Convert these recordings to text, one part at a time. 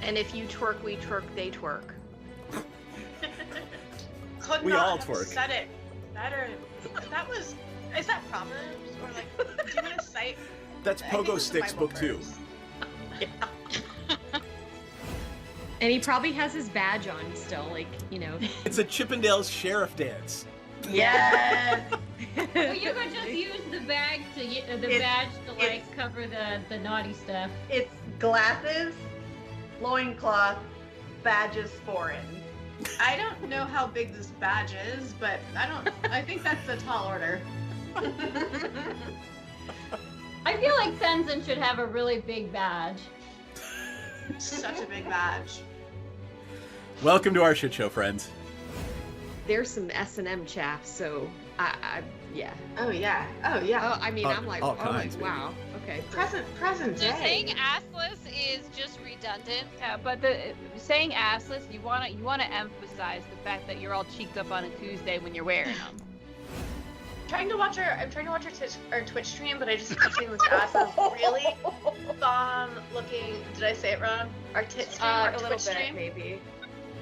And if you twerk, we twerk, they twerk. Could We not all have twerk. said it better. Is that Proverbs? Or like, do you want to cite? That's I think Pogo it's a Sticks Bible book 2. verse. And he probably has his badge on still, like, you know. It's a Chippendales sheriff dance. Yes. Well, you could just use the badge to like cover the naughty stuff. It's glasses, loincloth, badges foreign. I don't know how big this badge is, but I think that's a tall order. I feel like Tenzin should have a really big badge. Such a big badge. Welcome to our shit show, friends. There's some S&M chaff, so yeah. Oh yeah. Oh yeah. Oh, I mean, I'm like, all oh, kinds, wow. Okay. Present So day. saying assless is just redundant. Yeah, but saying assless, you wanna emphasize the fact that you're all cheeked up on a Tuesday when you're wearing them. I'm trying to watch our Twitch stream, but I just kept seeing this ass as really bomb looking. Did I say it wrong? Our tit stream, our A little Twitch bit, stream. maybe.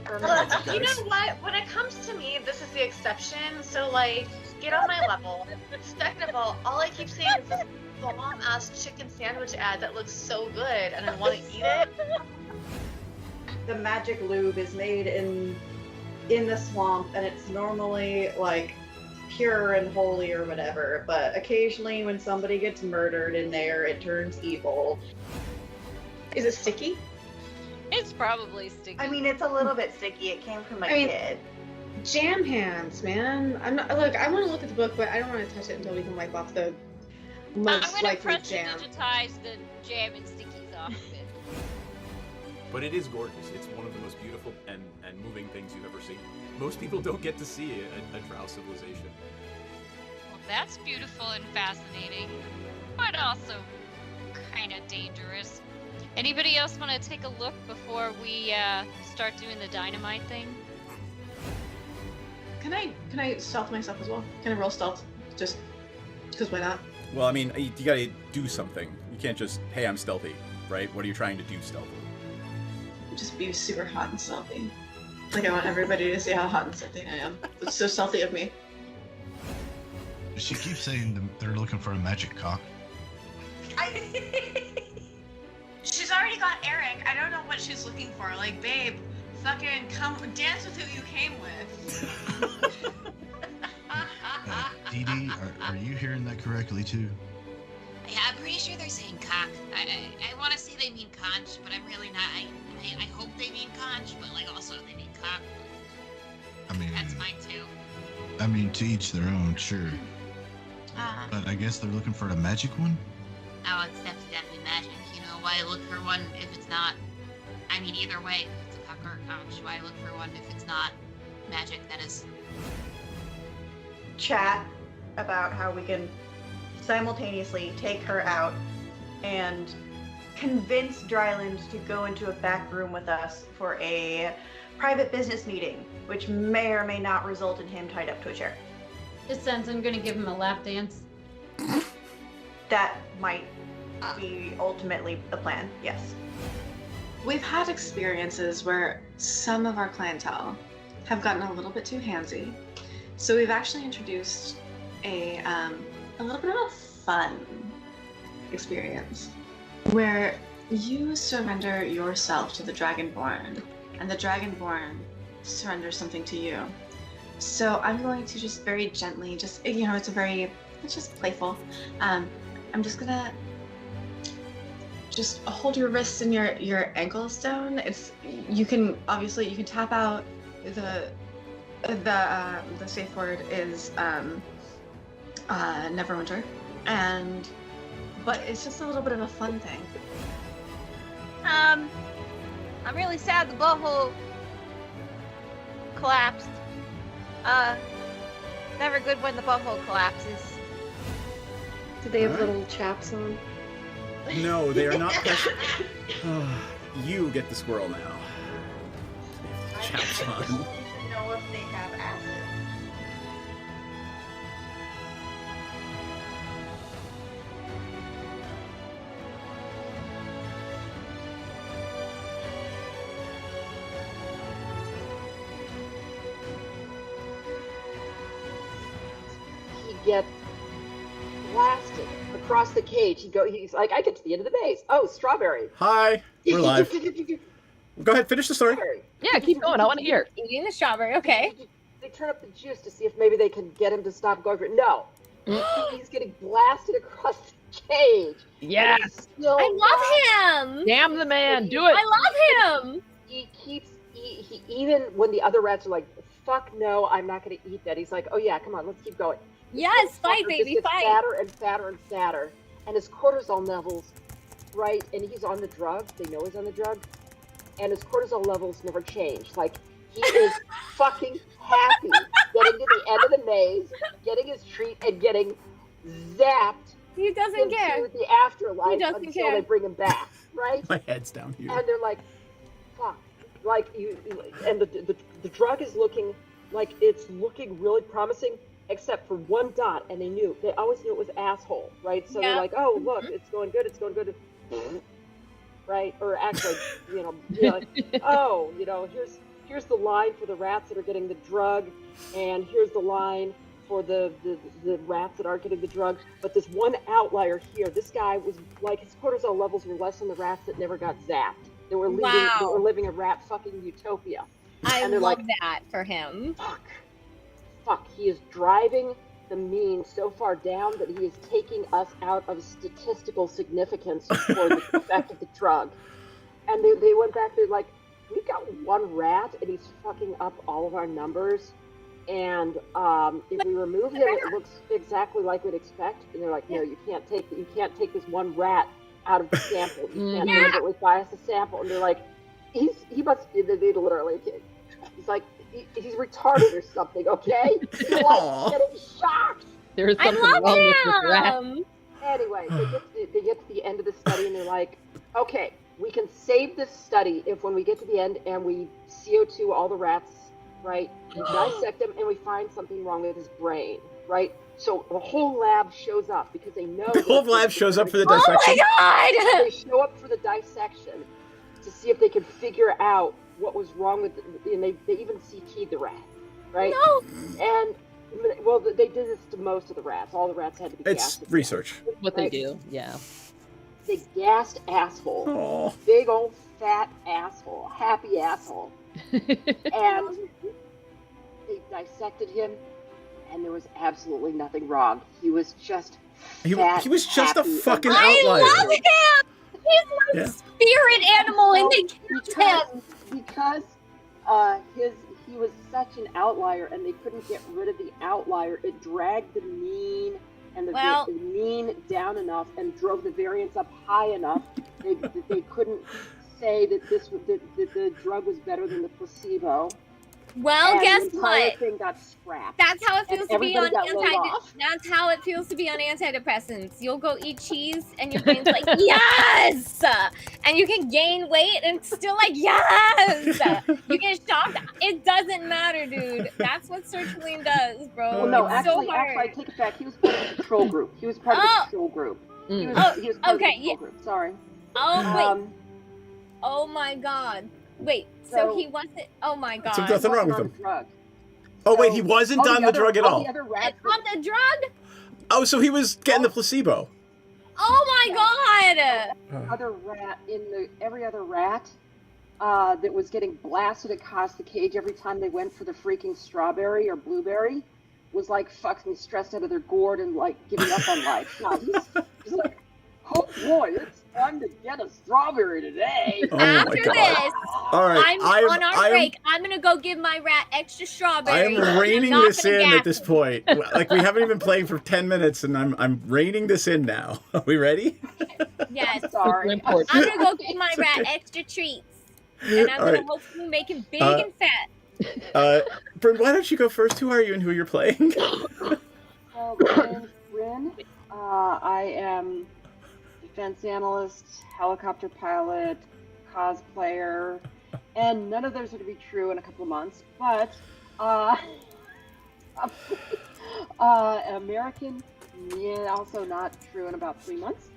You know what? When it comes to me, this is the exception. So like, get on my level. Second of all I keep seeing is this bomb ass chicken sandwich ad that looks so good, and I want to eat it. The magic lube is made in the swamp, and it's normally like pure and holy or whatever, but occasionally when somebody gets murdered in there, it turns evil. Is it sticky? It's probably sticky. I mean, it's a little bit sticky. It came from a kid. Jam hands, man. I'm not. Look, I want to look at the book, but I don't want to touch it until we can wipe off the most I'm gonna likely press to jam. digitize the jam and stickies off of it. But it is gorgeous. It's one of the most beautiful and moving things you've ever seen. Most people don't get to see a drow civilization. Well, that's beautiful and fascinating, but also kind of dangerous. Anybody else want to take a look before we start doing the dynamite thing? Can I stealth myself as well? Can I roll stealth? Just because why not? Well, I mean, you gotta do something. You can't just, hey, I'm stealthy, right? What are you trying to do stealthily? Just be super hot and stealthy. Like I want everybody to see how hot and stealthy I am. It's so stealthy of me. She keeps saying they're looking for a magic cock. She's already got Eric. I don't know what she's looking for. Like, babe, fucking come dance with who you came with. Dee Dee, are you hearing that correctly too? Yeah, I'm pretty sure they're saying cock. I want to say they mean conch, but I'm really not. I hope they mean conch, but like also they mean cock. I mean, That's mine too. I mean, to each their own, sure. But I guess they're looking for a magic one? Oh, it's definitely magic. You know, why look for one if it's not? I mean, either way, if it's a cock or a conch, why look for one if it's not magic? That is. Chat about how we can simultaneously take her out and convince Dryland to go into a back room with us for a private business meeting, which may or may not result in him tied up to a chair. Is Tenzin gonna give him a lap dance? That might be ultimately the plan, yes. We've had experiences where some of our clientele have gotten a little bit too handsy. So we've actually introduced a little bit of a fun experience where you surrender yourself to the Dragonborn and the Dragonborn surrenders something to you. So I'm going to just very gently, it's just playful. I'm just gonna just hold your wrists and your ankles down. You can tap out the safe word is Neverwinter, but it's just a little bit of a fun thing. I'm really sad the butthole collapsed. Never good when the butthole collapses. Do they have little chaps on? No, they are not precious. You get the squirrel now. Chaps on. I need to know if they have acid. get blasted across the cage. He's like, I get to the end of the maze. Oh, strawberry. Hi, we're live. Go ahead, finish the story. Yeah, keep going. I want to hear. Eating the strawberry, okay. They turn up the juice to see if maybe they can get him to stop going for it. No. He's getting blasted across the cage. Yes. I love him. Damn the man. Do it. I love him. He keeps, even when the other rats are like, fuck no, I'm not going to eat that. He's like, oh yeah, come on, let's keep going. Yes, fight, baby, gets fight. Fatter and fatter and fatter. And his cortisol levels, right, and he's on the drug. They know he's on the drug. And his cortisol levels never change. Like, he is fucking happy getting to the end of the maze, getting his treat, and getting zapped. He doesn't into care. the afterlife until they bring him back, right? My head's down here. And they're like, fuck. Like, and the drug is looking like it's looking really promising, except for one dot, and they always knew it was asshole, right? So they're like, oh, look, it's going good, right? Or actually, oh, here's the line for the rats that are getting the drug, and here's the line for the rats that aren't getting the drug. But this one outlier here, this guy was like, his cortisol levels were less than the rats that never got zapped. They were living a rat fucking utopia. I love that for him. Fuck, he is driving the mean so far down that he is taking us out of statistical significance for the effect of the drug. And they went back, they're like, we've got one rat and he's fucking up all of our numbers. And if we remove him, it looks exactly like we'd expect. And they're like, no, you can't take this one rat out of the sample. You can't deliberately bias the sample. And they're like, they literally, he's like, he's retarded or something, okay? He's like getting shocked. There's something wrong with this rat. Anyway, they get to the end of the study and they're like, okay, we can save this study if when we get to the end and we CO2 all the rats, right? We dissect them and we find something wrong with his brain, right? So the whole lab shows up because they know the whole lab shows up for the dissection. Oh my god! They show up for the dissection to see if they can figure out what was wrong with it, and they even CT'd the rat, right? No. And well, they did this to most of the rats. All the rats had to be gassed. It's research. What they do, yeah. They gassed asshole. Aww. Big old fat asshole. Happy asshole. And they dissected him, and there was absolutely nothing wrong. He was just fat, he was just a fucking outlier. I love him! He's my spirit animal, and they killed him! Because he was such an outlier, and they couldn't get rid of the outlier. It dragged the mean and the mean down enough and drove the variance up high enough. They couldn't say that the drug was better than the placebo. Well, and guess the entire what? thing got scrapped. That's how it feels to be on That's how it feels to be on antidepressants. You'll go eat cheese and your brain's like, yes! And you can gain weight and it's still like, yes! You get shocked. It doesn't matter, dude. That's what sertraline does, bro. Well, no, it's actually, so hard. I take it back. He was part of the control group. He was part of the control group. He was part of the control group. Sorry. Oh, wait. Oh my god. Wait, so he wasn't. Oh my god. So nothing wrong with him. Drug. Oh wait, he wasn't on the drug at all. On the drug? Oh, so he was getting the placebo. Oh my god! Every other rat that was getting blasted across the cage every time they went for the freaking strawberry or blueberry was like fucking stressed out of their gourd and like giving up on life. No, he's like, oh boy, it's time to get a strawberry today. Oh After this, all right, on our break, I'm gonna go give my rat extra strawberries. I'm reining this in at this point. Like we haven't even played for 10 minutes, and I'm reining this in now. Are we ready? Yes. Sorry. I'm gonna go give my rat extra treats, and I'm gonna hopefully make him big and fat. Bryn, why don't you go first? Who are you and who you're playing? My name's Bryn. I am defense analyst, helicopter pilot, cosplayer, and none of those are to be true in a couple of months, but American, also not true in about 3 months,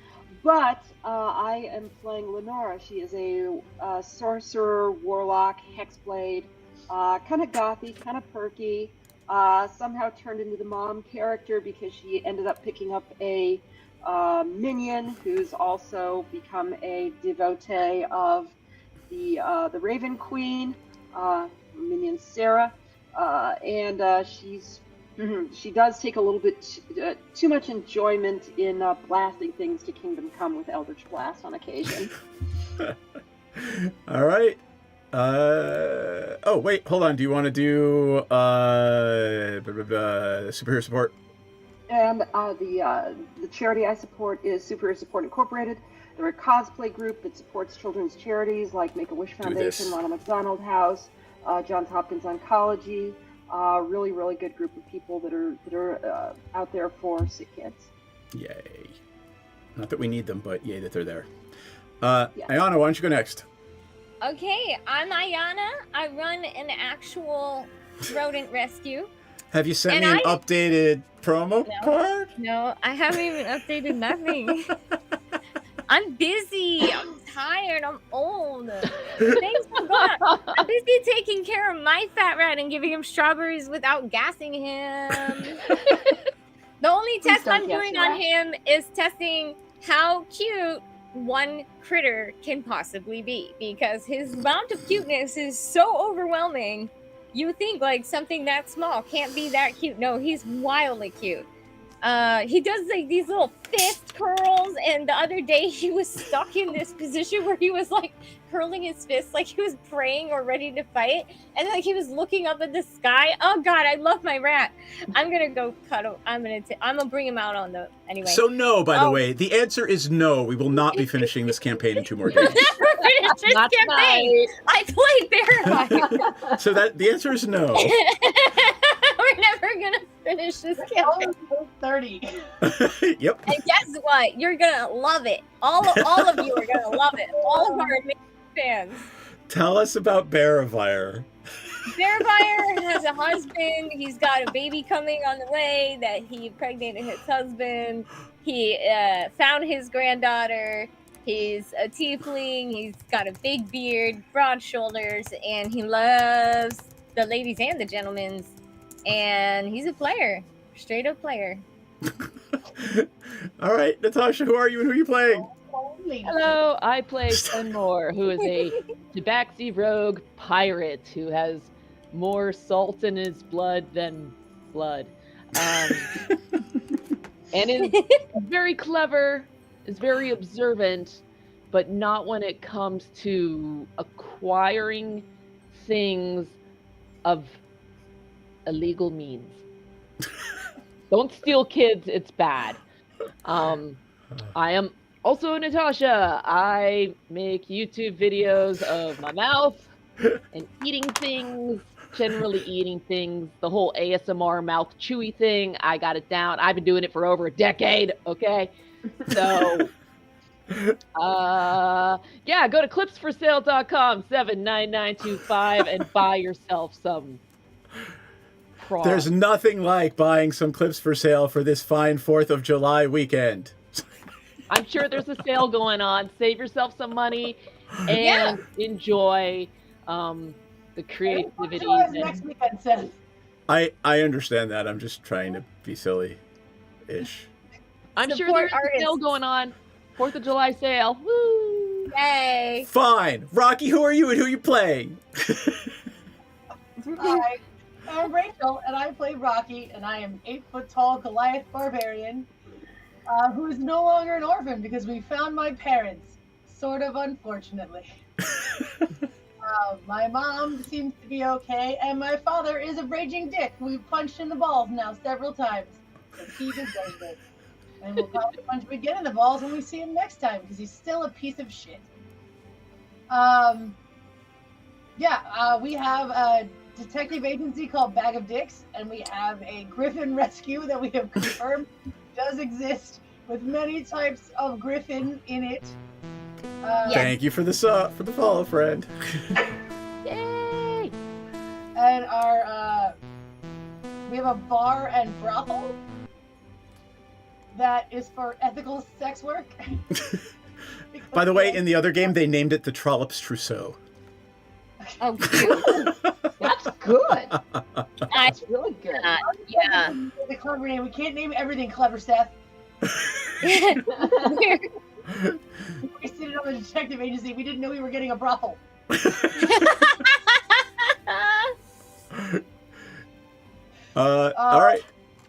but I am playing Lenora. She is a sorcerer, warlock, hexblade, kind of gothy, kind of perky, somehow turned into the mom character because she ended up picking up a minion who's also become a devotee of the Raven Queen, minion Sarah, and she does take a little bit too much enjoyment in blasting things to Kingdom Come with Eldritch Blast on occasion. All right. Oh, wait, hold on. Do you want to do superhero support? And the charity I support is Superhero Support Incorporated. They're a cosplay group that supports children's charities like Make-A-Wish Foundation, Ronald McDonald House, Johns Hopkins Oncology. Really, really good group of people that are out there for sick kids. Yay. Not that we need them, but yay that they're there. Ayana, why don't you go next? Okay, I'm Ayana. I run an actual rodent rescue. Have you sent me an updated promo card? No, I haven't even updated nothing. I'm busy. I'm tired. I'm old. Things are going on. I'm busy taking care of my fat rat and giving him strawberries without gassing him. The only test I'm doing on him is testing how cute one critter can possibly be, because his amount of cuteness is so overwhelming. You think like something that small can't be that cute. No, he's wildly cute. He does like these little fist curls, and the other day he was stuck in this position where he was like curling his fists like he was praying or ready to fight, and like he was looking up at the sky. Oh god, I love my rat. I'm gonna go cuddle. I'm gonna bring him out on the anyway. So no, by the way, the answer is no. We will not be finishing this campaign in 2 more days. Never finished this campaign. I played Bear. So the answer is no. We're never gonna finish this campaign. 30. Yep. And guess what? You're gonna love it. All of you are gonna love it. All of our amazing fans. Tell us about Bearfire. Bearfire has a husband. He's got a baby coming on the way that he impregnated his husband. He found his granddaughter. He's a tiefling. He's got a big beard, broad shoulders, and he loves the ladies and the gentlemen's. And he's a player. Straight up player. All right, Natasha, who are you and who are you playing? Hello, I play Fenmore, who is a Tabaxi rogue pirate who has more salt in his blood than blood. And is very clever, is very observant, but not when it comes to acquiring things of illegal means. Don't steal kids, it's bad. I am also Natasha. I make YouTube videos of my mouth and eating things, generally eating things, the whole ASMR mouth chewy thing. I got it down. I've been doing it for over a decade, okay? So, yeah, go to clipsforsale.com, 79925, and buy yourself some. There's nothing like buying some clips for sale for this fine 4th of July weekend. I'm sure there's a sale going on. Save yourself some money and enjoy the creativity. Next weekend, Seth. I understand that. I'm just trying to be silly-ish. I'm sure there's a sale going on. 4th of July sale. Woo! Yay! Fine. Rocky, who are you and who are you playing? Hi, I'm Rachel, and I play Rocky, and I am 8-foot-tall Goliath barbarian, who is no longer an orphan because we found my parents, sort of unfortunately. My mom seems to be okay, and my father is a raging dick who we've punched in the balls now several times. He deserves it. And we'll probably punch him again in the balls when we see him next time, because he's still a piece of shit. We have a detective agency called Bag of Dicks, and we have a griffin rescue that we have confirmed does exist, with many types of griffin in it. Thank you for the follow, friend. Yay! And we have a bar and brothel that is for ethical sex work. By the way, in the other game, they named it the Trollops Trousseau. Oh, cute. That's good. I That's really good. Yeah. The clever name. We can't name everything clever, Seth. We wasted it on the detective agency. We didn't know we were getting a brothel. All right.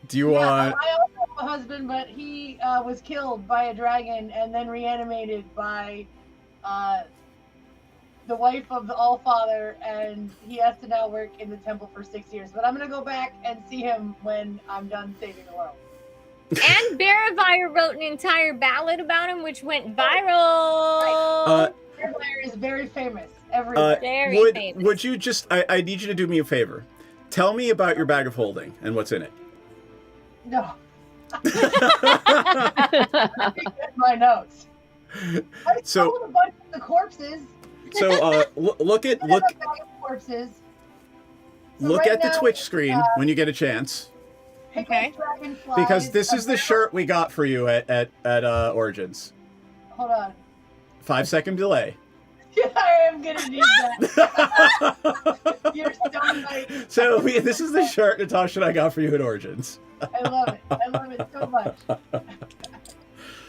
Do you want? I also have a husband, but he was killed by a dragon and then reanimated by the wife of the Allfather, and he has to now work in the temple for 6 years. But I'm gonna go back and see him when I'm done saving the world. And Baravire wrote an entire ballad about him, which went viral. Baravire is very famous. Everywhere. Very famous. Would you just? I need you to do me a favor. Tell me about your bag of holding and what's in it. No. My notes. I sold a bunch of the corpses. So look at corpses. Look at the Twitch screen when you get a chance. Okay. Because this is the shirt we got for you at Origins. Hold on. 5-second delay. I am gonna need that. You're so right. So this is the shirt Natasha and I got for you at Origins. I love it. I love it so much.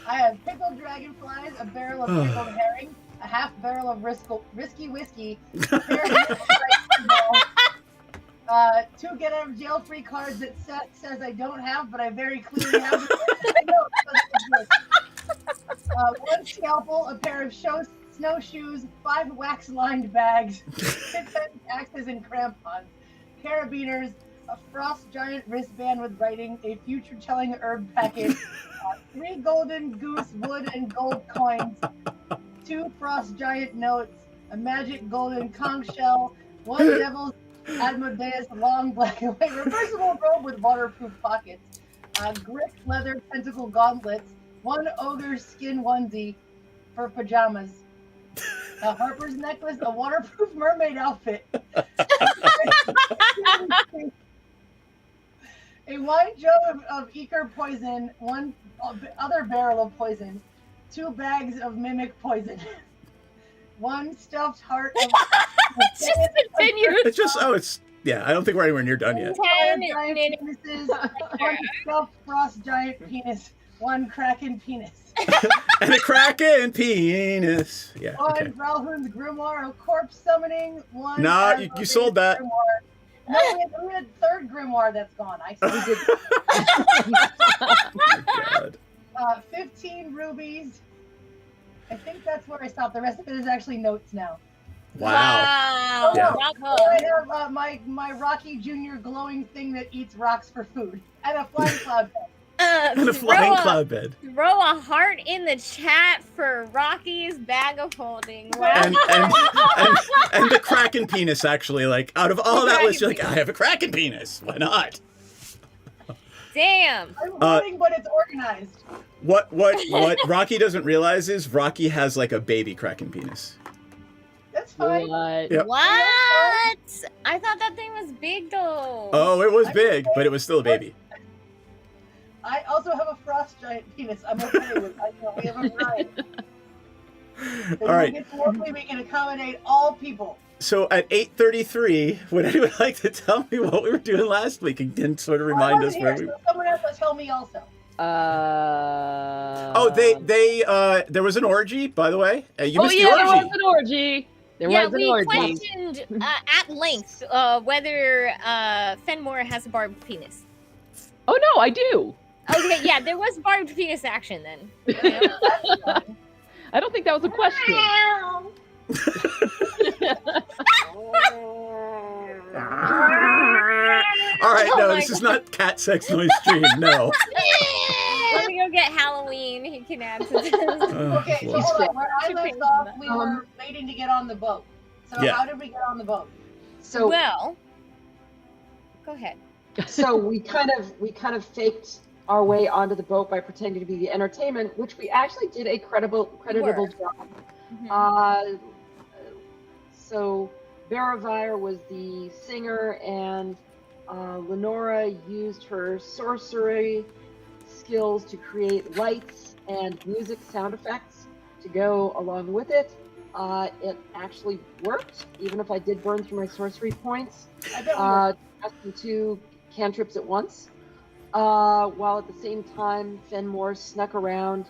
I have pickled dragonflies, a barrel of pickled herring, a half barrel of risky whiskey, a pair of 2 get out of jail free cards that Seth says I don't have, but I very clearly have. One scalpel, a pair of snowshoes, 5 wax-lined bags, 6 axes and crampons, carabiners, a frost giant wristband with writing, a future-telling herb packet, 3 golden goose wood and gold coins, 2 frost giant notes, a magic golden conch shell, 1 devil's Asmodeus long black and white reversible robe with waterproof pockets, gripped leather tentacle gauntlets, 1 ogre's skin onesie for pajamas, a Harper's necklace, a waterproof mermaid outfit, a wine jug of Eker poison, 1 other barrel of poison, 2 bags of mimic poison, 1 stuffed heart of... It's just continuous. It's just, yeah, I don't think we're anywhere near done yet. 1 stuffed frost giant penis, 1 kraken penis. And a kraken penis. Yeah, 1 okay. Growlhound's grimoire of corpse summoning, 1... Nah, you sold that. Grimoire. No, we had 3rd grimoire that's gone. I said God. 15 rubies. I think that's where I stopped. The rest of it is actually notes now. Wow. Yeah. I have my Rocky Jr. glowing thing that eats rocks for food. And a flying cloud bed. And a flying cloud bed. Throw a heart in the chat for Rocky's bag of holding. Wow. And the kraken penis, actually. Like, out of all that list, you're like, I have a kraken penis. Why not? Damn. I'm voting, but it's organized. What Rocky doesn't realize is Rocky has like a baby kraken penis. That's fine. Yep. What? I thought that thing was big though. Oh, it was big, but it was still a baby. I also have a frost giant penis. I'm okay with it. We have a variety. All right. Hopefully we can accommodate all people. So at 8:33, would anyone like to tell me what we were doing last week and can sort of remind us where we So someone else will tell me also. There was an orgy, by the way. You missed there the orgy. was an orgy. There was an orgy. We questioned at length whether Fenmore has a barbed penis. Oh no, I do. Okay, yeah, there was barbed penis action then. I don't think that was a question. All right, no, this is not cat sex noise stream. No. Let me go get Halloween. He can add to this. Okay, so hold on. Where I left off, we were waiting to get on the boat. So Yeah. how did we get on the boat? So well, go ahead. So we kind of faked our way onto the boat by pretending to be the entertainment, which we actually did a creditable job. So Baravire was the singer, and Lenora used her sorcery skills to create lights and music sound effects to go along with it. It actually worked, even if I did burn through my sorcery points. S02 cantrips at once, while at the same time Fenmore snuck around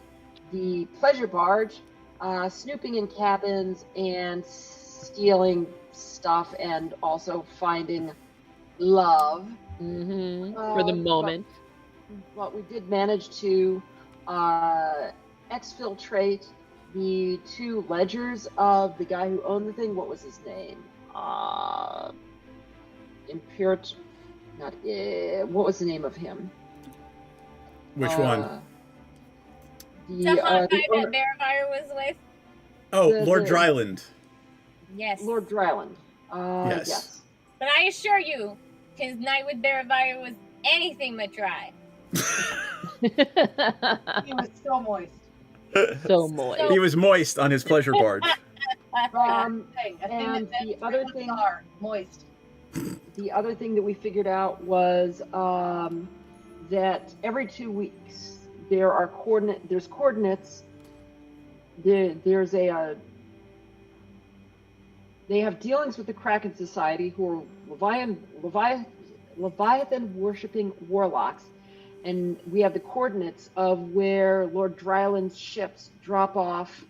the pleasure barge, snooping in cabins and stealing stuff and also finding love. For the moment. But we did manage to exfiltrate the 2 ledgers of the guy who owned the thing. What was his name? What was the name of him? Which one? The hot guy that Bearfire was with? Oh, Lord Dryland. Yes. Lord Dryland. Yes. But I assure you, his night with Bearfire was anything but dry. He was so moist. So moist. He was moist on his pleasure barge. And the other thing, moist. The other thing that we figured out was that every 2 weeks there's coordinates. There's a they have dealings with the Kraken Society, who are Leviathan worshipping warlocks, and we have the coordinates of where Lord Dryland's ships drop off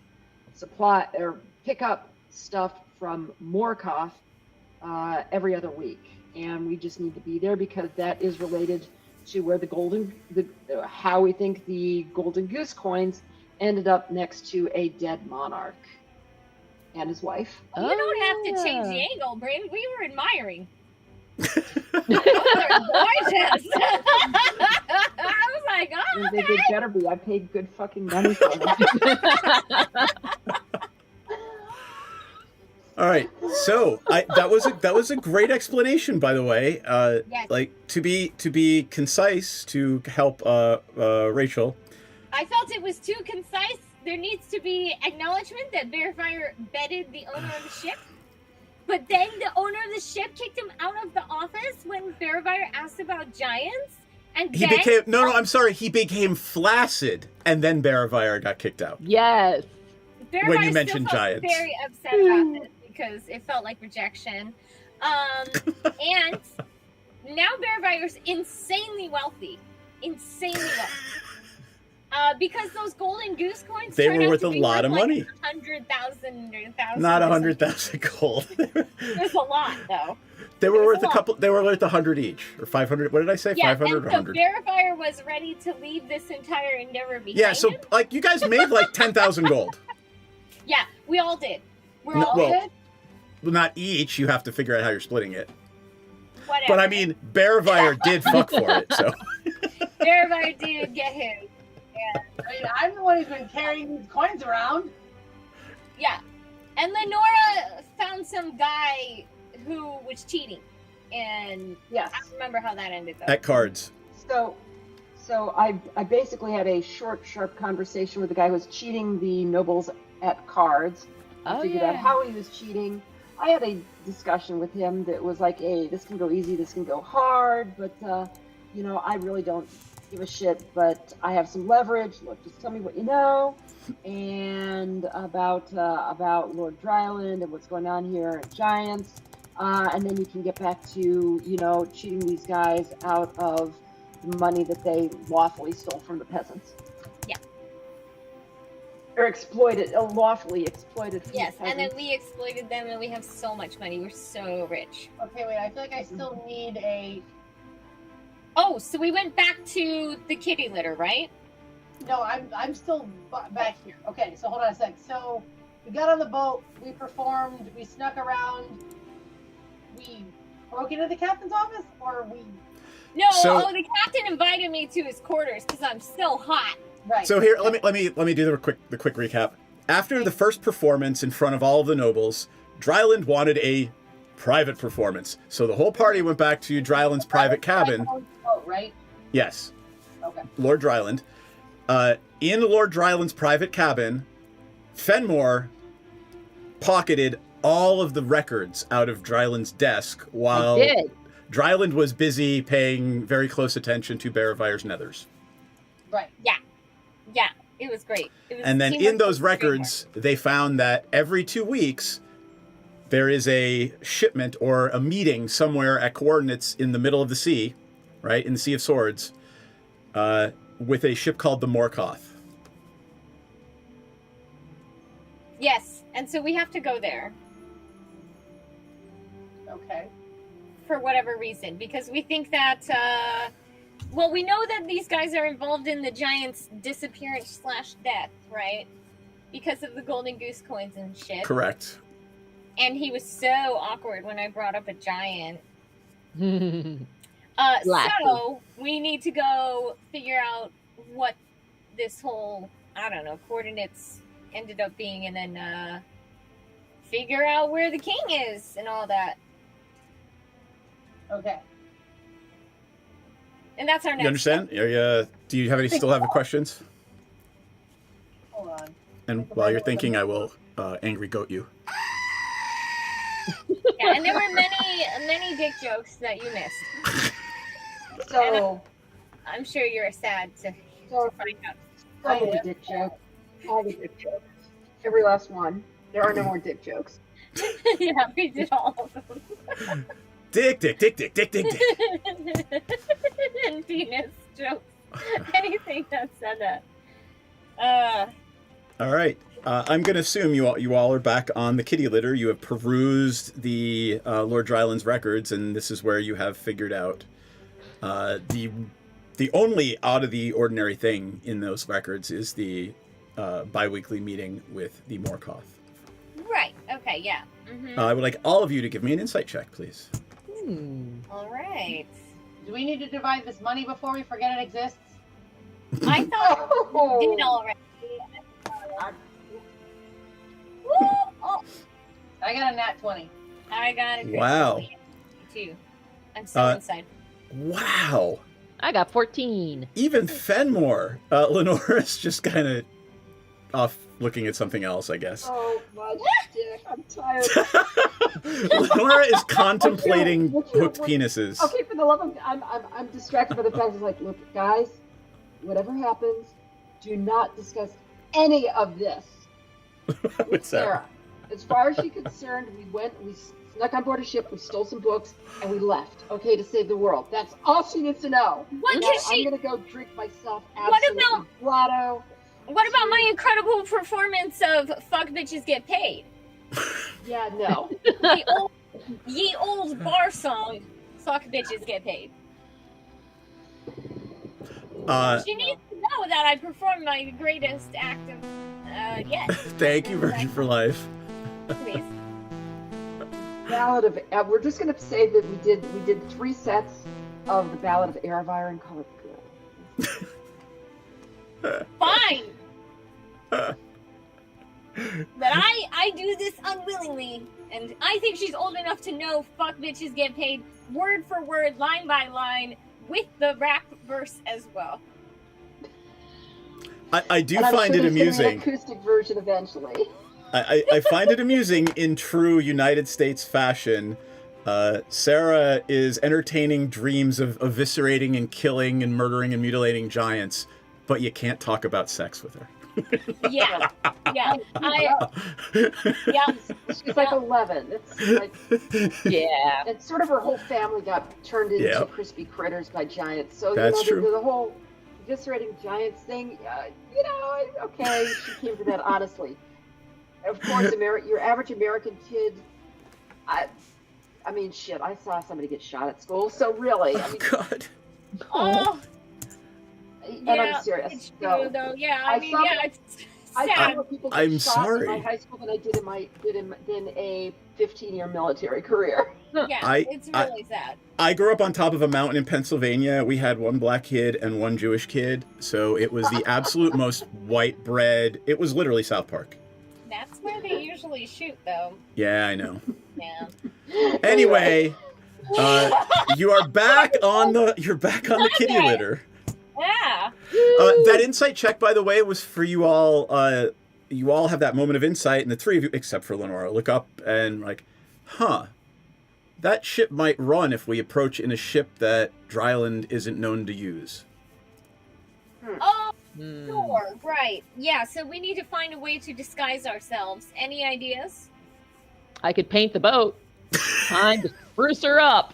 supply or pick up stuff from Morkoth every other week, and we just need to be there because that is related to where how we think the golden goose coins ended up next to a dead monarch and his wife. You don't have to change the angle, Bryn. We were admiring. They're gorgeous. I was like, oh, okay. They better be. I paid good fucking money for them. All right, so that was a great explanation, by the way. Yes. Like to be concise to help Rachel. I felt it was too concise. There needs to be acknowledgement that Bearfire bedded the owner of the ship. But then the owner of the ship kicked him out of the office when Bearfire asked about giants. And He became I'm sorry. He became flaccid, and then Bearfire got kicked out. Yes. Bearfire When you mentioned still felt giants. very upset about this because it felt like rejection. And now Bearfire's insanely wealthy. Because those golden goose coins They turned were out worth to a be lot of worth, money. 100,000 or 1,000. Not 100,000 gold. There's a lot, though. They were worth a couple. They were worth 100 each, or 500. What did I say? Yeah, 500 or and so 100. Bearfire was ready to leave this entire endeavor behind Yeah. So him. like you guys made like 10,000 gold. Yeah, we all did. We're No, all well, good. Well, not each. You have to figure out how you're splitting it. Whatever. But I mean, Bearfire did fuck for it. So Bearfire did get his. Yeah. I mean, I'm the one who's been carrying these coins around. Yeah. And Lenora found some guy who was cheating. And yes. I don't remember how that ended, though. at cards. So I basically had a short, sharp conversation with the guy who was cheating the nobles at cards. I figured out how he was cheating. I had a discussion with him that was like, hey, this can go easy, this can go hard, but, I really don't give a shit, but I have some leverage. Look, just tell me what you know, and about Lord Dryland and what's going on here at Giants, and then you can get back to, cheating these guys out of the money that they lawfully stole from the peasants. Yeah. Or lawfully exploited from Yes, the and then peasants. we exploited them and we have so much money. We're so rich. Okay, wait, I feel like I still need a... Oh, so we went back to the kitty litter, right? No, I'm still back here. Okay, so hold on a sec. So we got on the boat, we performed, we snuck around, we broke into the captain's office, or we... No, So- the captain invited me to his quarters because I'm still hot. Right. So here, let me do the quick recap. After the first performance in front of all of the nobles, Dryland wanted a private performance, so the whole party went back to Dryland's private cabin. Oh, right? Yes, Okay. Lord Dryland. In Lord Dryland's private cabin, Fenmore pocketed all of the records out of Dryland's desk while Dryland was busy paying very close attention to Bearfire's nethers. Right. Yeah. Yeah. It was great. It was And then teamwork in those was great records, they found that every 2 weeks, there is a shipment or a meeting somewhere at coordinates in the middle of the sea right, in the Sea of Swords, with a ship called the Morkoth. Yes, and so we have to go there. Okay. For whatever reason, because we think that, well, we know that these guys are involved in the giant's disappearance / death, right? Because of the golden goose coins and shit. Correct. And he was so awkward when I brought up a giant. So we need to go figure out what this whole, I don't know, coordinates ended up being, and then figure out where the king is and all that. Okay. And that's our next. You understand? Do you have any still have questions? Hold on. And while you're thinking, I will angry goat you. Yeah, and there were many dick jokes that you missed. So I'm sure you're sad to find out. all the dick jokes. All the dick jokes. Every last one. There are no more dick jokes. Yeah, we did all of them. Dick. And penis jokes. Anything that said that. All right. I'm going to assume you all are back on the kitty litter. You have perused the Lord Dryland's records, and this is where you have figured out the only out of the ordinary thing in those records is the bi-weekly meeting with the Morkoth. Right. Okay. Yeah. Mm-hmm. I would like all of you to give me an insight check, please. All right. Do we need to divide this money before we forget it exists? I thought we did already. Oh. I got a nat 20. I got it. Wow. Too. I'm so inside. Wow. I got 14. Even Fenmore. Lenora's just kind of off looking at something else, I guess. Oh, my dick. I'm tired. Lenora is contemplating hooked penises. Okay, for the love of I'm distracted by the fact it's like, look, guys, whatever happens, do not discuss any of this with Sarah. As far as she's concerned, we snuck on board a ship, we stole some books, and we left, okay, to save the world. That's all she needs to know. What can she... I'm gonna go drink myself absolutely blotto. What about my incredible performance of Fuck Bitches Get Paid? Yeah, no. Ye old bar song, Fuck Bitches Get Paid. She needs to know that I performed my greatest act of yet. Thank you, Virgin for Life. Please. Ballad of we're just gonna say that we did 3 sets of the Ballad of Erebor and call it good. Fine. But I do this unwillingly, and I think she's old enough to know fuck bitches get paid word for word, line by line, with the rap verse as well. I do find it amusing. An acoustic version eventually. I find it amusing in true United States fashion. Sarah is entertaining dreams of eviscerating and killing and murdering and mutilating giants, but you can't talk about sex with her. Yeah. She's like 11. It's like, yeah. And sort of her whole family got turned into crispy critters by giants. So that's true. The whole eviscerating giants thing, okay, she came to that honestly. Of course, your average American kid, I mean, shit, I saw somebody get shot at school, so really. God. Oh. And I'm serious. It's true, though. Yeah, it's sad. I saw more people get I'm shot sorry. in my high school than I did in a 15-year military career. Yeah, it's really sad. I grew up on top of a mountain in Pennsylvania. We had one black kid and one Jewish kid, so it was the absolute most white bread. It was literally South Park. That's where they usually shoot, though. Yeah, I know. Yeah. Anyway, you are back on the kitty litter. Yeah. That insight check, by the way, was for you all. You all have that moment of insight, and the 3 of you, except for Lenora, look up and like, that ship might run if we approach in a ship that Dryland isn't known to use. Oh, sure, right. Yeah, so we need to find a way to disguise ourselves. Any ideas? I could paint the boat. Time to spruce her up.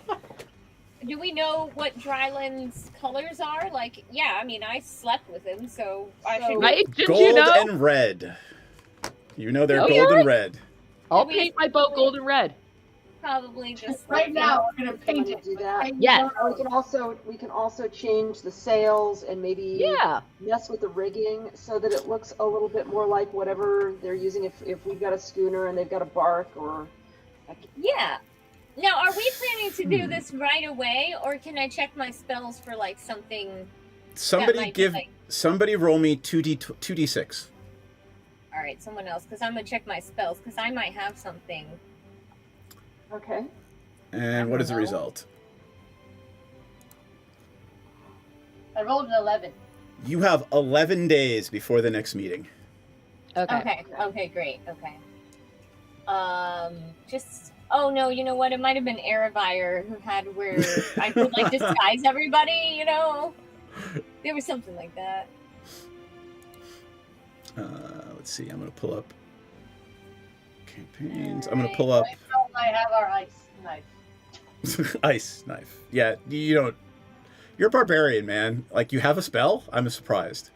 Do we know what Dryland's colors are? Like, yeah, I mean, I slept with him, so I should. Right? Didn't Gold you know? and red. You know they're Oh, gold yeah? and red. I'll paint my boat gold and red. Probably just Right now, we're gonna Can paint we it. do that? Yes. We can also change the sails and maybe mess with the rigging so that it looks a little bit more like whatever they're using. If we've got a schooner and they've got a bark or. Yeah. Now, are we planning to do this right away, or can I check my spells for like something? Somebody roll me 2d6. All right, someone else, because I'm gonna check my spells, because I might have something. Okay. And what is the result? I rolled an 11. You have 11 days before the next meeting. Okay, great. Okay. Oh no, you know what? It might have been Erebire who had where I could like disguise everybody, you know? There was something like that. Let's see, I'm going to pull up campaigns. I'm going to pull up I have our ice knife. ice knife. Yeah, you don't. You're a barbarian, man. Like, you have a spell? I'm surprised.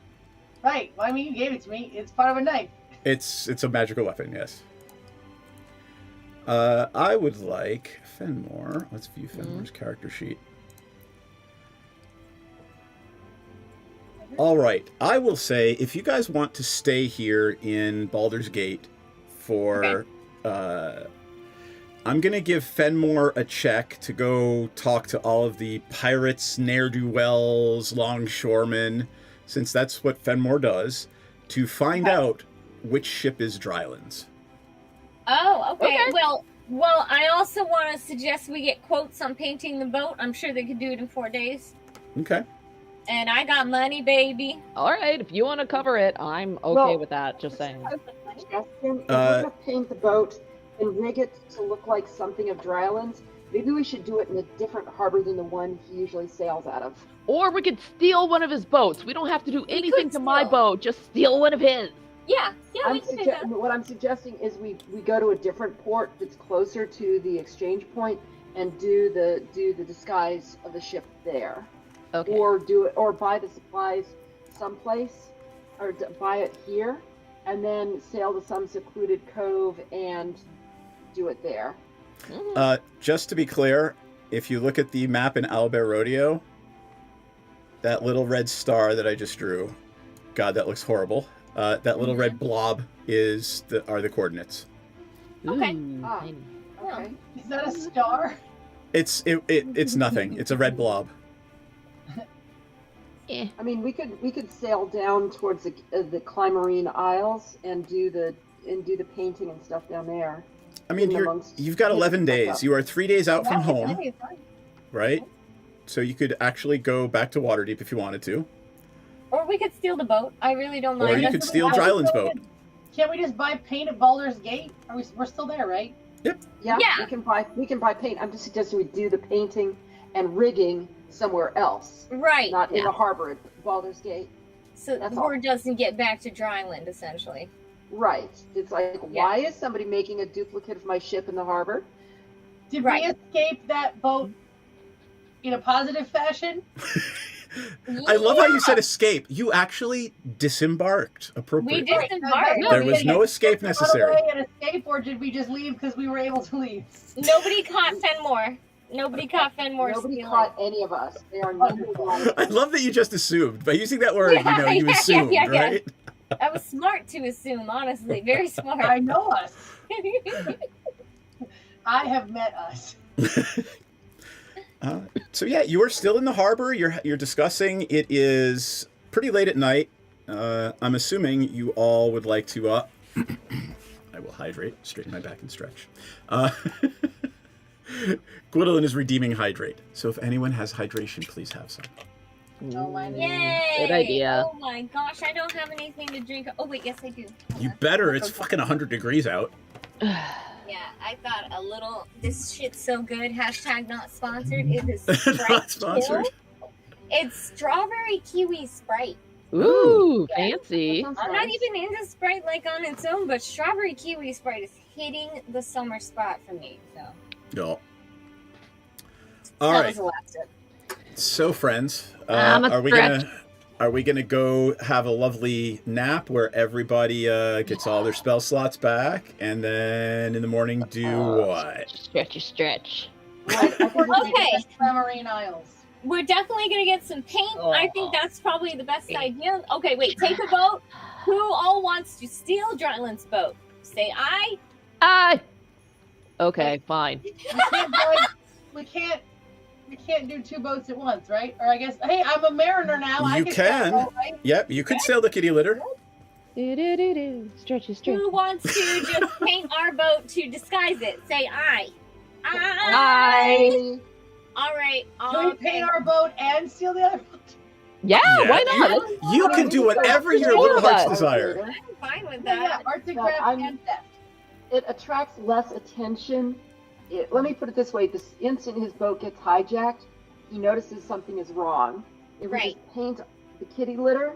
Right. Well, I mean, you gave it to me. It's part of a knife. It's a magical weapon, yes. I would like Fenmore. Let's view Fenmore's character sheet. All right. I will say, if you guys want to stay here in Baldur's Gate for... I'm going to give Fenmore a check to go talk to all of the pirates, ne'er-do-wells, longshoremen, since that's what Fenmore does, to find out which ship is Dryland's. Oh, okay. Well, I also want to suggest we get quotes on painting the boat. I'm sure they could do it in 4 days. Okay. And I got money, baby. All right, if you want to cover it, I'm okay with that. Just saying. If we're going to paint the boat and rig it to look like something of Dryland's, maybe we should do it in a different harbor than the one he usually sails out of. Or we could steal one of his boats. We don't have to do anything to my boat. Just steal one of his. Yeah, we can do that. What I'm suggesting is we go to a different port that's closer to the exchange point and do the disguise of the ship there. Okay. Or buy the supplies someplace, or buy it here, and then sail to some secluded cove and do it there. Just to be clear, if you look at the map in Owlbear Rodeo, that little red star that I just drew, God, that looks horrible. That little red blob are the coordinates. Okay. Okay. Is that a star? It's nothing. It's a red blob. I mean, we could sail down towards the Climarine Isles and do the painting and stuff down there. I mean, you've got 11 days. You are 3 days out from home, right? So you could actually go back to Waterdeep if you wanted to. Or we could steal the boat. I really don't mind. Or you could steal Dryland's boat. Can't we just buy paint at Baldur's Gate? We're still there, right? Yep. Yeah. We can buy paint. I'm just suggesting we do the painting and rigging somewhere else. Right. Not in the harbor at Baldur's Gate. So the word doesn't get back to Dryland, essentially. Right. It's like, why is somebody making a duplicate of my ship in the harbor? Did we escape that boat in a positive fashion? I love how you said escape. You actually disembarked appropriately. We disembarked. There was no escape necessary. Did we run away and escape, or did we just leave because we were able to leave? Nobody caught Fenmore. Nobody caught Fenmore. Nobody caught any of us. They are number one. I love that you just assumed. By using that word, you assumed, right? That was smart to assume, honestly. Very smart. I know us. I have met us. So yeah, you are still in the harbor. You're discussing. It is pretty late at night. I'm assuming you all would like to. I will hydrate, straighten my back, and stretch. Gwendolyn is redeeming hydrate. So if anyone has hydration, please have some. Yay! Good idea. Oh my gosh, I don't have anything to drink. Oh wait, yes I do. You better. It's fucking 100 degrees out. Yeah, I thought a little. This shit's so good. Hashtag not sponsored. It is Sprite Not sponsored. Chill. It's strawberry kiwi Sprite. Ooh, fancy. I'm not even into Sprite like on its own, but strawberry kiwi Sprite is hitting the summer spot for me. So. No. All that right. was the last step. So, friends, I'm a are we gonna go have a lovely nap where everybody gets all their spell slots back, and then in the morning do what? Stretch. Okay. Marine Isles. We're definitely gonna get some paint. I think that's probably the best idea. Okay, wait. Take a vote. Who all wants to steal Dryland's boat? Say aye. Aye. Okay, fine. We can't do two boats at once, right? Or I guess, hey, I'm a mariner now. I You can. can. sail a boat, right? Yep, you could sail the kitty litter. Stretch. Who wants to just paint our boat to disguise it? Say aye. Aye. All right. Can we paint our boat and steal the other boat? Yeah, why not? You can do whatever your little heart's desire. I'm fine with Yeah, that. arts and No, crafts I'm- and theft. It attracts less attention. Let me put it this way: the instant his boat gets hijacked, he notices something is wrong. If we Right. just paint the kitty litter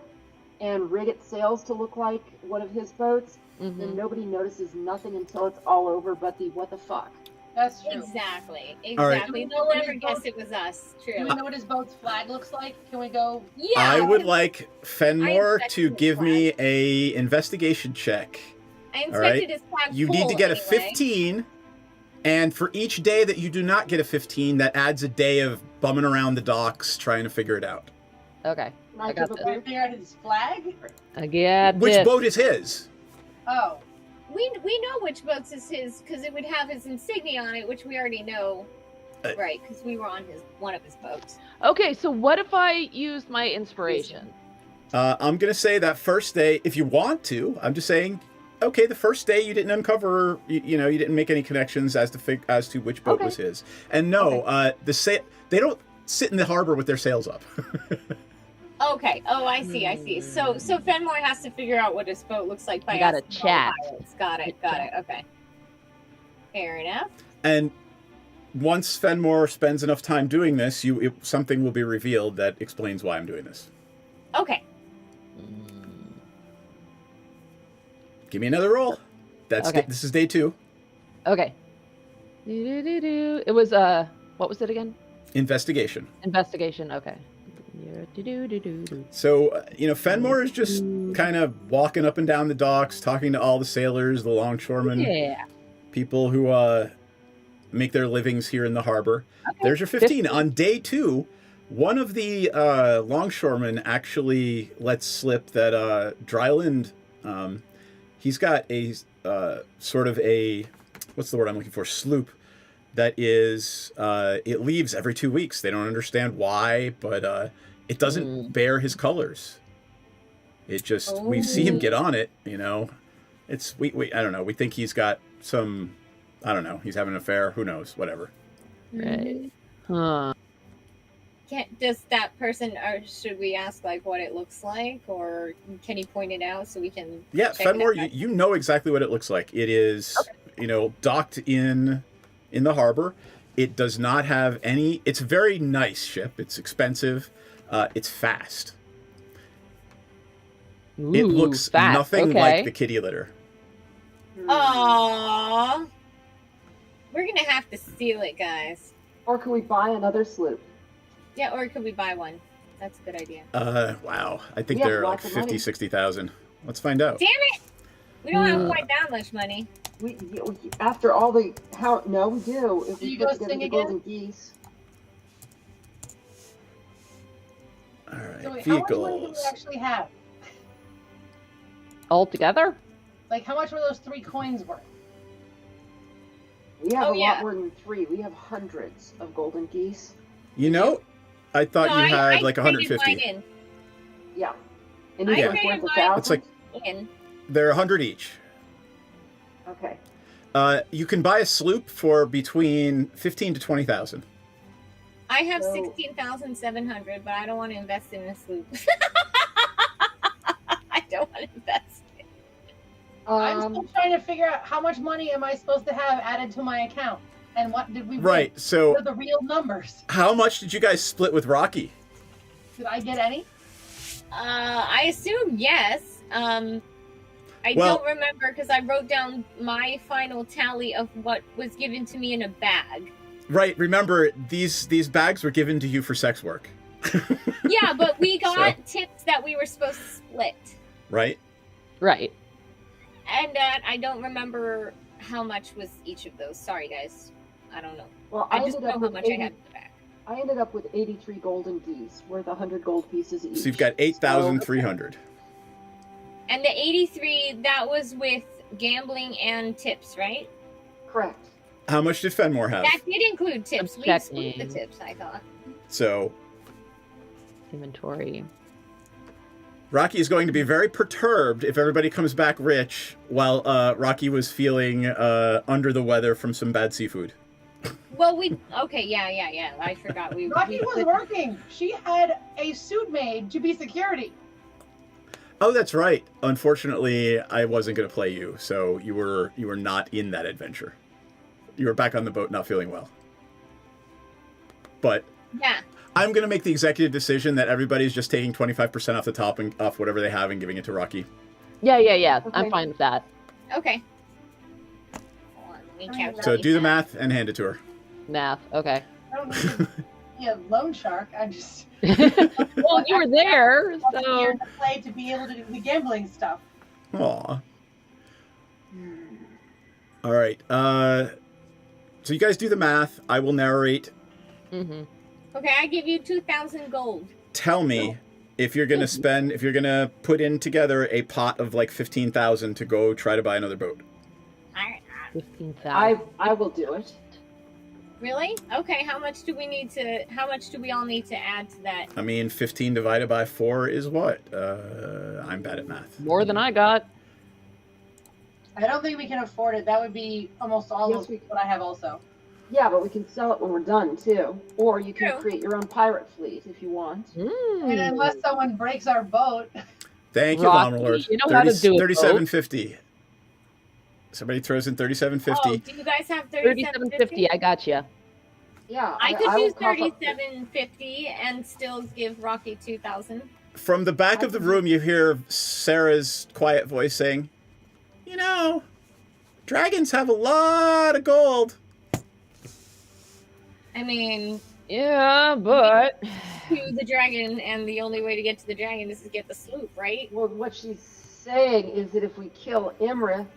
and rig its sails to look like one of his boats, then nobody notices nothing until it's all over. But what the fuck? That's true. Exactly. All right. Exactly. They'll never guess it was us. Do we True. know what his boat's flag looks like? Can we go? Yeah. I would like Fenmore I to give me a investigation check. I All right. inspected his flag. You need to full get a anyway. 15, and for each day that you do not get a 15, that adds a day of bumming around the docks trying to figure it out. Okay, I got Can this. we figure out his flag? I get Which this. boat is his? Oh. We know which boats is his because it would have his insignia on it, which we already know, right? Because we were on one of his boats. Okay, so what if I used my inspiration? I'm going to say that first day, if you want to, I'm just saying, okay, the first day you didn't uncover, you didn't make any connections as to which boat was his. And no, they don't sit in the harbor with their sails up. Okay. Oh, I see. So Fenmore has to figure out what his boat looks like by I gotta asking all chat. the pilots. Got it. Okay. Fair enough. And once Fenmore spends enough time doing this, something will be revealed that explains why I'm doing this. Okay. Give me another roll. This is day 2. Okay. It was what was it again? Investigation. Investigation. Okay. So, Fenmore is just kind of walking up and down the docks, talking to all the sailors, the longshoremen, people who make their livings here in the harbor. Okay. There's your 15. On day 2, one of the longshoremen actually lets slip that Dryland, he's got a sort of a, what's the word I'm looking for, sloop that is, it leaves every 2 weeks. They don't understand why, but it doesn't bear his colors. It just, we see him get on it, It's, we I don't know, we think he's got some, I don't know, he's having an affair, who knows, whatever. Right. Huh. Does that person, or should we ask what it looks like, or can he point it out so we can? Yeah, check Fenmore, it out? you know exactly what it looks like. It is, docked in the harbor. It does not have any. It's a very nice ship. It's expensive. It's fast. It looks fast. nothing Okay. like the kitty litter. Aww. We're gonna have to steal it, guys. Or can we buy another sloop? Yeah, or could we buy one? That's a good idea. Wow. I think We have they're like lots of money. 50, 60,000. Let's find out. Damn it! We don't have quite that much money. We after all the no, we do. If Do we you put go together sing the again? golden geese. All right, So wait, how much money do we vehicles. actually have? All together? Like, how much were those 3 coins worth? We have Oh, a yeah. lot more than 3. We have hundreds of golden geese. I thought No, you had I like traded 150. mine in. Yeah. And I these are traded worth mine 1,000. It's like in. they're 100 each. Okay. You can buy a sloop for between 15 to 20,000. I have So- 16,700, but I don't want to invest in a sloop. I don't want to invest. I'm still trying to figure out how much money am I supposed to have added to my account, and what did we Right. win? So, What are the real numbers? how much did you guys split with Rocky? Did I get any? I assume yes. I Well- don't remember because I wrote down my final tally of what was given to me in a bag. Right. Remember, these bags were given to you for sex work. Yeah, but we got tips that we were supposed to split. Right. Right. And I don't remember how much was each of those. Sorry, guys. I don't know. Well, I just know how much I had in the bag. I ended up with 83 golden geese, worth 100 gold pieces each. So you've got 8,300. And the 83, that was with gambling and tips, right? Correct. How much did Fenmore have? That did include tips. We split the tips, I thought. So inventory. Rocky is going to be very perturbed if everybody comes back rich, while Rocky was feeling under the weather from some bad seafood. Well, yeah. I forgot. Rocky was working. She had a suit made to be security. Oh, that's right. Unfortunately, I wasn't going to play you, so you were not in that adventure. You were back on the boat, not feeling well. But yeah, I'm going to make the executive decision that everybody's just taking 25% off the top and off whatever they have and giving it to Rocky. Yeah. Okay. I'm fine with that. Okay. Hold on, let me calculate So do the that. math and hand it to her. Math. Okay. I don't need to be a loan shark. I just. Well, you were there, I'm so. here to play to be able to do the gambling stuff. Aw. All right. So you guys do the math. I will narrate. Mm-hmm. Okay, I give you 2,000 gold. Tell me if you're gonna put in together a pot of like 15,000 to go try to buy another boat. 15,000. I will do it. Really? Okay. How much do we all need to add to that? I mean, 15 divided by 4 is what? I'm bad at math. More than I got. I don't think we can afford it. That would be almost all Yes, of what I have also. Yeah, but we can sell it when we're done too. Or you can create your own pirate fleet if you want. I mean, unless someone breaks our boat. Thank you, Rocky, Lord. you know how to do it, 37.50. Somebody throws in 37.50. Oh, do you guys have 37.50? I got you. Yeah, I could will use cough up- 37.50 and still give Rocky 2,000. From the back of the room, you hear Sarah's quiet voice saying, "You know, dragons have a lot of gold." I mean, yeah, but to the dragon, and the only way to get to the dragon is to get the sloop, right? Well, what she's saying is that if we kill Imrith,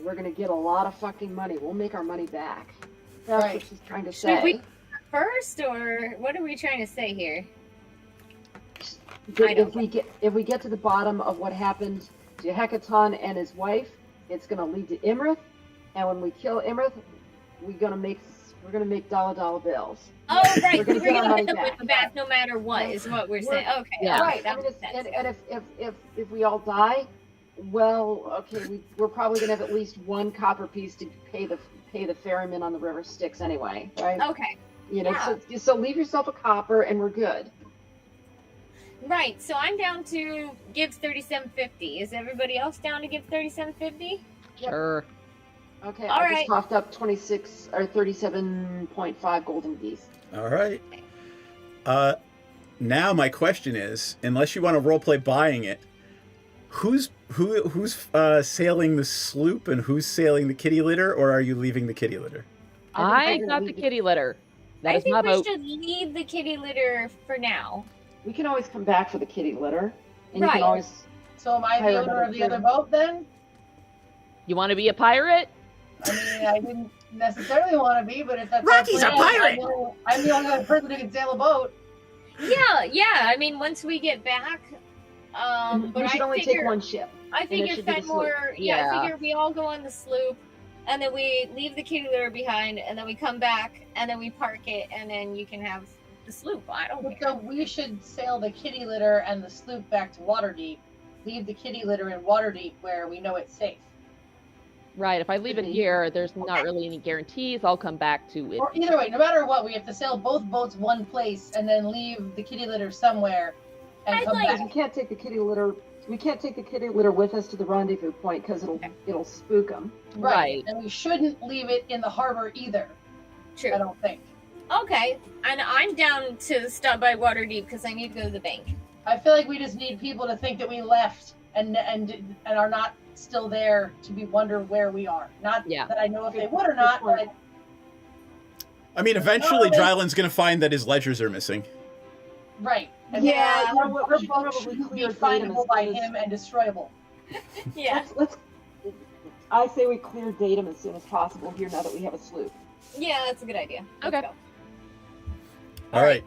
we're going to get a lot of fucking money. We'll make our money back. That's what she's trying to say. Should we first, or what are we trying to say here? If we get to the bottom of what happened to Hecaton and his wife, it's going to lead to Imrith, and when we kill Imrith, we're going to make dollar bills. Oh, right. We're We're going to get our going money to back. back no matter what, is what we're saying. Okay, Yeah. all Right. that I mean, makes sense. and if we all die, well, okay, we're probably gonna have at least one copper piece to pay the ferryman on the river Styx anyway, right? Okay. You know, Yeah. so leave yourself a copper and we're good. Right, so I'm down to give 37.50. Is everybody else down to give 37.50? Sure. Okay, All I right. just coughed up 26 or 37.5 golden geese. All right. Now my question is, unless you want to roleplay buying it, who's sailing the sloop and who's sailing the kitty litter, or are you leaving the kitty litter? I got the kitty litter. That I is think my we boat. should leave the kitty litter for now. We can always come back for the kitty litter, and you Right. can always. So am I the Pirate owner of the litter. other boat then? You want to be a pirate? I mean, I didn't necessarily want to be, but if that's Rocky's our a plan, pirate! I'm the only other person who can sail a boat. Yeah. I mean, once we get back, but we should I only figure, take one ship. I and it figure should be the sloop. Fenmore. I Yeah. figure we all go on the sloop, and then we leave the kitty litter behind, and then we come back, and then we park it, and then you can have the sloop. I don't care. So we should sail the kitty litter and the sloop back to Waterdeep. Leave the kitty litter in Waterdeep where we know it's safe. Right. If I leave it here, there's not really any guarantees. I'll come back to it. Or either way, no matter what, we have to sail both boats one place and then leave the kitty litter somewhere and come Because back. we can't take the kitty litter. We can't take the kitty litter with us to the rendezvous point because it'll spook them. Right. And we shouldn't leave it in the harbor either. True. I don't think. Okay, and I'm down to stop by Waterdeep because I need to go to the bank. I feel like we just need people to think that we left and are not still there to be wonder where we are. Not that I know if they would or not, but I mean, eventually Dryland's gonna find that his ledgers are missing. Right. And Yeah, then you know what, we should probably clear be findable by Datum as him and destroyable. Yeah. I say we clear Datum as soon as possible here now that we have a sloop. Yeah, that's a good idea. Let's Okay. go. All right.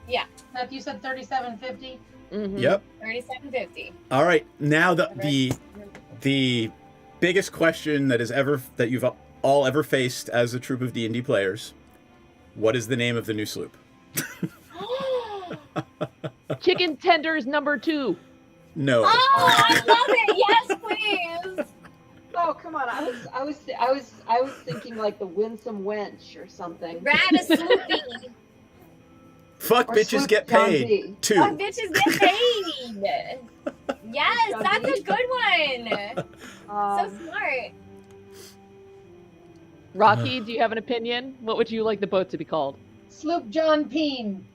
Yeah. Seth, you said 3750? Mm-hmm. Yep. 3750. All right. Now the biggest question that you've all ever faced as a troop of D&D players. What is the name of the new sloop? Chicken tenders number 2. No. Oh, I love it. Yes, please. Oh, come on! I was thinking like the Winsome Wench or something. Ratasloopy. Fuck Or bitches Sloop get John paid. D. 2. Fuck bitches get paid. Yes, that's a good one. So smart. Rocky, do you have an opinion? What would you like the boat to be called? Sloop John Peen.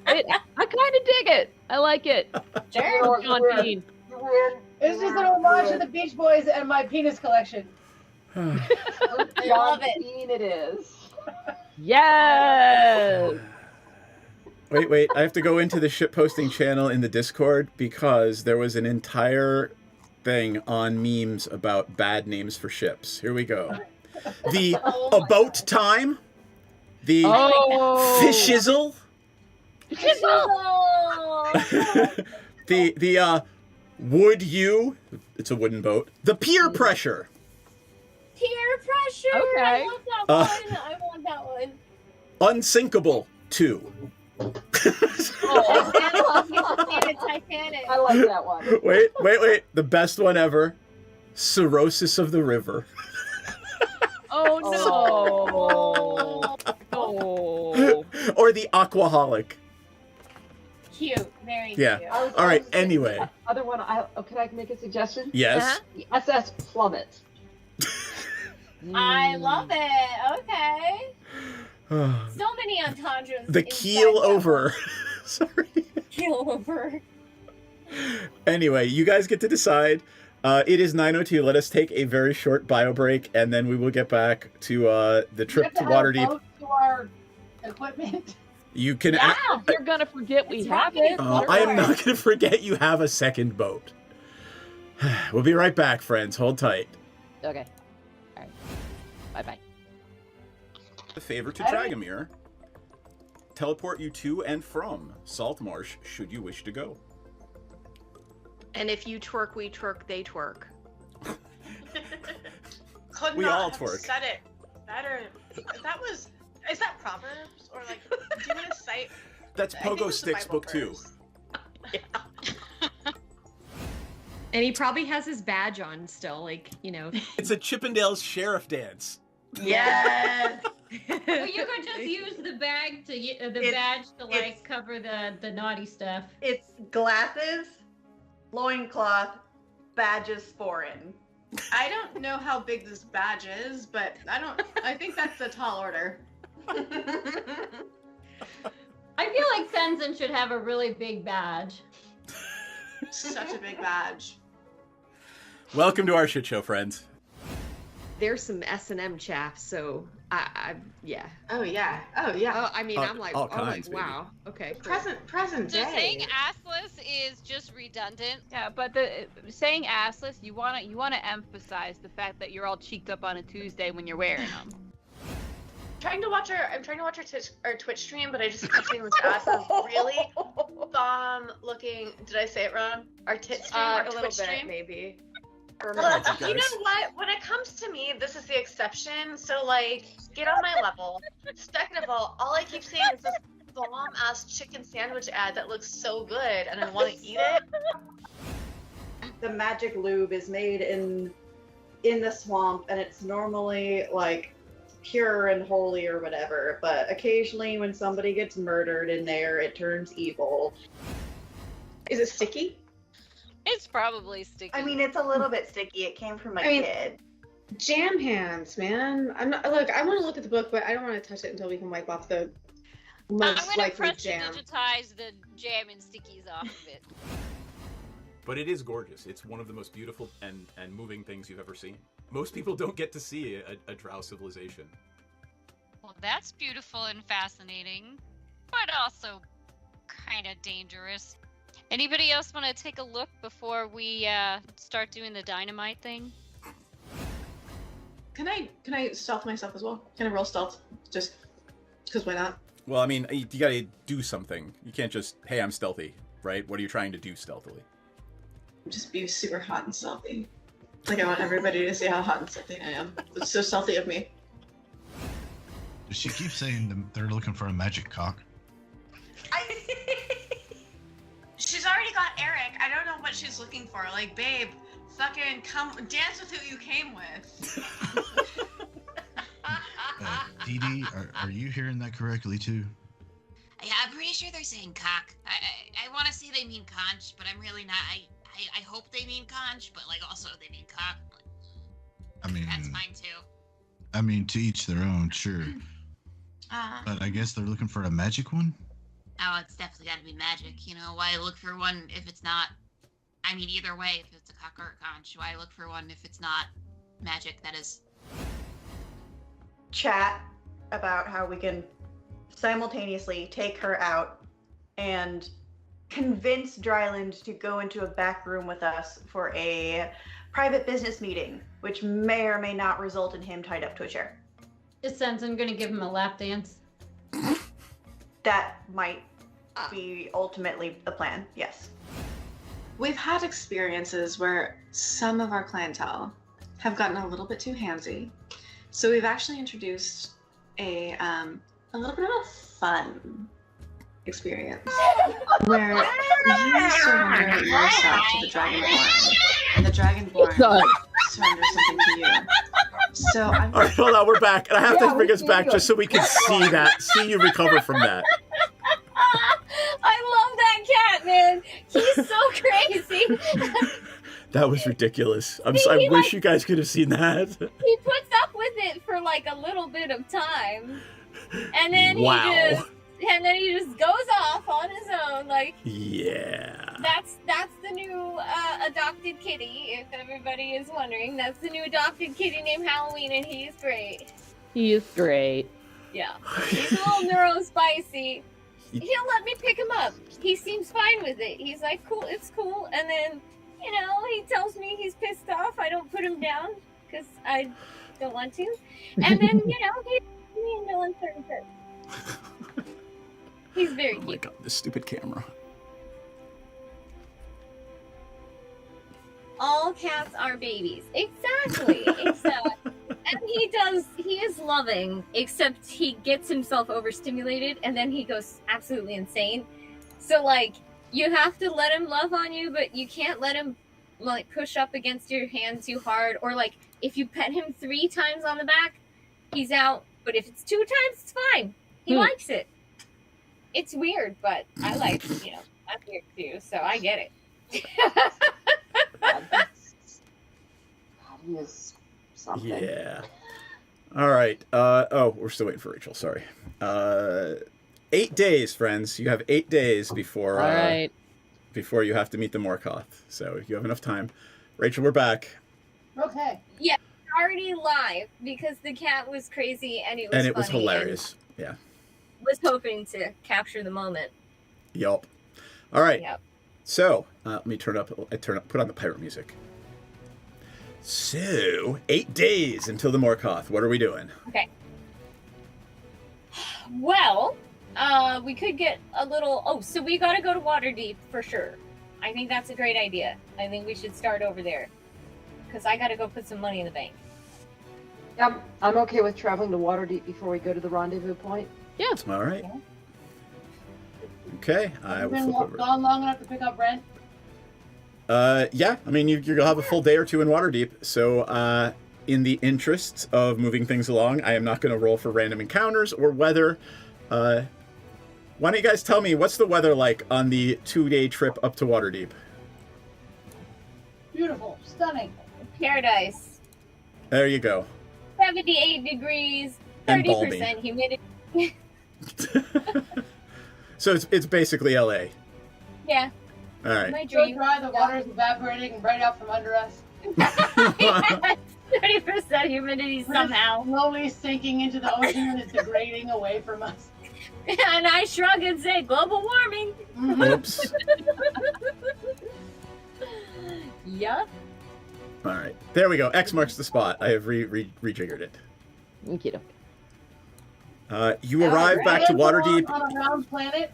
I kind of dig it. I like it. Sure. John Bean. It's just an homage to the Beach Boys and my penis collection. I love it. Bean it is. Yes. Wait. I have to go into the shitposting channel in the Discord because there was an entire thing on memes about bad names for ships. Here we go. The About Time. The Fishizzle. The Would You. It's a wooden boat. The Peer Pressure. Peer pressure. Okay. I want that one. I want that one. Unsinkable 2. Titanic. I like that one. Wait. The best one ever. Cirrhosis of the River. Oh no. Oh. Or the Aquaholic. Cute. Very Yeah. cute. All right. Anyway. Other one. Could I make a suggestion? Yes. The SS Plummet. I love it. Okay. So many entendres. The keel over. Sorry. Keel over. Anyway, you guys get to decide. It is 9:02. Let us take a very short bio break, and then we will get back to the trip to Waterdeep. To our equipment. You can. You're gonna forget we have it. I am not going to forget you have a second boat. We'll be right back, friends. Hold tight. Okay. All right. Bye-bye. A favor to Dragomir. Teleport you to and from Saltmarsh, should you wish to go. And if you twerk, we twerk, they twerk. Could We not all have twerk. said it better. Is that Proverbs? Or like, do you want to cite? That's I think Pogo it's a Sticks Bible book 2. verse. And he probably has his badge on still, like, you know. It's a Chippendales sheriff dance. Yes. Well, you could just use the bag to badge to like cover the naughty stuff. It's glasses, loincloth, badges foreign. I don't know how big this badge is, but I think that's a tall order. I feel like Senzen should have a really big badge. Such a big badge. Welcome to our shit show, friends. There's some S&M chaff, so yeah. Oh yeah. Oh, I mean, All- I'm like, all kinds, baby. wow. Okay. Cool. Present So day. saying assless is just redundant. Yeah, but the saying assless, you wanna emphasize the fact that you're all cheeked up on a Tuesday when you're wearing them. I'm trying to watch our Twitch stream, but I just keep seeing this ass is really bomb looking. Did I say it wrong? Our tit stream, our A little Twitch bit, stream. maybe. You know what? When it comes to me, this is the exception. So like, get on my level. Second of all I keep seeing is this bomb ass chicken sandwich ad that looks so good, and I want to eat it. The magic lube is made in the swamp, and it's normally like pure and holy or whatever, but occasionally when somebody gets murdered in there, it turns evil. Is it sticky? It's probably sticky. I mean, it's a little bit sticky. It came from a kid. Jam hands, man. I want to look at the book, but I don't want to touch it until we can wipe off the I'm most gonna likely French jam. digitize the jam and stickies off of it. But it is gorgeous. It's one of the most beautiful and moving things you've ever seen. Most people don't get to see a drow civilization. Well, that's beautiful and fascinating, but also kind of dangerous. Anybody else want to take a look before we start doing the dynamite thing? Can I stealth myself as well? Can I roll stealth? Just because why not? Well, I mean, you gotta do something. You can't just, hey, I'm stealthy, right? What are you trying to do stealthily? Just be super hot and stealthy. Like, I want everybody to see how hot and stealthy I am. It's so stealthy of me. Does she keep saying they're looking for a magic cock? She's already got Eric. I don't know what she's looking for. Like, babe, fucking come dance with who you came with. Dee Dee, are you hearing that correctly too? Yeah, I'm pretty sure they're saying cock. I want to say they mean conch, but I'm really not. I hope they mean conch, but like also they mean cock. I mean, that's fine too. I mean, to each their own, sure. But I guess they're looking for a magic one? Oh, it's definitely got to be magic. You know, why look for one if it's not... I mean, either way, if it's a cock or a conch, why look for one if it's not magic, that is? Chat about how we can simultaneously take her out and convince Dryland to go into a back room with us for a private business meeting, which may or may not result in him tied up to a chair. Just sense I'm gonna give him a lap dance. That might be ultimately the plan, yes. We've had experiences where some of our clientele have gotten a little bit too handsy. So we've actually introduced a little bit of a fun experience where you surrender yourself to the Dragonborn, and the Dragonborn surrenders something to you. So I'm... All right, hold on, we're back, and I have to bring us back just so we can see you recover from that. I love that cat, man. He's so crazy. That was ridiculous. I wish you guys could have seen that. He puts up with it for like a little bit of time, and then he just goes off on his own. Like, yeah. That's the new adopted kitty. If everybody is wondering, that's the new adopted kitty named Halloween, and he is great. He is great. Yeah, he's a little neurospicy. He'll let me pick him up. He seems fine with it. He's like, cool, it's cool. And then, you know, he tells me he's pissed off. I don't put him down because I don't want to. And then, you know, he me in no uncertain terms. He's very cute. Oh my god, this stupid camera. All cats are babies. Exactly. And he is loving, except he gets himself overstimulated and then he goes absolutely insane. So, like, you have to let him love on you, but you can't let him, like, push up against your hand too hard. Or, like, if you pet him 3 times on the back, he's out. But if it's 2 times, it's fine. He likes it. It's weird, but I like, you know, I'm weird too, so I get it. That is something. Yeah. All right. Oh, we're still waiting for Rachel. Sorry. 8 days, friends. You have 8 days before. All right. Before you have to meet the Morkoth. So you have enough time. Rachel, we're back. Okay. Yeah, already live because the cat was crazy and it was funny hilarious. Yeah. Was hoping to capture the moment. Yup. All right. Yep. So let me put on the pirate music. So 8 days until the Morkoth. What are we doing? Okay. Well, we could get a little. Oh, so we got to go to Waterdeep for sure. I think that's a great idea. I think we should start over there because I got to go put some money in the bank. Yep, I'm okay with traveling to Waterdeep before we go to the rendezvous point. Yeah. All right. Okay, I will flip over. Gone long enough to pick up rent? Yeah, I mean, you'll have a full day or two in Waterdeep, so in the interests of moving things along, I am not going to roll for random encounters or weather. Why don't you guys tell me, what's the weather like on the 2-day trip up to Waterdeep? Beautiful, stunning. Paradise. There you go. 78 degrees, And 30% humidity. So it's basically LA. Yeah. All right. My So dream. dry, the water is evaporating right out from under us. 30% humidity somehow. Slowly sinking into the ocean and is degrading away from us. And I shrug and say, global warming. Oops. Yup. All right, there we go. X marks the spot. I have rejiggered it. Thank you. You arrive back to Waterdeep. On a round planet?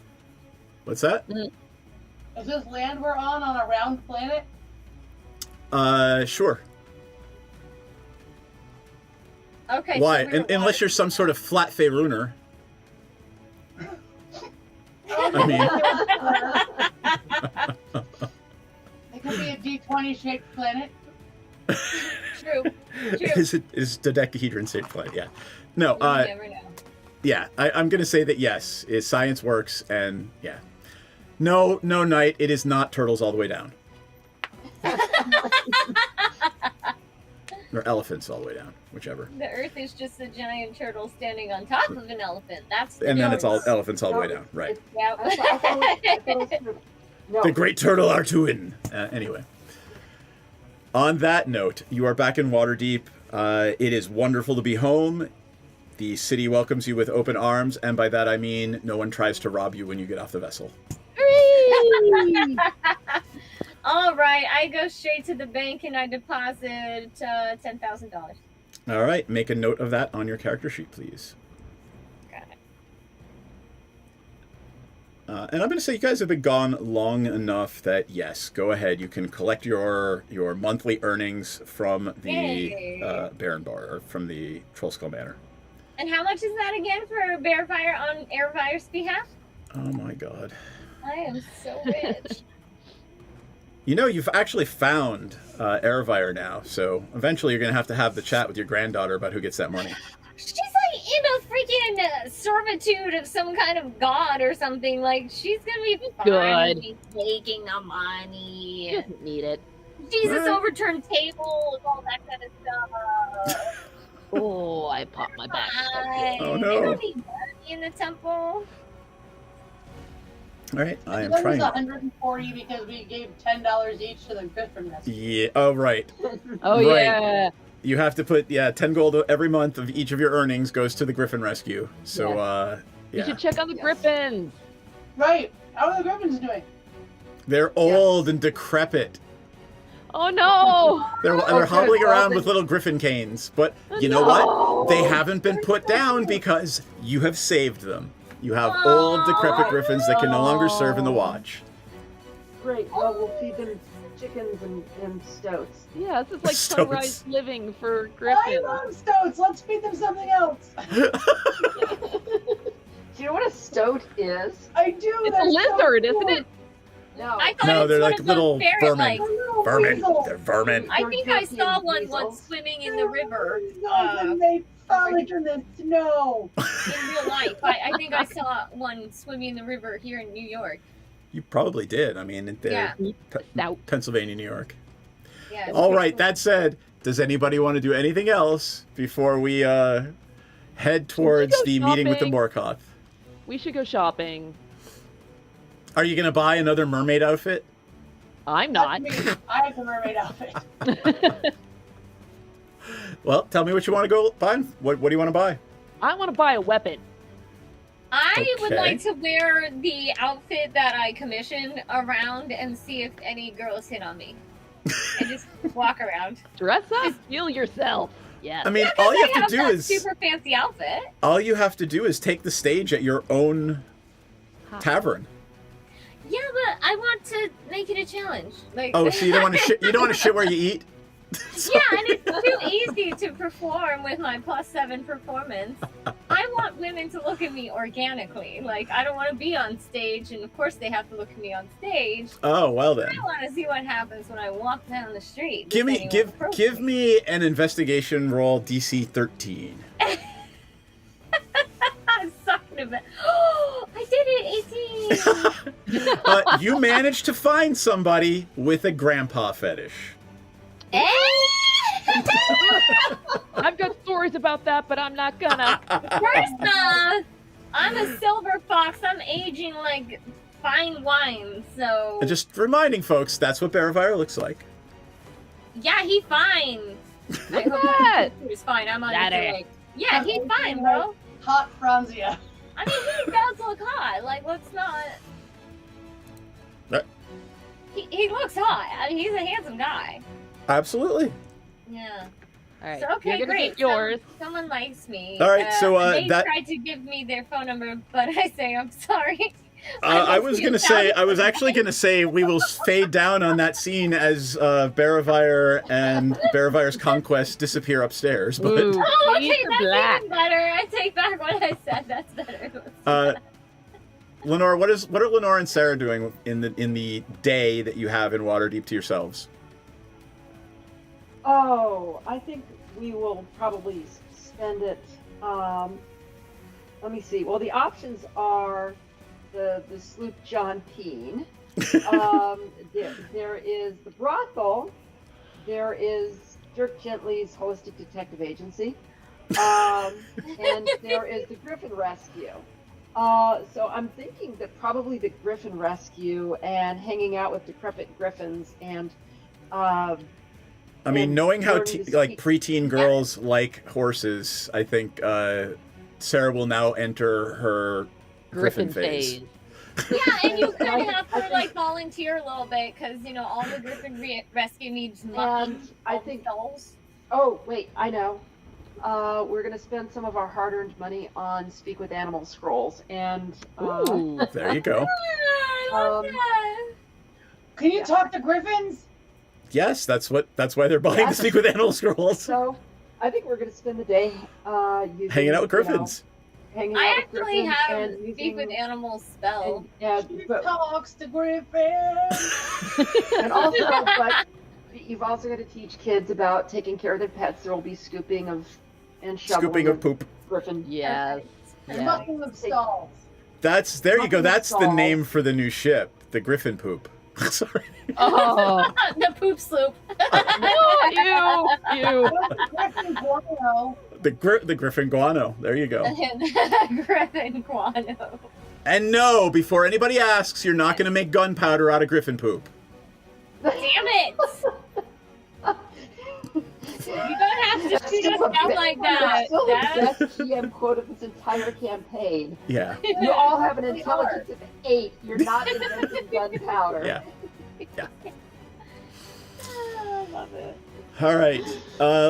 What's that? Is this land we're on a round planet? Sure. Okay. Why? So Unless you're some sort of flat Faeruner. I mean, It could be a D20 shaped planet. True. is dodecahedron shaped planet? Yeah. No. You never know. Yeah, I'm gonna say that yes, science works, and yeah. No, Knight, it is not turtles all the way down. Or elephants all the way down, whichever. The Earth is just a giant turtle standing on top of an elephant. That's And then it's all elephants all the way down, right? Yeah. The great turtle Artuin. Anyway. On that note, you are back in Waterdeep. It is wonderful to be home. The city welcomes you with open arms, and by that I mean no one tries to rob you when you get off the vessel. All right, I go straight to the bank and I deposit $10,000. All right, make a note of that on your character sheet, please. Got it. And I'm going to say you guys have been gone long enough that, yes, go ahead. You can collect your monthly earnings from the Baron Bar, or from the Trollskull Manor. And how much is that again for Bearfire on Airfire's behalf? Oh my god. I am so rich. You know, you've actually found Airvire now, so eventually you're going to have the chat with your granddaughter about who gets that money. She's like in a freaking servitude of some kind of god or something. Like, she's going to be fine with me taking the money. She doesn't need it. Jesus Right. overturned tables, all that kind of stuff. Oh, I popped my back. Oh, We no. don't need money in the temple. All right, I am It was trying. 140 because we gave $10 each to the Griffin Rescue. Yeah. Oh, right. Oh, Right. yeah. You have to put 10 gold every month of each of your earnings goes to the Griffin Rescue. So, You yeah, should check on the Griffins. Right. How are the Griffins doing? they're old and decrepit. Oh, no. They're hobbling around with little Griffin canes. But you know what? They haven't been put down because you have saved them. You have old, decrepit Griffins that can no longer serve in the watch. Great. Well, we'll feed them chickens and stoats. Yeah, this is like Stoats. sunrise living for I Griffins. love stoats. Let's feed them something else. Do you know what a stoat is? I do. It's a lizard, isn't it? No. I thought No, it's they're one like of little those ferret-like. vermin. They're vermin. I think I saw European one weasels. once swimming in the river And they frolic in the snow. in real life. I think I saw one swimming in the river here in New York. You probably did. I mean, they're Pennsylvania, New York. Yeah. All right, that said, does anybody want to do anything else before we head towards go the meeting with the shopping. Morkoth? We should go shopping. Are you going to buy another mermaid outfit? I'm not. I have the mermaid outfit. Well, tell me what you want to go buy. What do you want to buy? I want to buy a weapon. I would Okay. like to wear the outfit that I commissioned around and see if any girls hit on me. And just walk around. Dress up, feel yourself. Yes. I mean, Yeah, 'cause all you I have to do that is super fancy outfit. all you have to do is take the stage at your own tavern. Yeah, but I want to make it a challenge. Like, Oh, so you don't want to shit? You don't want to shit where you eat? Yeah, and it's too easy to perform with my +7 performance. I want women to look at me organically. Like, I don't want to be on stage, and of course they have to look at me on stage. Oh, well then. I want to see what happens when I walk down the street. Give me give me an investigation roll DC 13. I'm sucking a bit. Oh, I did it, 18. You managed to find somebody with a grandpa fetish. I've got stories about that, but I'm not gonna. First I'm a silver fox. I'm aging like fine wine, so... And just reminding folks, that's what Bearfire looks like. Yeah, he fine. I hope that. he's fine. I'm on That the it. like, yeah, he's fine, bro. Hot Franzia. I mean, he does look hot. Like, let's not. He looks hot. I mean, he's a handsome guy. Absolutely. Yeah. All right. So okay, You're gonna great. get yours. Someone likes me. All right, so, they that- tried to give me their phone number, but I say I'm sorry. I was actually gonna say we will fade down on that scene as Baravire and Baravire's conquest disappear upstairs. But Ooh, Oh, okay, shades of that's black. even better. I take back what I said. That's better. Lenore, what are Lenore and Sarah doing in the day that you have in Waterdeep to yourselves? Oh, I think we will probably spend it. Let me see. Well, the options are the sloop John Peen. There is the brothel. There is Dirk Gently's holistic detective agency, and there is the Griffin Rescue. So I'm thinking that probably the Griffin Rescue and hanging out with decrepit griffins and. I mean, knowing how preteen girls like horses, I think Sarah will now enter her Griffin phase. Yeah, and you could have her like volunteer a little bit because all the Griffin rescue needs money. And I think. Oh wait, I know. We're gonna spend some of our hard-earned money on Speak with Animal scrolls, and Ooh, there you go. I love that. Can you talk to griffins? Yes, that's why they're buying the Speak with Animal scrolls. So I think we're gonna spend the day Hanging out with griffins. I actually have Speak with Animals spell. Talks to griffins. And also, but you've also got to teach kids about taking care of their pets. There will be scooping of and shoveling Scooping of poop. Griffin. Yes. And mucking of stalls. There you go. That's the Stalls. name for the new ship, the Griffin Poop. Sorry. Oh. The poop sloop. Ew. Griffin guano. The Griffin Guano. There you go. Griffin guano. And no, before anybody asks, you're not going to make gunpowder out of Griffin poop. Damn it! You don't have to shoot us down like that. Still the best GM quote of this entire campaign. Yeah. You all have an intelligence of 8. You're not inventing gunpowder. Yeah. Yeah. I love it. All right.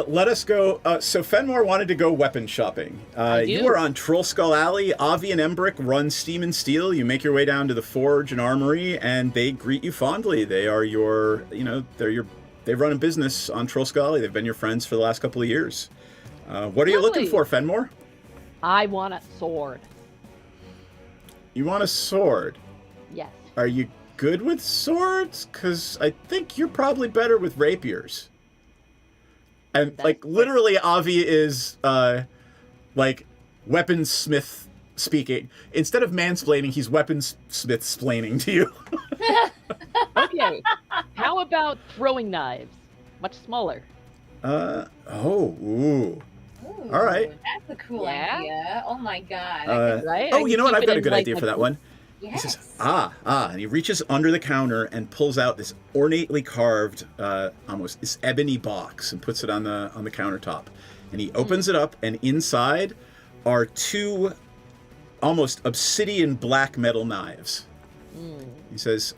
Let us go. So Fenmore wanted to go weapon shopping. You are on Troll Skull Alley. Avi and Embrick run Steam and Steel. You make your way down to the Forge and Armory, and they greet you fondly. They are your, they run a business on Troll Skull Alley. They've been your friends for the last couple of years. What are you looking for, Fenmore? I want a sword. You want a sword? Yes. Are you good with swords? Because I think you're probably better with rapiers. And, literally, Avi is, weaponsmith speaking. Instead of mansplaining, he's weaponsmith-splaining to you. Okay. How about throwing knives? Much smaller. Ooh. All right. That's a cool idea. Oh my god. Right? Oh, you know what? I've got a good idea for that one. Yes. He says, and he reaches under the counter and pulls out this ornately carved, almost this ebony box and puts it on the countertop. And he opens it up, and inside are 2 almost obsidian black metal knives. He says,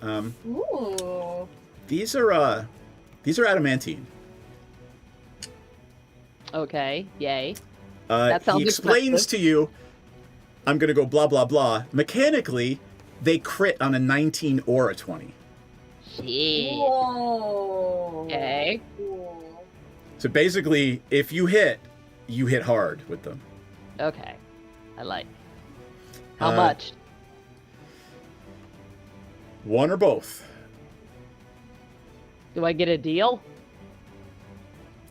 Ooh. These are adamantine. Okay. Yay. He explains to you, I'm going to go blah, blah, blah. Mechanically, they crit on a 19 or a 20. Shit. Whoa. Okay. Cool. So basically, if you hit hard with them. Okay. I like. How much? One or both. Do I get a deal?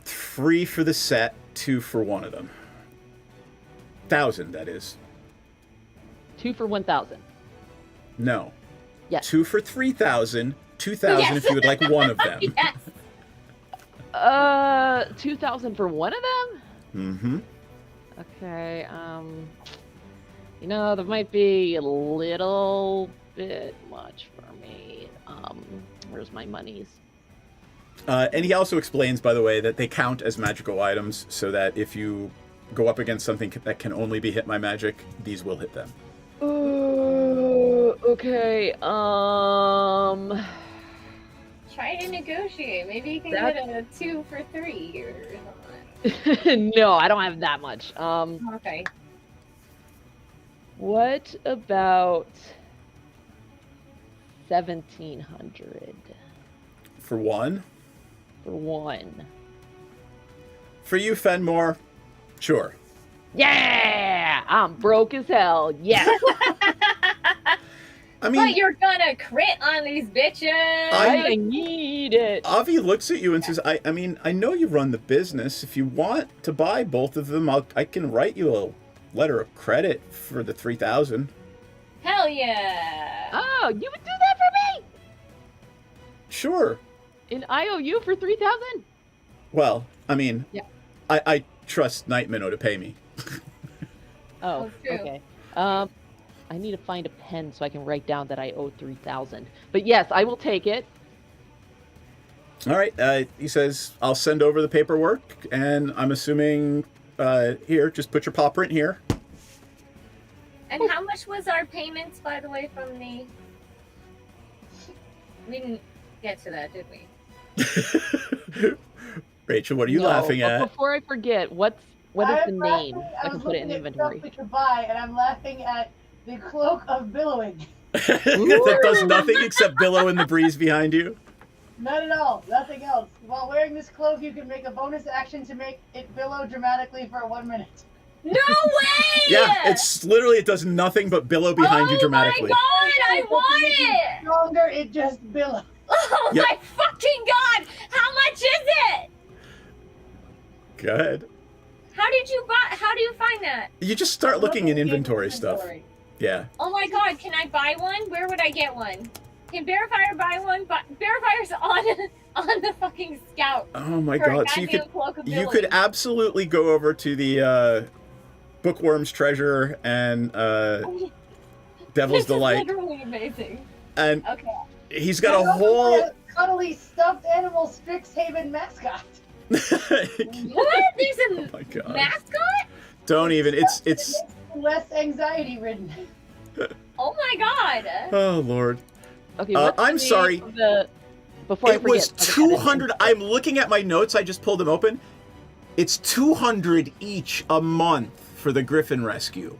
3 for the set, 2 for one of them. 1,000, that is. 2 for 1,000. No. Yes. 2 for 3,000, 2,000 if you would like one of them. Yes. 2,000 for one of them? Mm-hmm. Okay, that might be a little bit much for me. Where's my monies? And he also explains, by the way, that they count as magical items, so that if you go up against something that can only be hit by magic, these will hit them. Okay. Try to negotiate. Maybe you can get a 2 for 3 or something. No, I don't have that much. Okay. What about 1,700 For one? for one? For you, Fenmore, sure. Yeah, I'm broke as hell. Yeah. I mean, but you're gonna crit on these bitches. I need it. Avi looks at you and says, I mean, I know you run the business. If you want to buy both of them, I can write you a letter of credit for the 3,000. Hell yeah. Oh, you would do that for me? Sure. An IOU for 3,000? Well, I mean, Yeah. I trust Night Minnow to pay me. Oh, okay. I need to find a pen so I can write down that I owe 3,000. But yes, I will take it. All right. He says, I'll send over the paperwork, and I'm assuming, here, just put your paw print here. And how much was our payments, by the way, from the... We didn't get to that, did we? Rachel, what are you No, laughing but at? Before I forget, what is the I'm name? laughing- I was can put it in looking at inventory. stuff we could buy, and I'm laughing at the cloak of billowing. That does nothing except billow in the breeze behind you. Not at all. Nothing else. While wearing this cloak, you can make a bonus action to make it billow dramatically for 1 minute. No way! Yeah, it's literally, it does nothing but billow behind you dramatically. Oh my god, I want it! Stronger, it just billows. Oh Yep. my fucking god! How much is it? Go ahead. How do you find that? You just start looking in inventory stuff. Yeah. Oh my god, can I buy one? Where would I get one? Can Bearfire buy one? But Bearfire's on the fucking scout. Oh my for a god. So goddamn cloak of you billows. could absolutely go over to the Bookworm's Treasure and Devil's This is Delight. literally amazing. And Okay. he's got a whole cuddly stuffed animal Strixhaven mascot. What? There's a my God. mascot? Don't even. It's Less anxiety ridden. Oh my god. oh Lord. Okay, I'm sorry. Before I It forget, was 200. I'm looking at my notes. I just pulled them open. It's 200 each a month for the Griffin Rescue.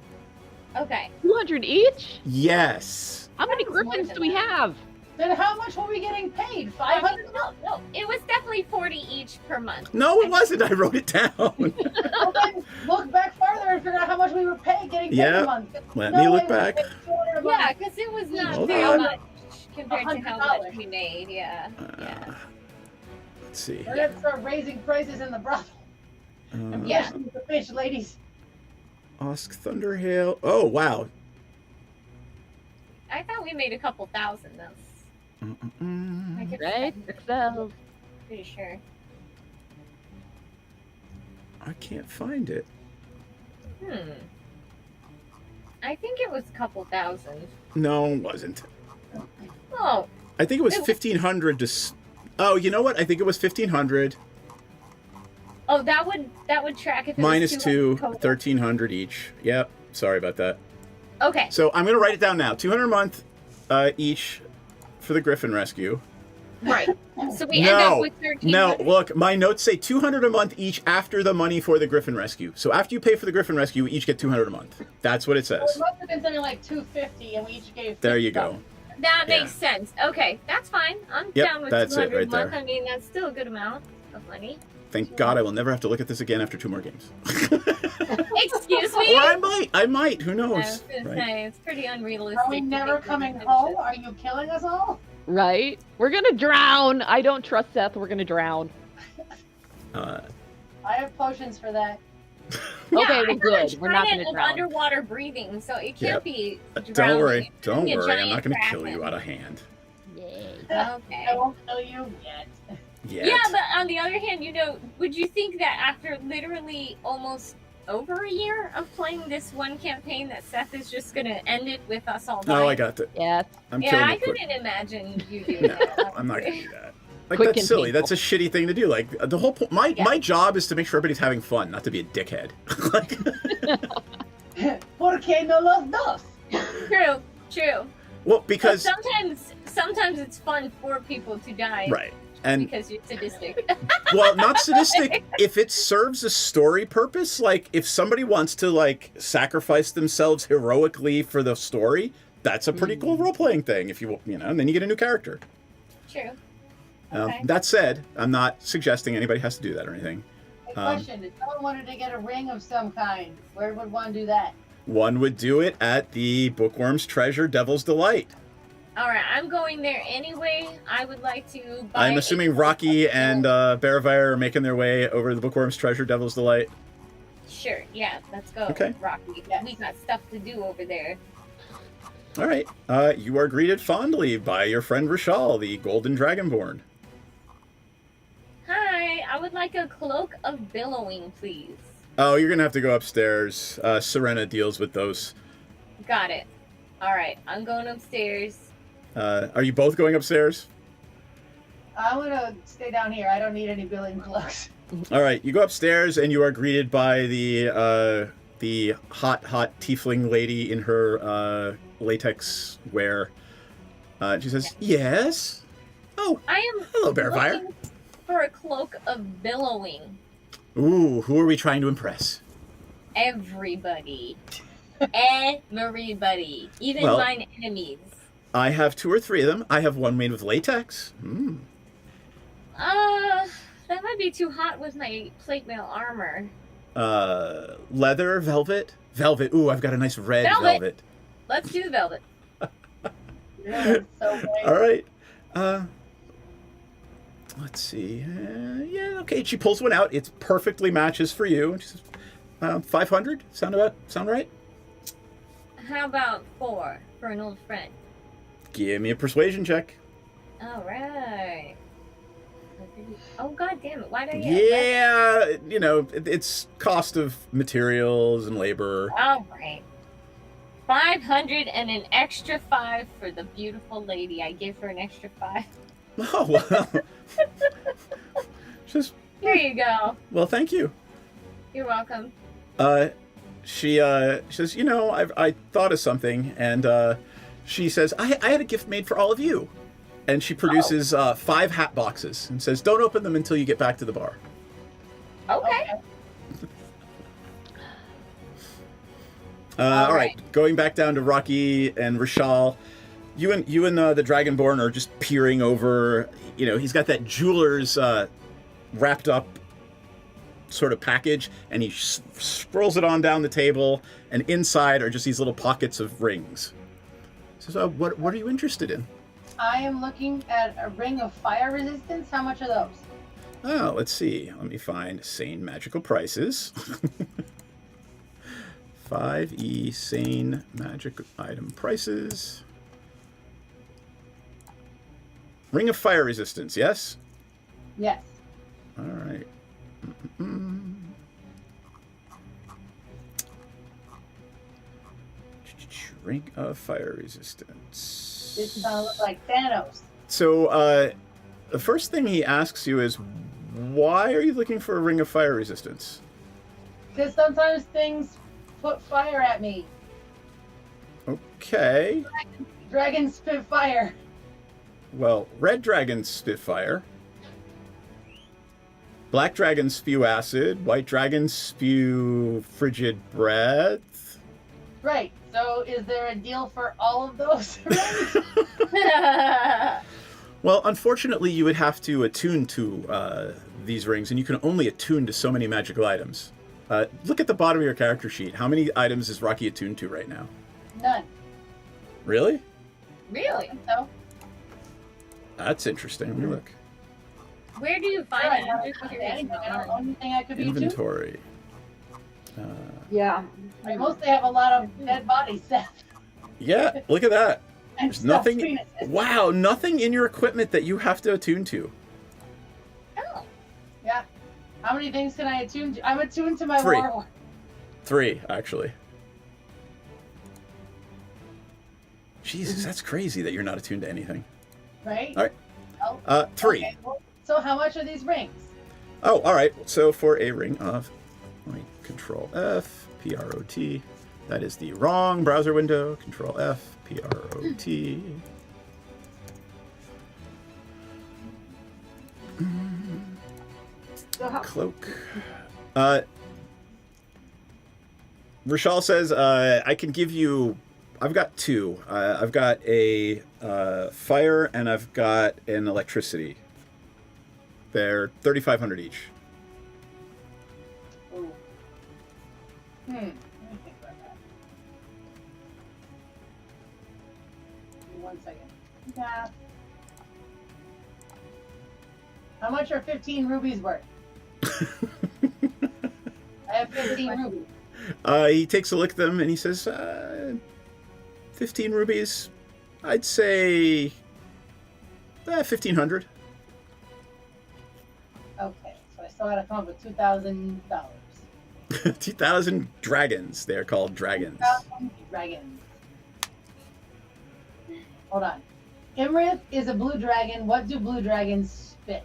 Okay. 200 each? Yes. How many griffins do we have? Then how much were we getting paid? 500? No, it was definitely 40 each per month. No, it wasn't. I wrote it down. Well, then look back farther and figure out how much we were getting paid Yeah. a month. Let No me look way back. we paid $200 a month. Yeah, because it was not Hold very on. much compared to how much we made. Yeah. Let's see. We're gonna start raising prices in the brothel. Yeah. Especially with the fish, ladies. Osk Thunderhail. Oh wow. I thought we made a couple thousand though. I could Right? Excel. pretty sure. I can't find it. I think it was a couple thousand. No, it wasn't. Oh. I think it was It was- 1,500 to. Oh, you know what? I think it was 1,500 Oh, that would track if it minus was 2, 200 total. 1,300 each. Yep. Sorry about that. Okay. So I'm gonna write it down now. 200 a month each for the Griffin Rescue. Right. So we end up No, with 13. no. Look, my notes say 200 a month each after the money for the Griffin Rescue. So after you pay for the Griffin Rescue, we each get 200 a month. That's what it Well, says. it must have been something like $250, and we each gave. There you go. That Yeah. makes sense. Okay, that's fine. I'm Yep, down with that's it 200 right a month. there. I mean, that's still a good amount of money. Thank God I will never have to look at this again after 2 more games. Excuse me? Or I might. Who I knows? was gonna Right? say, it's pretty unrealistic. Are we to never think coming that home? Are you killing us all? Right? We're gonna drown. I don't trust Seth. We're gonna drown. Uh, I have potions for that. Yeah, Okay, I we're have a good. We're not trident gonna of drown. underwater breathing, so it can't Yep. be. don't drowning. worry. It Don't could be a worry. I'm not giant going to kill you kraken. out of hand. Okay. I won't kill you yet. Yet. Yeah, but on the other hand, would you think that after literally almost over a year of playing this one campaign, that Seth is just gonna end it with us all dying? No, I got that. Yes. I'm Yeah, killing I it quick. couldn't imagine you doing No, that. I'm not going to do that. Like, quick that's and silly. painful. That's a shitty thing to do. Like, the whole point. My job is to make sure everybody's having fun, not to be a dickhead. Porque no los dos. True. Well, because But sometimes it's fun for people to die. right, and Because you're sadistic. well, not sadistic. If it serves a story purpose, like if somebody wants to like sacrifice themselves heroically for the story, that's a pretty cool role playing thing. If you know, and then you get a new character. True. Okay. That said, I'm not suggesting anybody has to do that or anything. A question: if someone wanted to get a ring of some kind, where would one do that? One would do it at the Bookworm's Treasure Devil's Delight. All right, I'm going there anyway. I would like to buy. I'm assuming Rocky and Bearvire are making their way over to the Bookworm's Treasure Devil's Delight. Sure. Yeah. Let's go. Okay. Rocky. We got stuff to do over there. All right. You are greeted fondly by your friend Rishal, the Golden Dragonborn. Hi. I would like a cloak of billowing, please. Oh, you're going to have to go upstairs. Serena deals with those. Got it. All right. I'm going upstairs. Are you both going upstairs? I'm gonna stay down here. I don't need any billing cloaks. All right. You go upstairs and you are greeted by the hot tiefling lady in her latex wear. She says, "Yes." Oh, I am. hello, Bearfire. looking for a cloak of billowing. Ooh, who are we trying to impress? Everybody. Everybody. Even Well- mine enemies. I have 2 or 3 of them. I have one made with latex. That might be too hot with my plate mail armor. Leather, velvet. Velvet. Ooh, I've got a nice red velvet. Let's do the velvet. All right. Let's see. Yeah, okay. She pulls one out. It perfectly matches for you. She says, 500? Sound right? How about 4 for an old friend? Give me a persuasion check. All right. Oh, god damn it. Why did I get Yeah, it's cost of materials and labor. All right. 500 and an extra 5 for the beautiful lady. I give her an extra 5. Oh, well. Just, Here you go. well, thank you. You're welcome. She says, I thought of something, and she says, I had a gift made for all of you. And she produces 5 hat boxes and says, don't open them until you get back to the bar. Okay. All right, going back down to Rocky and Rishal. You and the Dragonborn are just peering over. He's got that jeweler's wrapped up sort of package, and he scrolls it on down the table, and inside are just these little pockets of rings. He says, what are you interested in? I am looking at a ring of fire resistance. How much are those? Oh, let's see. Let me find sane magical prices. 5e sane magic item prices. Ring of fire resistance, yes? Yes. All right. Ring of fire resistance. This is gonna look like Thanos. So, the first thing he asks you is, why are you looking for a ring of fire resistance? Because sometimes things put fire at me. Okay. Dragons spit fire. Well, red dragons spit fire. Black dragons spew acid. White dragons spew frigid breath. Right. So is there a deal for all of those? Well, unfortunately, you would have to attune to these rings, and you can only attune to so many magical items. Look at the bottom of your character sheet. How many items is Rocky attuned to right now? None. Really? Really? So That's interesting. Let me look. Where do you find Right, it? I'm just curious. anything. I don't know anything I could be attuned to. Inventory. Yeah. I mostly have a lot of dead bodies set. Yeah, look at that. And There's stuffed nothing. penises. Wow, nothing in your equipment that you have to attune to. Yeah. How many things can I attune to? I'm attuned to my 3. war horn. 3, actually. Jesus, that's crazy that you're not attuned to anything. Right? All right. Oh, 3. okay, well, So how much are these rings? Oh, all right. So for a ring of, let me Control F, PROT. That is the wrong browser window. Control F, PROT. Cloak. Rochelle says, I can give you... I've got two. I've got a fire and I've got an electricity. They're 3,500 each. Ooh. Let me think about that. Give me 1 second. Yeah. How much are 15 rubies worth? I have 15 rubies. He takes a look at them and he says, 15 rubies. I'd say 1,500. Okay, so I still gotta come up with $2,000. 2,000 dragons. They're called dragons. 2,000 dragons. Hold on. Imrith is a blue dragon. What do blue dragons spit?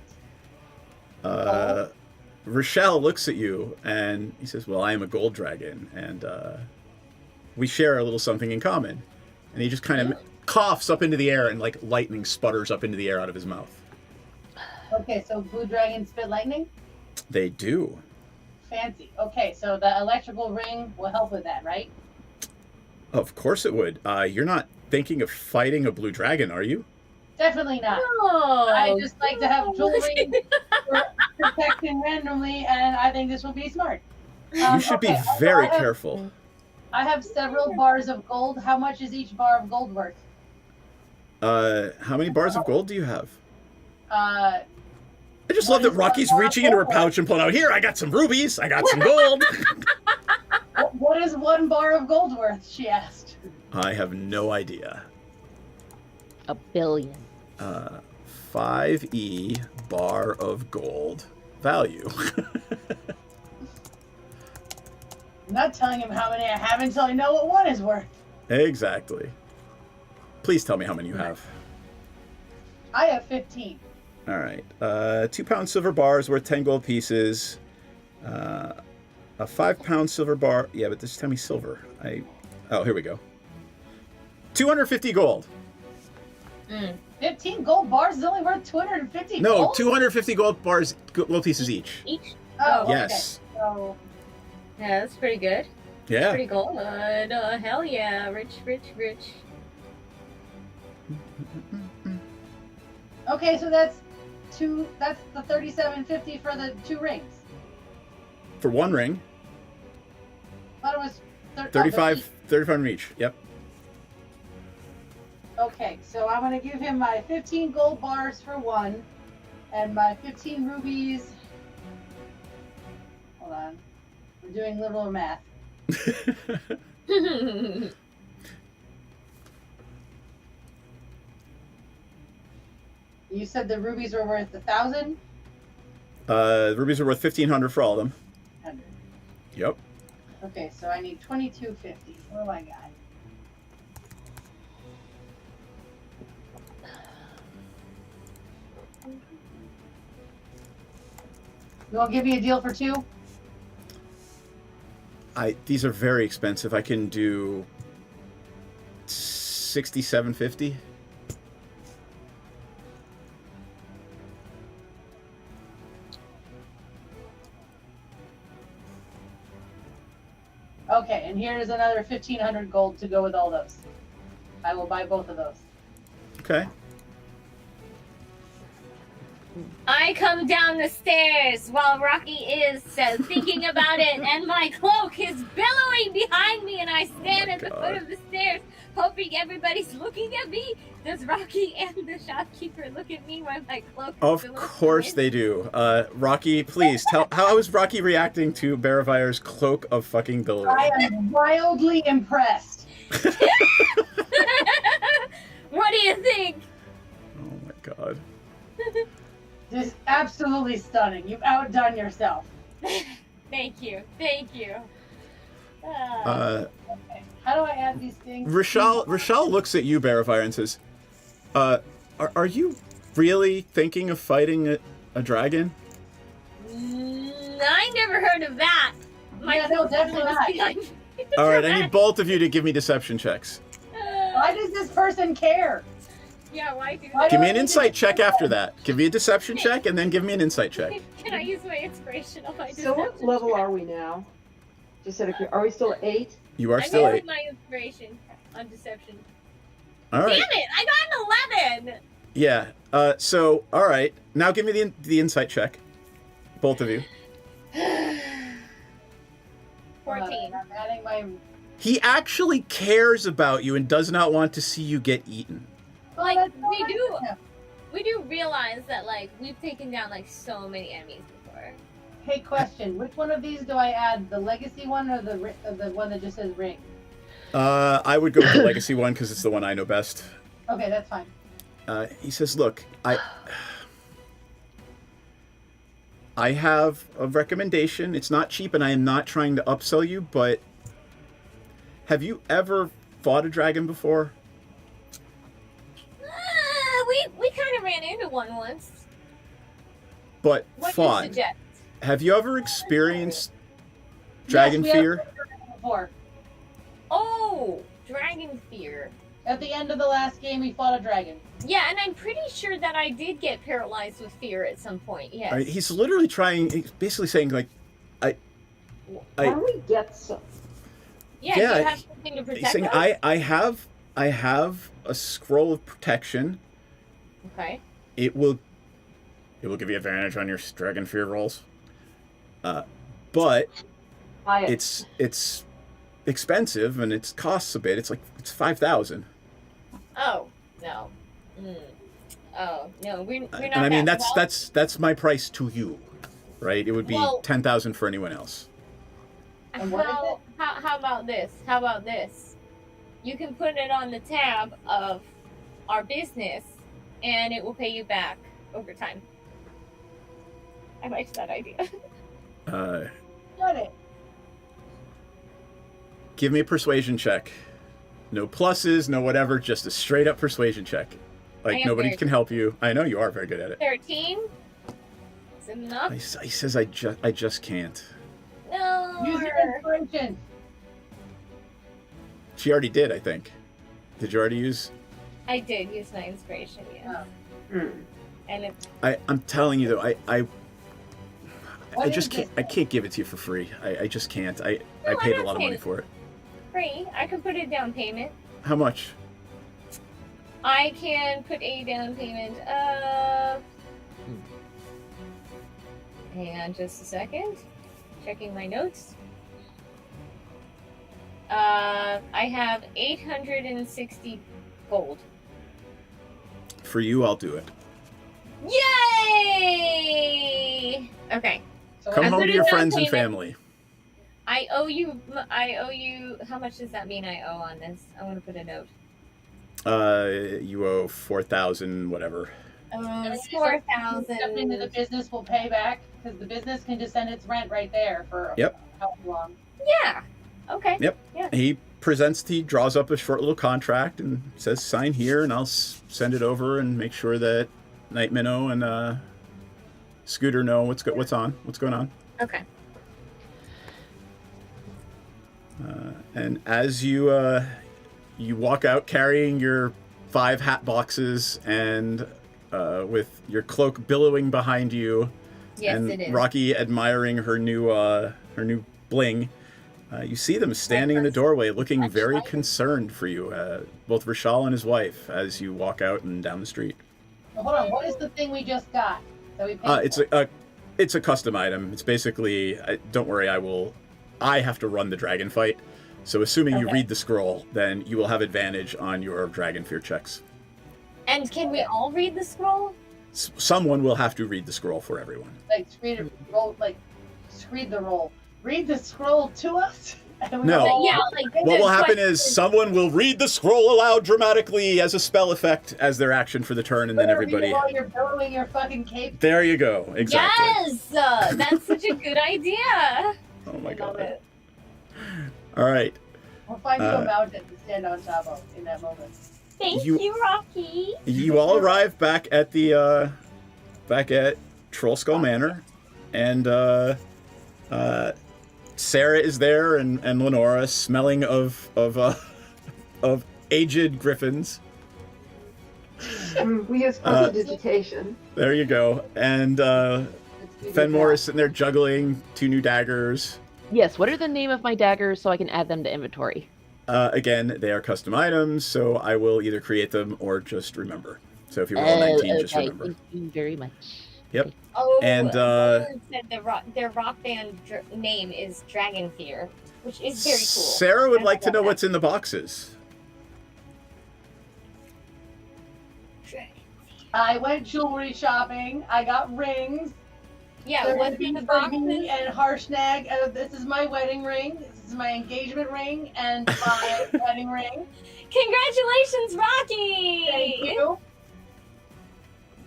Rochelle looks at you and he says, well, I am a gold dragon and we share a little something in common. And he just kind of coughs up into the air and like lightning sputters up into the air out of his mouth. Okay, so blue dragons spit lightning? They do. Fancy. Okay, so the electrical ring will help with that, right? Of course it would. You're not thinking of fighting a blue dragon, are you? Definitely not. No. I just like to have jewelry for protection randomly, and I think this will be smart. You should be very careful. I have several bars of gold. How much is each bar of gold worth? How many bars of gold do you have? I just love that Rocky's reaching into her pouch and pulling out, here, I got some rubies, I got some gold. What is 1 bar of gold worth, she asked. I have no idea. 1 billion. 5E bar of gold value. I'm not telling him how many I have until I know what one is worth. Exactly. Please tell me how many you have. I have 15. All right. 2-pound silver bar is worth 10 gold pieces. A 5-pound silver bar. Yeah, but this time he's silver. Oh, here we go. 250 gold. 15 gold bars is only worth 250 No, gold? 250 gold bars, gold pieces each. Each? Oh, Yes. Okay. So, yeah, that's pretty good. Yeah. Pretty good. Hell yeah. Rich, rich, rich. okay, so that's the 37.50 for the 2 rings. For 1 ring, I thought it was 35 each. Yep. Okay, so I'm gonna give him my 15 gold bars for 1, and my 15 rubies. Hold on, we're doing little math. You said the rubies were worth 1,000? Rubies are worth 1,500 for all of them. 100. Yep. Okay, so I need 22.50. What do I got? You want to give me a deal for 2? These are very expensive. I can do 67.50. Okay, and here is another 1,500 gold to go with all those. I will buy both of those. Okay. I come down the stairs while Rocky is thinking about it, and my cloak is billowing behind me, and I stand at the foot of the stairs, hoping everybody's looking at me. Does Rocky and the shopkeeper look at me while my cloak is Of billowing course they do. Rocky, please tell, how is Rocky reacting to Baravire's cloak of fucking billowing? I am wildly impressed. What do you think? Oh my god. This is absolutely stunning. You've outdone yourself. Thank you. Thank you. Okay. How do I add these things? Rochelle looks at you, Baravire, and says, are you really thinking of fighting A dragon? I never heard of that. Yeah, no, definitely not. All right, I need both of you to give me deception checks. Why does this person care? Yeah, why do Give me an insight check after that. Give me a deception check and then give me an insight check. Can I use my inspiration on my So what deception level check? are we now? Just out of are we still at 8? You are still I'm 8. using my inspiration on deception. All right. Damn it! I got an 11. Yeah. So, all right. Now give me the insight check. Both of you. 14. I'm adding my. He actually cares about you and does not want to see you get eaten. Like we do realize that like we've taken down like so many enemies before. Hey, question. Which one of these do I add? The legacy one or the one that just says ring? I would go with the legacy one because it's the one I know best. Okay, that's fine. He says, look, I have a recommendation. It's not cheap, and I am not trying to upsell you, but have you ever fought a dragon before? We kind of ran into one once. But What do you fought. suggest? Have you ever experienced dragon Yes, we fear? have before. Oh, dragon fear. At the end of the last game, we fought a dragon. Yeah, and I'm pretty sure that I did get paralyzed with fear at some point. Yes. All right, he's literally trying. He's basically saying like, Can we get some? Yeah, yeah, you have something to protect he's saying us? I have a scroll of protection. Okay. It will give you advantage on your dragon fear rolls. But it's expensive and it costs a bit. It's 5,000. Oh no. Oh no, we're not. And I mean that well. that's my price to you, right? It would be Well- 10,000 for anyone else. How about this? How about this? You can put it on the tab of our business, and it will pay you back over time. I liked that idea. Got it. Give me a persuasion check. No pluses, no whatever, just a straight up persuasion check. I Like am nobody very can help you. I know you are very good at it. 13. Is it enough? He says I just can't. No. Use your inspiration. She already did, I think. Did you already use? I did use my inspiration, yeah. And it, I'm telling you though, I What just is can't. I can't give it to you for free. I just can't. I No, paid I'm a not lot of money saying- for it. free. I can put a down payment. How much? I can put a down payment of. Hang on just a second. Checking my notes. I have 860 gold. For you, I'll do it. Yay! Okay. Come I home put to a your down friends and payment. family. I owe you. How much does that mean I owe on this? I want to put a note. You owe 4,000, whatever. It's Step 4,000. into the business will pay back because the business can just send its rent right there for Yep. how long. Yeah. Okay. Yep. Yeah. He draws up a short little contract and says, "Sign here," and I'll send it over and make sure that Night Minnow and Scooter know what's going on. Okay. And as you walk out carrying your 5 hat boxes and with your cloak billowing behind you, Yes, and it is. Rocky admiring her new bling, you see them standing in the doorway, looking very concerned for you. Both Rishal and his wife, as you walk out and down the street. Well, hold on. What is the thing we just got that we paid It's a custom item. It's basically, don't worry, I have to run the dragon fight. So assuming you Okay. read the scroll, then you will have advantage on your dragon fear checks. And can we all read the scroll? Someone will have to read the scroll for everyone. Like read the roll. Read the scroll to us. And we No. all- Yeah, like What will happen is someone will read the scroll aloud dramatically as a spell effect as their action for the turn, and then Whatever you everybody... while you're billowing your fucking cape. There you go. Exactly. Yes, that's such a good idea. Oh my I love god. it. All right. We'll find you a Uh, mountain to stand on top of in that moment. Thank You- you, Rocky. You all arrive back at the Trollskull Manor, and Sarah is there, and Lenora, smelling of aged griffins. We use prestidigitation. There you go. And Fenmore is sitting there juggling 2 new daggers. Yes, what are the name of my daggers so I can add them to inventory? Again, they are custom items, so I will either create them or just remember. So if you roll a 19, just remember. Thank you very much. Yep. Oh, and said their rock band name is Dragon Fear, which is very cool. Sarah would like to know what's in the boxes. I went jewelry shopping. I got rings. Yeah, There what's was in the for boxes? me and Harshnag. This is my wedding ring. This is my engagement ring and my wedding ring. Congratulations, Rocky! Thank you.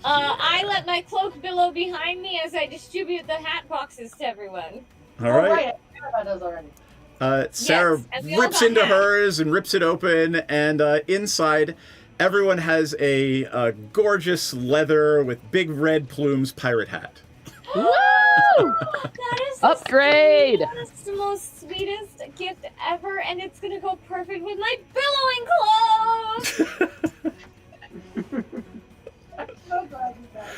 I let my cloak billow behind me as I distribute the hat boxes to everyone. All right. Right. I forgot about those already. Sarah Yes, and we all rips got into hats. hers and rips it open, and inside, everyone has a gorgeous leather with big red plumes pirate hat. Woo! That is the Upgrade! sweetest, the most sweetest gift ever, and it's gonna go perfect with my billowing clothes! I'm so glad you guys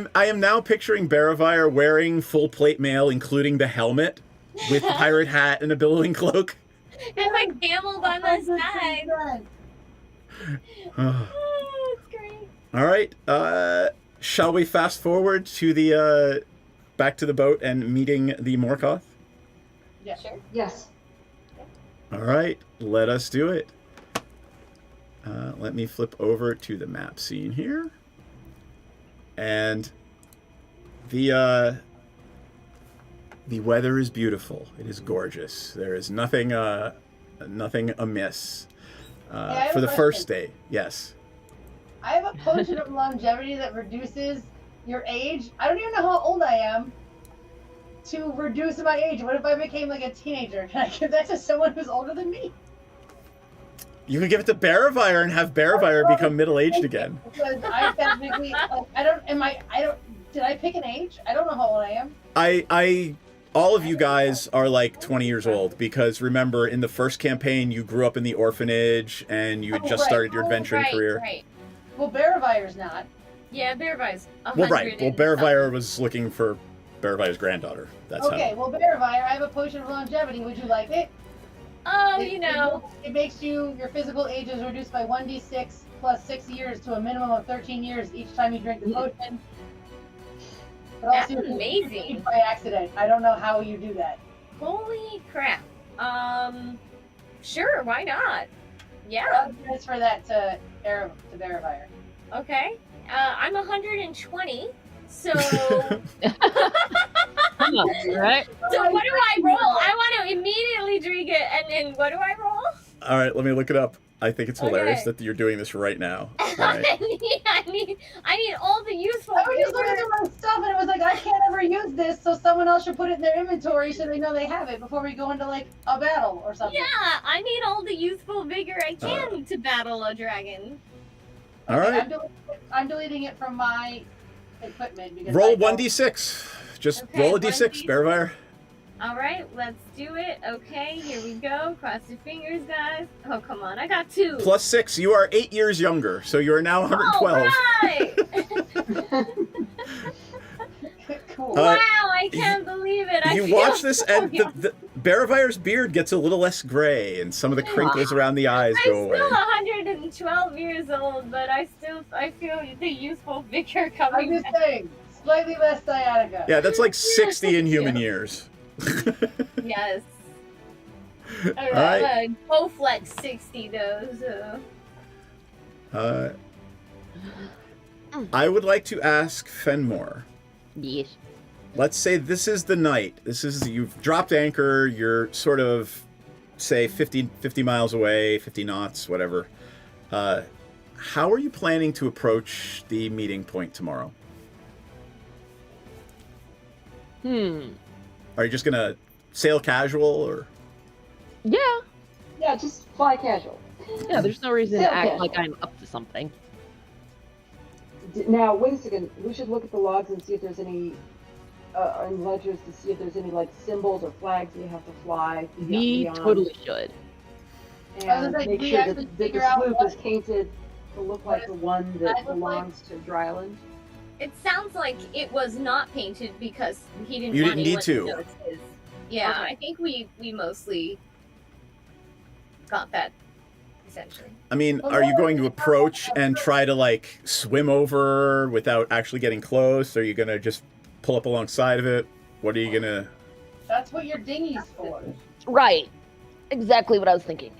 know. I am now picturing Baravire wearing full plate mail, including the helmet, with the pirate hat and a billowing cloak. And my camel by my side. Oh. Oh, it's great. All right. Shall we fast forward to the back to the boat and meeting the Morkoth? Yeah, sure. Yes. All right, let us do it. Let me flip over to the map scene here. And the weather is beautiful. It is gorgeous. There is nothing amiss have for a the first question. day. Yes. I have a potion of longevity that reduces your age. I don't even know how old I am to reduce my age. What if I became like a teenager? Can I give that to someone who's older than me? You can give it to Baravire and have Baravire become middle-aged again. Because I technically, did I pick an age? I don't know how old I am. All of you guys are like 20 years old because remember, in the first campaign, you grew up in the orphanage and you had just started your adventuring career. Right. Well, Baravire's not. Yeah, Bearvire's 100. Well, right. Well, Baravire was looking for Baravire's granddaughter. That's Okay, well, Baravire, I have a potion of longevity. Would you like it? Oh, It makes your physical age is reduced by 1d6 plus 6 years to a minimum of 13 years each time you drink the potion. But That's also, you can amazing. drink it by accident. I don't know how you do that. Holy crap. Sure, why not? Yeah. I'll transfer that to Baravire. Okay. I'm 120, so. Right? So what do I roll? I want to immediately drink it, and then what do I roll? All right, let me look it up. I think it's hilarious Okay. that you're doing this right now. All right. I need all the useful. I was just looking through my stuff and it was like, I can't ever use this, so someone else should put it in their inventory so they know they have it before we go into like a battle or something. Yeah, I need all the useful vigor I can to battle a dragon. All right. I'm deleting it from my equipment because Roll I don't- 1d6. Just Okay, roll a d6, 1d6. Baravire. All right, let's do it. Okay, here we go. Cross your fingers, guys. Oh, come on, I got 2. Plus 6. You are 8 years younger, so you are now 112. All right. Cool. Wow, I can't believe it. I You feel watch this, so and young. the Baravire's beard gets a little less gray, and some of the crinkles around the eyes I'm go away. still 112 years old, but I feel the youthful vigor coming. I'm just saying, slightly less sciatica. Yeah, that's like 60 in human years. Yes. All right. right. Go flex 60 though. So. I would like to ask Fenmore. Yes. Let's say this is the night. You've dropped anchor. You're sort of, say, 50 miles away, 50 knots, whatever. How are you planning to approach the meeting point tomorrow? Are you just gonna sail casual, or? Yeah. Yeah, just fly casual. Yeah, there's no reason Sail to act casual. like I'm up to something. Now, wait a second. We should look at the logs and see if there's any, and ledgers to see if there's any like symbols or flags we have to fly. We totally should. And like, make we sure actually that figure the out sloop what- is painted to look like the one that belongs to Dryland. It sounds like it was not painted because he didn't. You want didn't need anyone to. notice his. Yeah, Okay. I think we mostly got that essentially. I mean, are you going to approach and try to like swim over without actually getting close? Are you gonna just pull up alongside of it? What are you gonna? That's what your dinghy's for. Right. Exactly what I was thinking.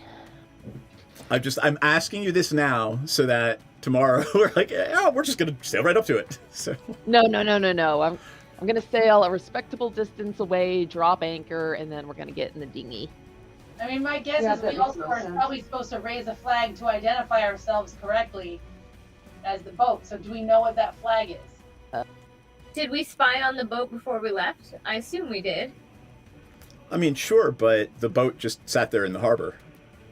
I'm asking you this now so that tomorrow we're like, yeah, we're just gonna sail right up to it. So No. I'm gonna sail a respectable distance away, drop anchor, and then we're gonna get in the dinghy. I mean, my guess Yeah, is that we makes also no are sense. probably supposed to raise a flag to identify ourselves correctly as the boat. So do we know what that flag is? Did we spy on the boat before we left? I assume we did. I mean, sure, but the boat just sat there in the harbor.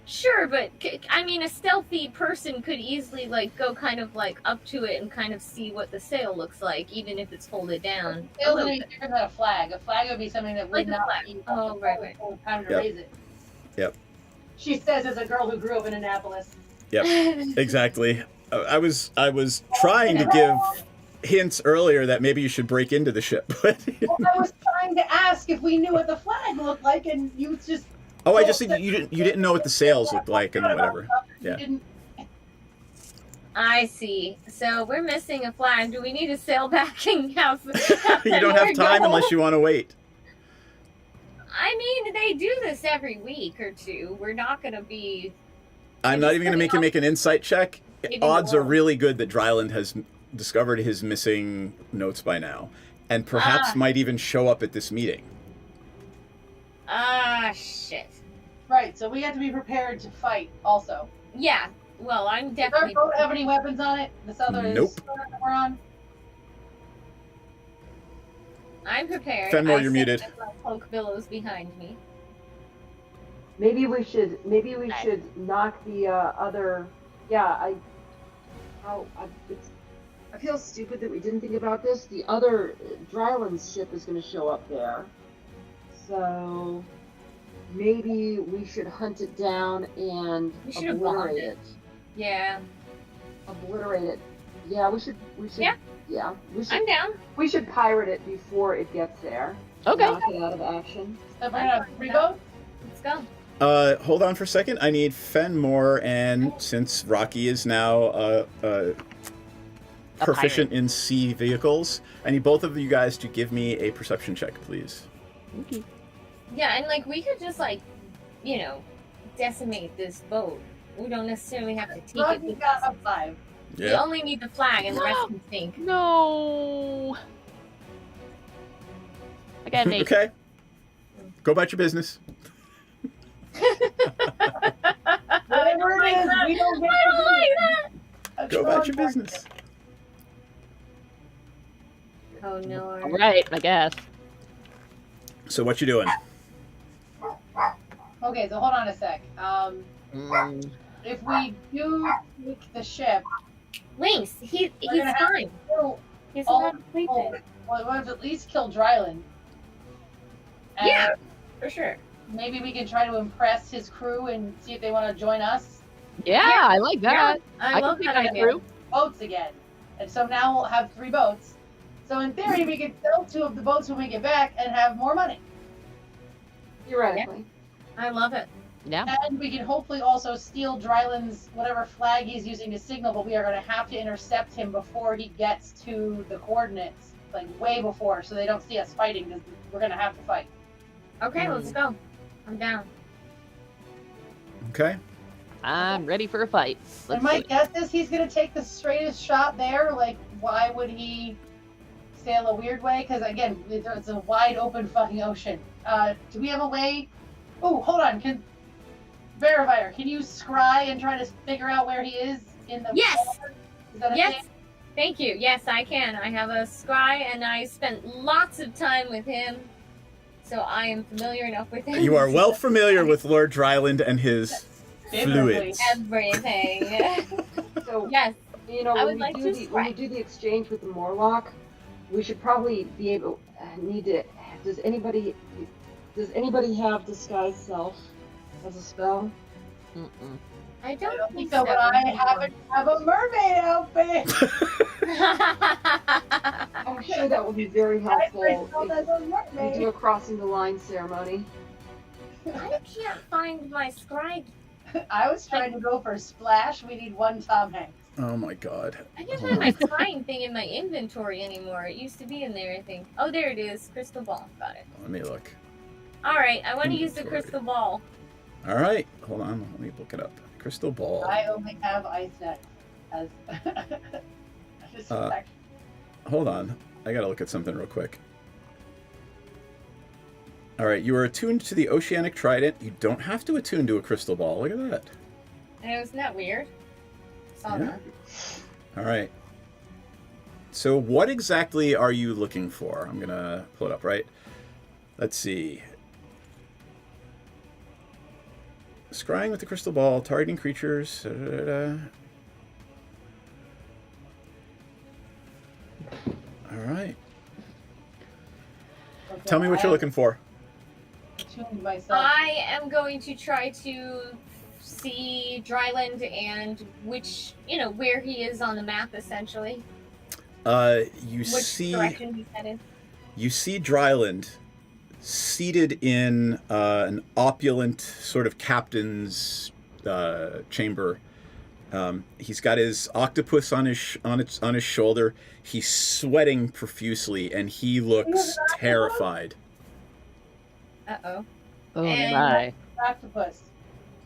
Sure, but I mean, a stealthy person could easily like go kind of like up to it and kind of see what the sail looks like, even if it's folded down. a Sails little would be bit. different than a flag. A flag would be something that Like would a not flag. be Oh, right. time to Yep. raise it. Yep. She says as a girl who grew up in Annapolis. Yep. Exactly. I was trying to give hints earlier that maybe you should break into the ship, but Well, I was trying to ask if we knew what the flag looked like, and you just. oh, I just think you didn't know what the sails looked like and whatever. You Yeah. didn't. I see. So we're missing a flag. Do we need to sail back and have? You don't have time unless you want to wait. I mean, they do this every week or two. We're not going to be. I'm not even going to make you make an insight check. Maybe Odds more. are really good that Dryland has discovered his missing notes by now, and perhaps Ah. might even show up at this meeting. Ah, shit. Right, so we have to be prepared to fight also. Yeah. Well, I'm Does our definitely. boat have any weapons on it? This other Nope. schooner that we're on? I'm prepared. Fenmore, I you're set muted. my cloak billows behind me. Maybe we should knock the other. Yeah, I feel stupid that we didn't think about this. The other Dryland's ship is going to show up there, so maybe we should hunt it down and We should have bombed obliterate it. it. Yeah. Obliterate it. Yeah, we should. Yeah. Yeah, we should. I'm down. We should pirate it before it gets there. Okay. Knock it out of action. So we're gonna have three boats? Let's go. Hold on for a second. I need Fenmore, and since Rocky is now proficient in sea vehicles, I need both of you guys to give me a perception check, please. Okay. Yeah, and like we could just like, decimate this boat. We don't necessarily have to take it. Rocky with got us. a 5. We Yeah. only need the flag, and the rest can sink. No. I got an 8. Okay. Go about your business. Whatever it is, we don't get I to don't like that. Go about your business. Oh no. All right, I guess. So what you doing? Okay, so hold on a sec. If we do take the ship, Lynx, he's we're gonna have fine. to kill He's all not the people. sleeping. Well, we have to at least kill Dryland. And Yeah, for sure. maybe we can try to impress his crew and see if they want to join us. Yeah, I like that. I love can that pick my idea. crew. Boats again. And so now we'll have 3 boats. So in theory, we could sell 2 of the boats when we get back and have more money. Theoretically. I love it. Yeah. And we can hopefully also steal Dryland's whatever flag he's using to signal, but we are going to have to intercept him before he gets to the coordinates, like way before, so they don't see us fighting, because we're going to have to fight. Okay, let's go. I'm down. Okay. I'm ready for a fight. Let's And my do it. guess is he's going to take the straightest shot there. Like, why would he sail a weird way? Because, again, it's a wide open fucking ocean. Do we have a way? Oh, hold on. Verifier, can you scry and try to figure out where he is in the Yes! water? Is that a Yes. thing? Thank you. Yes, I can. I have a scry, and I spent lots of time with him, so I am familiar enough with him. You are well familiar with Lord Dryland and his fluids. Everything. So Yes. You know, I when would like to when scry. we do the exchange with the Morlock, we should probably be able. Need to. Does anybody have disguise self as a spell? I don't think So, but I happen to have a mermaid outfit. I'm sure that would be very helpful myself as a if mermaid. we do a crossing the line ceremony. I can't find my scribe. I was trying to go for splash. We need one Tom Hanks. Oh my god. I can't Hold find my on. scrying thing in my inventory anymore. It used to be in there, I think. Oh, there it is. Crystal ball. Got it. Let me look. All right, I want to use the Inventory. crystal ball. All right, hold on. Let me look it up. Crystal ball. I only have ice net as distraction. Hold on. I gotta look at something real quick. All right, you are attuned to the oceanic trident. You don't have to attune to a crystal ball. Look at that. Isn't that weird? Saw Yeah. that. All right. So what exactly are you looking for? I'm gonna pull it up, right? Let's see. Scrying with the crystal ball, targeting creatures. All right. Okay, Tell me what you're looking for. Tuned myself. I am going to try to see Dryland and which, where he is on the map, essentially. You Which see. direction he's headed. You see Dryland seated in an opulent sort of captain's chamber. He's got his octopus on his shoulder. He's sweating profusely, and he looks terrified. Uh-oh. Oh And- my. Octopus.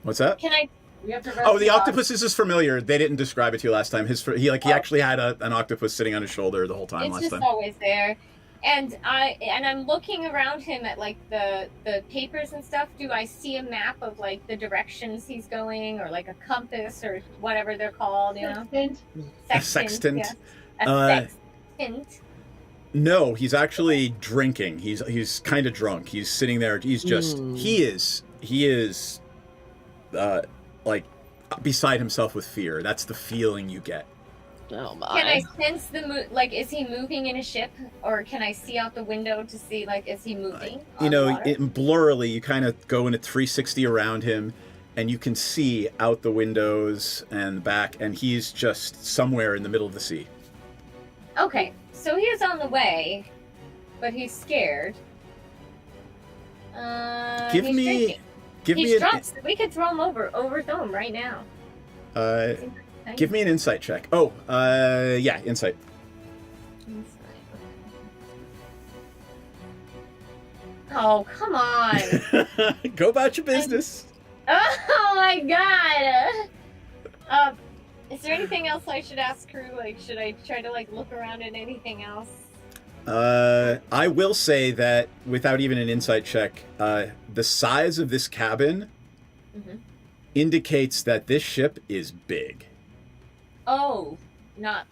What's that? Can I... We have to Oh, the rescue octopus is familiar. They didn't describe it to you last time. He actually had an octopus sitting on his shoulder the whole time It's last just time. always there. And I'm looking around him at like the papers and stuff. Do I see a map of like the directions he's going, or like a compass or whatever they're called? Sextant. A sextant. Yes. A sextant. No, he's actually drinking. He's kind of drunk. He's sitting there. He's just he is like beside himself with fear. That's the feeling you get. Oh my. Can I sense the is he moving in a ship, or can I see out the window to see is he moving? You know, blurrily, you kind of go in a 360 around him, and you can see out the windows and back, and he's just somewhere in the middle of the sea. Okay, so he is on the way, but he's scared. Give he's me drinking. Give He's me drunk, so we could throw him overthrow him right now. give me an insight check. Oh, yeah, insight. Oh, come on. Go about your business. Oh my god. Is there anything else I should ask crew? Like, should I try to look around at anything else? I will say that without even an insight check, the size of this cabin indicates that this ship is big. Oh, not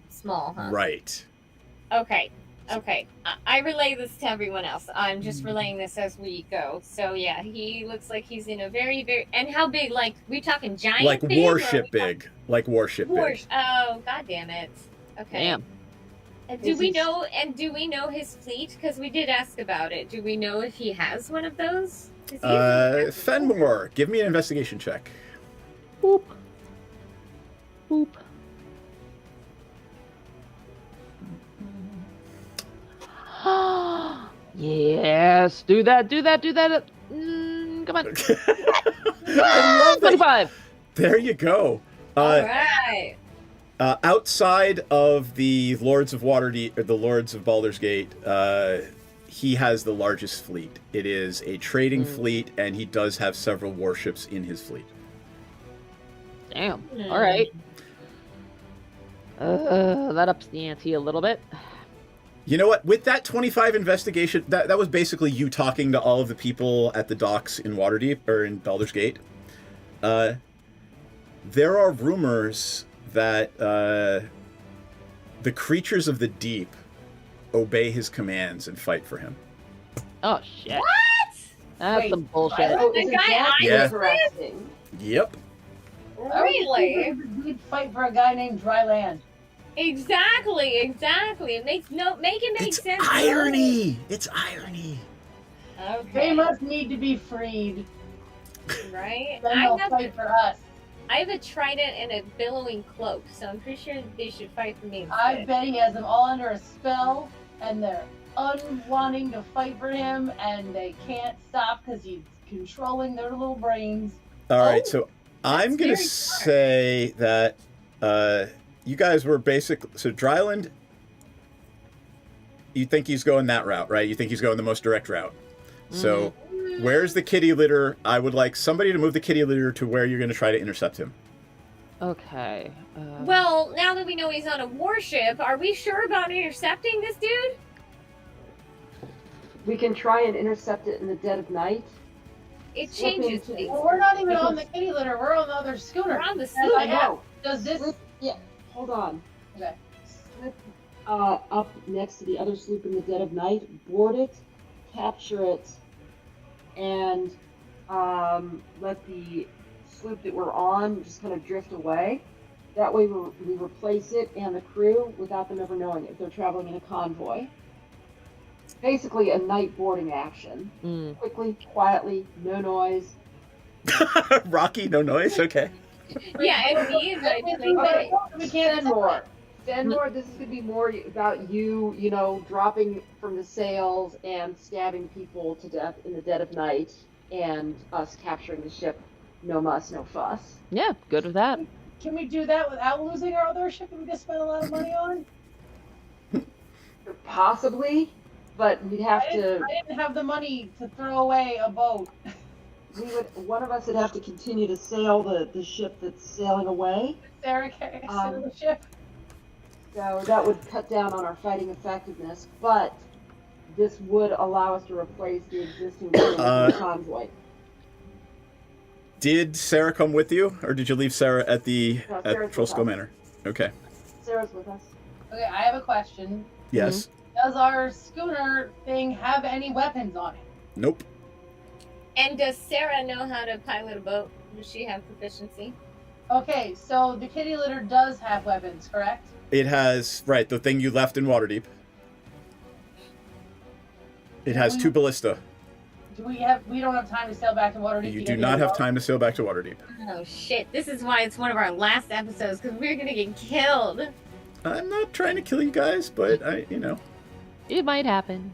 small, huh? Right. Okay. I relay this to everyone else. I'm just relaying this as we go. So yeah, he looks like he's in a very, very... And how big? Like, we talking giant Like big, or warship we talking- big. Like warship big. Oh, god damn it. Okay. Damn. And do we know his fleet? Because we did ask about it. Do we know if he has one of those? Does he Fenmore, give me an investigation check. Boop. Boop. Yes, do that. Come on. I love that. 25. There you go. All right. Outside of the Lords of Waterdeep, or the Lords of Baldur's Gate, he has the largest fleet. It is a trading fleet, and he does have several warships in his fleet. Damn. All right. That ups the ante a little bit. You know what? With that 25 investigation, that was basically you talking to all of the people at the docks in Waterdeep, or in Baldur's Gate. There are rumors that the creatures of the deep obey his commands and fight for him. Oh shit. What? That's some bullshit. Oh, isn't that Yeah. interesting? Yep. Really? we'd fight for a guy named Dryland. Exactly. Make it make sense. Irony. It's irony. Okay. They must need to be freed. Right? Then they'll fight for us. I have a trident and a billowing cloak, so I'm pretty sure they should fight for me. I bet he has them all under a spell, and they're unwanting to fight for him, and they can't stop because he's controlling their little brains. All right, so I'm going to say that you guys were basically... So Dryland, you think he's going that route, right? You think he's going the most direct route. So where's the kitty litter? I would like somebody to move the kitty litter to where you're going to try to intercept him. Okay. Well, now that we know he's on a warship, are we sure about intercepting this dude? We can try and intercept it in the dead of night. It changes things. Well, we're not even on the kitty litter. We're on the other schooner. We're on the As sloop. I know. Does this... Yeah, hold on. Okay. Slip up next to the other sloop in the dead of night, board it, capture it, and let the sloop that we're on just kind of drift away. That way we replace it and the crew without them ever knowing it. They're traveling in a convoy. Basically a night boarding action. Quickly, quietly, no noise. Rocky, no noise? Okay. Yeah, it'd be Okay, we can't more. Fenmore, this is going to be more about you, dropping from the sails and stabbing people to death in the dead of night, and us capturing the ship. No muss, no fuss. Yeah, good with that. Can we do that without losing our other ship that we just spent a lot of money on? Possibly, but we'd have to... I didn't have the money to throw away a boat. One of us would have to continue to sail the ship that's sailing away. Sarah carries the ship. So that would cut down on our fighting effectiveness, but this would allow us to replace the existing convoy. Did Sarah come with you, or did you leave Sarah at the at Trollskull Manor? Okay. Sarah's with us. Okay, I have a question. Yes. Does our schooner thing have any weapons on it? Nope. And does Sarah know how to pilot a boat? Does she have proficiency? Okay, so the kitty litter does have weapons, correct? It has, right, the thing you left in Waterdeep. It has 2 ballista. We don't have time to sail back to Waterdeep. You do not have time to sail back to Waterdeep. Oh shit, this is why it's one of our last episodes, because we're gonna get killed. I'm not trying to kill you guys, but It might happen.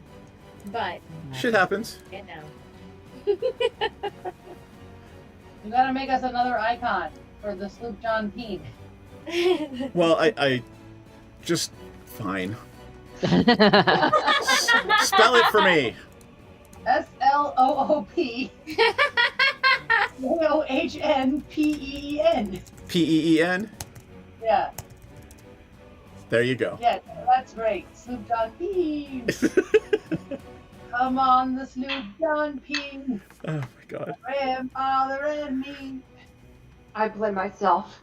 But shit happens. You gotta make us another icon for the sloop John Peen. Well, I just fine. Spell it for me. SLOOP OHNPEEN. PEEN? Yeah. There you go. Yeah, that's great. Sloop John Peen. Come on, the sloop John Peen. Oh my god. Grandfather and me. I blame myself.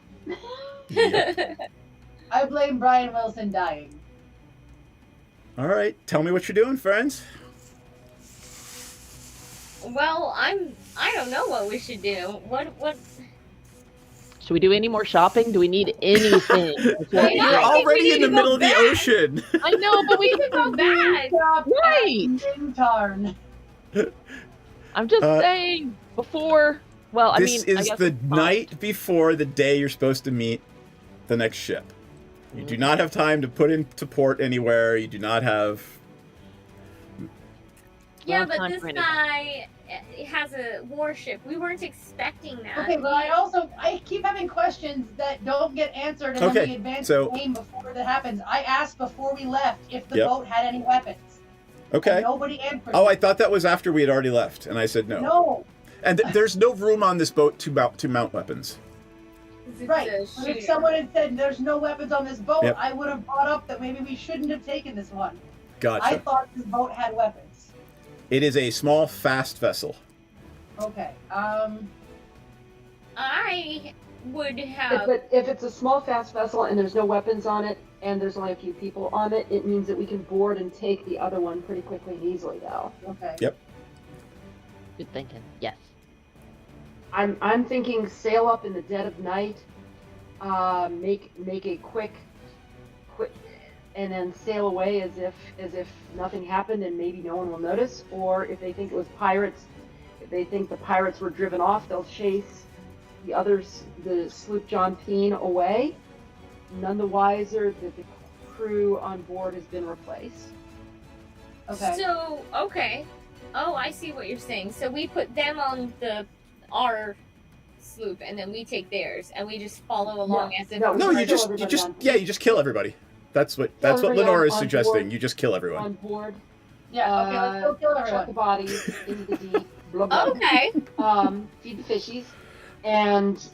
I blame Brian Wilson dying. All right, tell me what you're doing, friends. Well, I don't know what we should do. What? Should we do any more shopping? Do we need anything? You're already in the middle of the ocean. I know, but we can go back. Right. Tarn. I'm just saying, before... Well, This is the night before the day you're supposed to meet the next ship. You do not have time to put into port anywhere. You do not have... Yeah, but this guy has a warship. We weren't expecting that. Okay, but I keep having questions that don't get answered, and then we advance the game before that happens. I asked before we left if the boat had any weapons. Okay. And nobody answered. Oh, I thought that was after we had already left, and I said no. No. And there's no room on this boat to mount weapons. Right. But if someone had said there's no weapons on this boat, Yep. I would have brought up that maybe we shouldn't have taken this one. Gotcha. I thought this boat had weapons. It is a small, fast vessel. Okay. I would have. But if it's a small, fast vessel and there's no weapons on it, and there's only a few people on it, it means that we can board and take the other one pretty quickly and easily, though. Okay. Yep. Good thinking. Yes. I'm thinking sail up in the dead of night, make a quick, and then sail away as if nothing happened and maybe no one will notice. Or if they think it was pirates, if they think the pirates were driven off, they'll chase the sloop John Peen away. None the wiser that the crew on board has been replaced. Okay. So, okay. Oh, I see what you're saying. So we put them on our sloop, and then we take theirs, and we just follow along as if. No, you just kill everybody. That's what Lenora is suggesting. You just kill everyone. On board. Yeah. Okay. Let's go kill everyone. Chuck the bodies into the deep. Blah, blah. Okay. Feed the fishies, and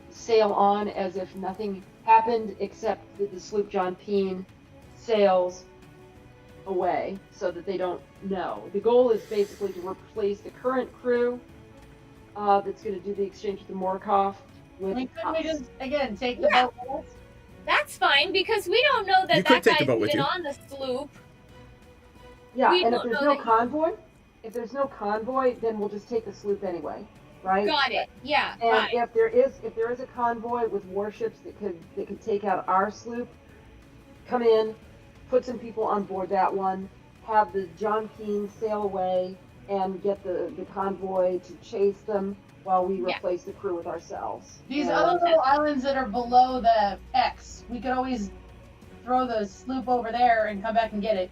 sail on as if nothing happened, except that the sloop John Peen sails away so that they don't know. The goal is basically to replace the current crew that's going to do the exchange with the Morkoth with couldn't we just, again, take the boat with us? That's fine, because we don't know that You could that take the guy's boat with been you. on the sloop. Yeah, We and if don't there's know no that- convoy, then we'll just take the sloop anyway, right? Got it. Yeah. And Right. if there is a convoy with warships that could take out our sloop, come in, put some people on board that one, have the John Peen sail away, and get the convoy to chase them while we replace the crew with ourselves. These And- other little islands that are below the X, we could always throw the sloop over there and come back and get it.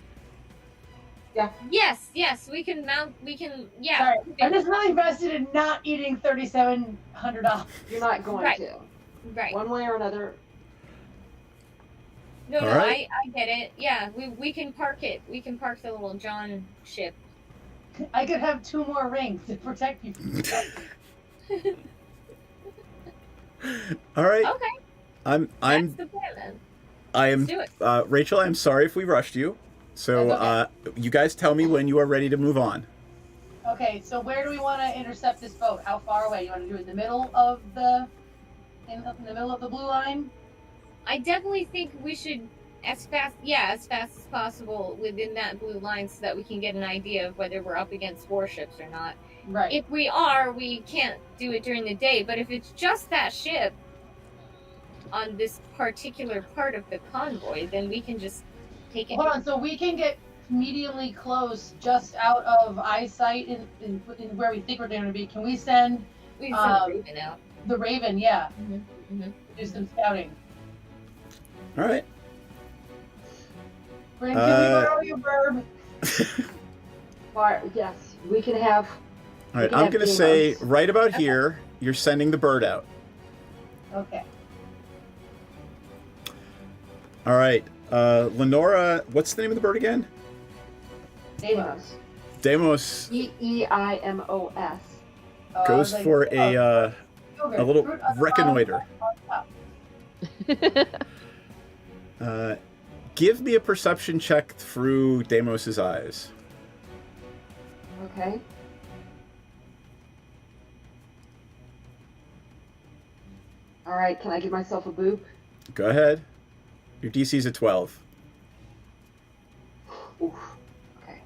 Yeah. Yes, we can mount. We can. Yeah. Sorry, I'm just really invested in not eating $3,700. You're not going Right. to. Right. One way or another. No, All no, right. I get it. Yeah, we can park it. We can park the little John ship. I could have 2 more rings to protect you from stuff. All right. Okay. I'm That's the plan then. I am Let's do it. Rachel, I'm sorry if we rushed you. So That's you guys tell me when you are ready to move on. Okay, so where do we want to intercept this boat? How far away? You want to do it in the middle of the blue line? I definitely think we should as fast as possible within that blue line, so that we can get an idea of whether we're up against warships or not. Right. If we are, we can't do it during the day. But if it's just that ship on this particular part of the convoy, then we can just take it. Hold on, so we can get mediumly close, just out of eyesight in where we think we're going to be. Can we send? We can send the Raven out. The Raven, yeah. Mm-hmm. Do some scouting. All right. Bryn, can we borrow your verb? Yes, we can have. All right, I'm going to say right about here, you're sending the bird out. Okay. All right. Lenora, what's the name of the bird again? Deimos. Deimos Deimos. goes for a little reconnoiter. Give me a perception check through Deimos's eyes. Okay. All right, can I give myself a boop? Go ahead. Your DC's a 12. Oof. Okay.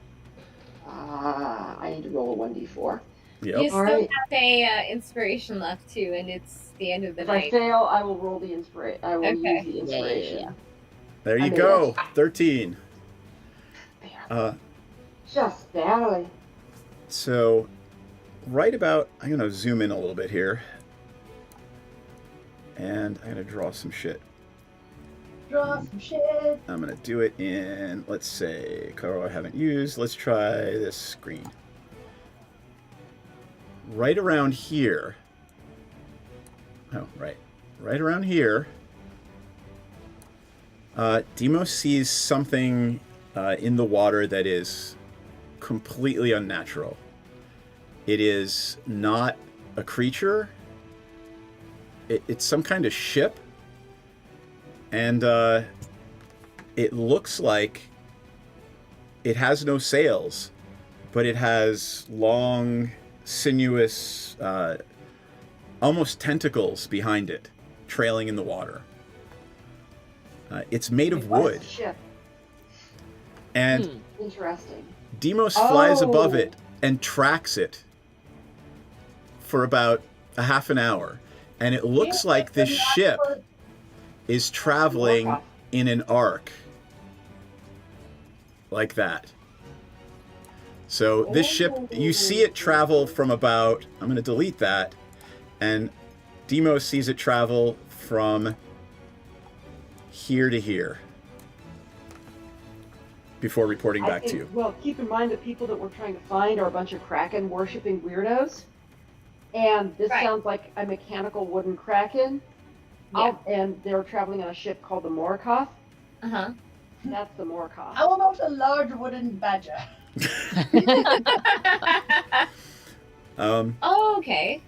I need to roll a 1d4. Yep. You still All right. have a inspiration left too, and it's the end of the If night. I fail, I will roll the inspiration. I will Okay. use the inspiration. There you I made go. it. 13. Just barely. So, right about, I'm going to zoom in a little bit here. And I'm going to draw some shit. Draw some shit. I'm going to do it in, let's say, color I haven't used. Let's try this green. Right around here. Oh, right. Right around here. Deimos sees something in the water that is completely unnatural. It is not a creature. It's some kind of ship. And it looks like it has no sails, but it has long, sinuous, almost tentacles behind it, trailing in the water. It's made of wood. Ship. And Interesting. Deimos flies above Oh. it and tracks it for about a half an hour. And it looks like this ship is traveling in an arc like that. So this ship, you see it travel from about, I'm going to delete that, and Demos sees it travel from here to here before reporting back to you. Well, keep in mind the people that we're trying to find are a bunch of Kraken worshipping weirdos. And this sounds like a mechanical wooden Kraken. Yeah. And they're traveling on a ship called the Morkoth. Uh-huh. That's the Morkoth. How about a large wooden badger? Oh, okay.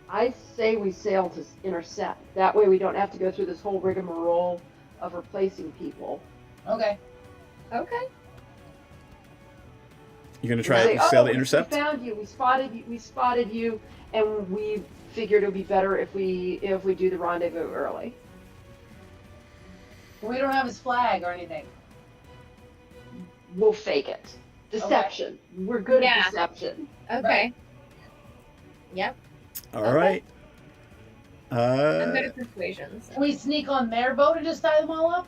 I say we sail to intercept. That way we don't have to go through this whole rigmarole of replacing people. Okay. Okay. You're gonna try Say, to sail to we intercept? found you. We spotted you, and we figured it would be better if we do the rendezvous early. We don't have his flag or anything. We'll fake it. Deception. Okay. We're good at deception. Okay. Right. Yep. All right. I'm good at persuasions. Can we sneak on their boat and just tie them all up?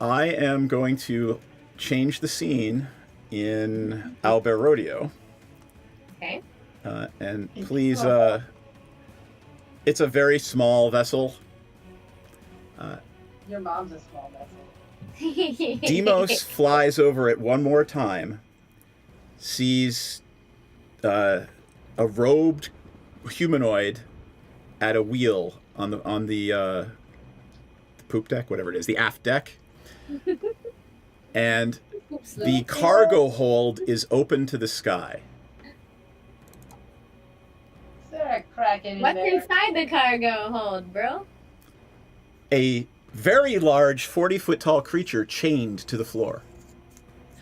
I am going to change the scene in Albert Rodeo. Okay. And please, it's a very small vessel. Your mom's a small vessel. Demos flies over it one more time, sees a robed humanoid at a wheel on the poop deck, whatever it is, the aft deck, and the cargo hold is open to the sky. Is there a Kraken in What's there? inside the cargo hold, bro? A very large 40-foot tall creature chained to the floor.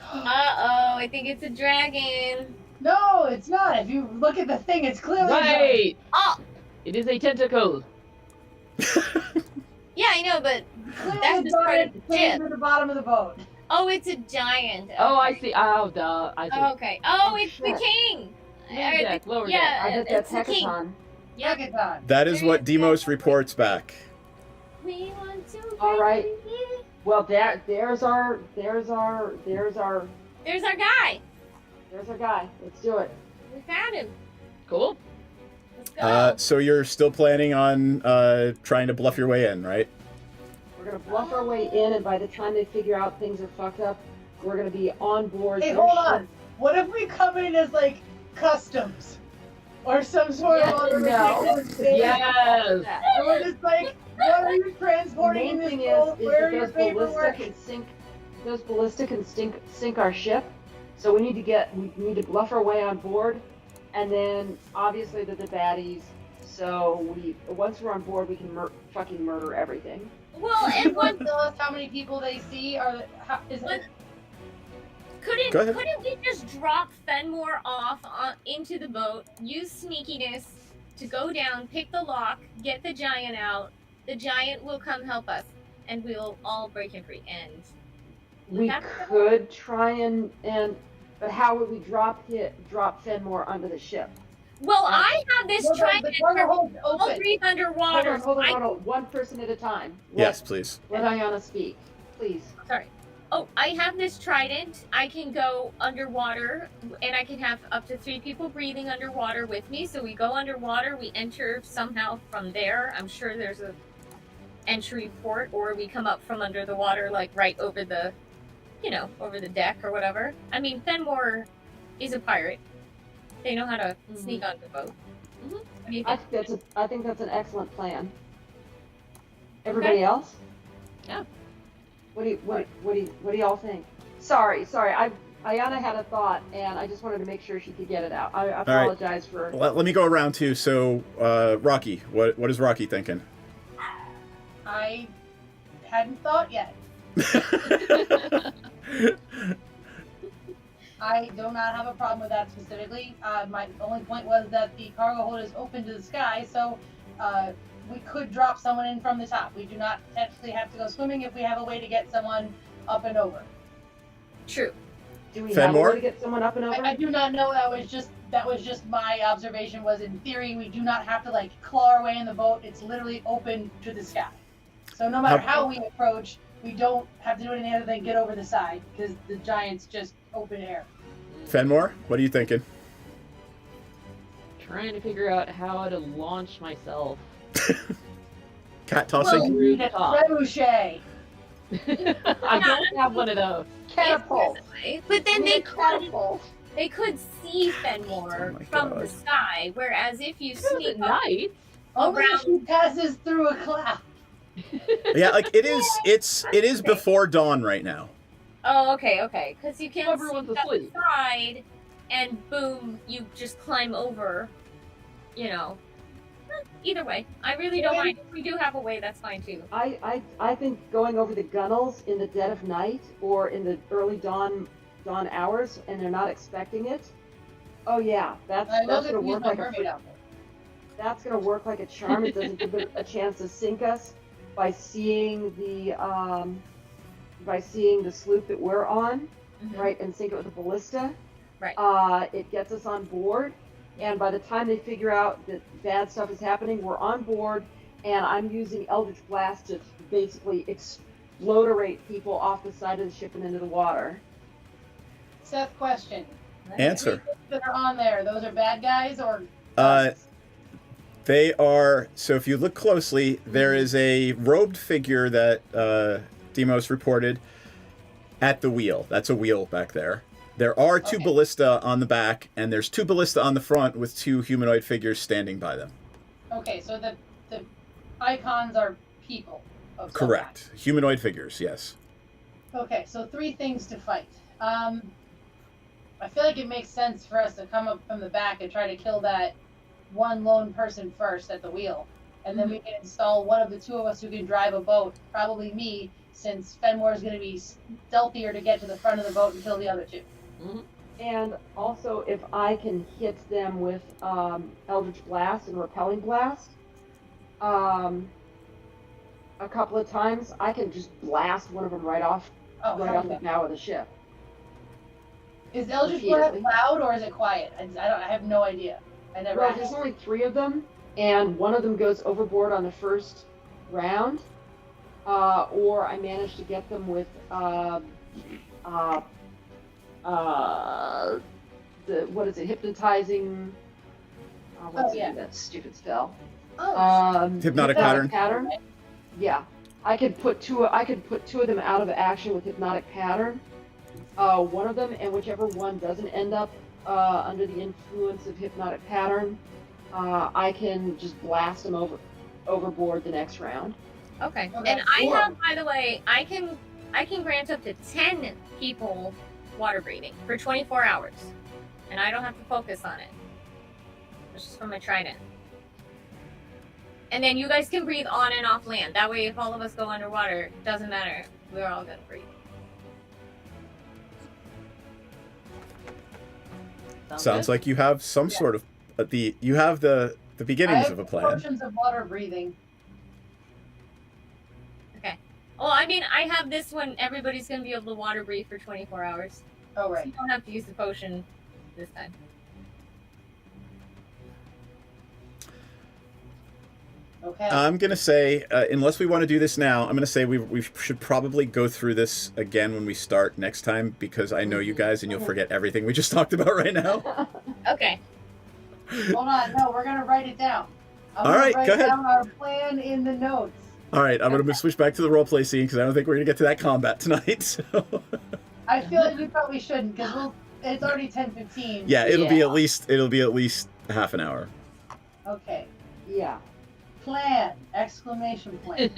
Uh-oh, I think it's a dragon. No, it's not. If you look at the thing, it's clearly Right! Oh! It is a tentacle. Yeah, I know, but clearly that's just part of the ship. at the bottom of the boat. Oh, it's a giant. Oh, I see. Oh, duh. I see. Oh, okay. Oh, it's the king. Lower deck, lower deck. Yeah, I bet that's it's the king. Hecaton. Yep. Hecaton. That is what Demos reports back. We want to. All right. Well, there's our There's our guy. There's our guy. Let's do it. We found him. Cool. Let's go. So you're still planning on trying to bluff your way in, right? We're gonna bluff our way in, and by the time they figure out things are fucked up, we're gonna be on board. Hey, their hold ship. on. What if we come in as like customs or some sort Yes of and no. Yes. And we're just like, what are you transporting in The this main thing boat? Where are your is that paperwork? those ballistic can sink our ship. So we need to bluff our way on board, and then obviously they're the baddies. So once we're on board, we can fucking murder everything. Well, and what? Tell us how many people they see. Couldn't we just drop Fenmore off into the boat, use sneakiness to go down, pick the lock, get the giant out. The giant will come help us, and we'll all break him free. And We could try but how would we drop Fenmore onto the ship? well, I have this trident where we all breathe underwater. Hold on. One person at a time. Yes, please. Let Ayana speak, please. Sorry. Oh, I have this trident. I can go underwater, and I can have up to 3 people breathing underwater with me. So we go underwater, we enter somehow from there. I'm sure there's a entry port, or we come up from under the water, like right over the, over the deck or whatever. I mean, Fenmore is a pirate. They know how to sneak onto the boat. What do you think? I think that's an excellent plan. Everybody else? Yeah. What do y'all think? Sorry. Ayana had a thought, and I just wanted to make sure she could get it out. I apologize for. Let me go around too. So, Rocky, what is Rocky thinking? I hadn't thought yet. I do not have a problem with that specifically. My only point was that the cargo hold is open to the sky, so we could drop someone in from the top. We do not technically have to go swimming if we have a way to get someone up and over. True. Do we have a way to get someone up and over? I do not know. That was just that was just my observation. Was in theory we do not have to like claw our way in the boat. It's literally open to the sky. So no matter how we approach, we don't have to do anything other than get over the side because the giant's just open air. Fenmore, what are you thinking? Trying to figure out how to launch myself. Cat tossing? We'll need a trebuchet. I don't have one of those. Catapult. But then they could see Fenmore from the sky, whereas if you sneak night only if she passes through a cloud. Yeah, like it is before dawn right now. Oh, okay. Because you can Everyone's sneak up the asleep. side, and boom, you just climb over. You know. Either way, I really don't mind. If we do have a way, that's fine too. I think going over the gunnels in the dead of night or in the early dawn hours, and they're not expecting it. Oh yeah, that's gonna work like that's gonna work like a charm. It doesn't give it a chance to sink us by seeing the sloop that we're on, right, and sink it with a ballista. Right. It gets us on board. And by the time they figure out that bad stuff is happening, we're on board, and I'm using Eldritch Blast to basically explodorate people off the side of the ship and into the water. Seth, question. Answer. That are on there, those are bad guys or? They are. So if you look closely, there is a robed figure that Demos reported at the wheel. That's a wheel back there. There are two ballista on the back, and there's two ballista on the front with two humanoid figures standing by them. Okay, so the icons are people. Of some Correct. Humanoid figures, yes. kind. Okay, so 3 things to fight. I feel like it makes sense for us to come up from the back and try to kill that one lone person first at the wheel. And then we can install one of the 2 of us who can drive a boat, probably me, since Fenmore is going to be stealthier to get to the front of the boat and kill the other 2. And also, if I can hit them with Eldritch Blast and Repelling Blast a couple of times, I can just blast one of them right off the bow of the ship. Is Eldritch Blast loud or is it quiet? I have no idea. I never asked. There's only 3 of them, and one of them goes overboard on the first round, or I managed to get them with hypnotizing. That stupid spell. Hypnotic pattern. Yeah, I could put two of them out of action with hypnotic pattern. One of them, and whichever one doesn't end up under the influence of hypnotic pattern, I can just blast them overboard the next round. Okay. And I have, by the way, I can grant up to 10 people water breathing for 24 hours, and I don't have to focus on it. It's just from my trident. And then you guys can breathe on and off land. That way, if all of us go underwater, it doesn't matter. We're all gonna breathe. Sounds like you have some sort of you have the beginnings of a plan. Portions of water breathing. Okay. Well, I mean, I have this one. Everybody's gonna be able to water breathe for 24 hours. Oh, right. So you don't have to use the potion this time. Okay. I'm gonna say, unless we want to do this now, I'm gonna say we should probably go through this again when we start next time, because I know you guys and you'll forget everything we just talked about right now. Okay. Hold on. No, we're gonna write it down. I'm All right, gonna go write ahead. down our plan in the notes. All right, I'm gonna switch back to the roleplay scene because I don't think we're gonna get to that combat tonight. So. I feel like we probably shouldn't because it's already 10:15. Yeah, it'll be at least half an hour. Okay. Yeah. Plan! Exclamation point.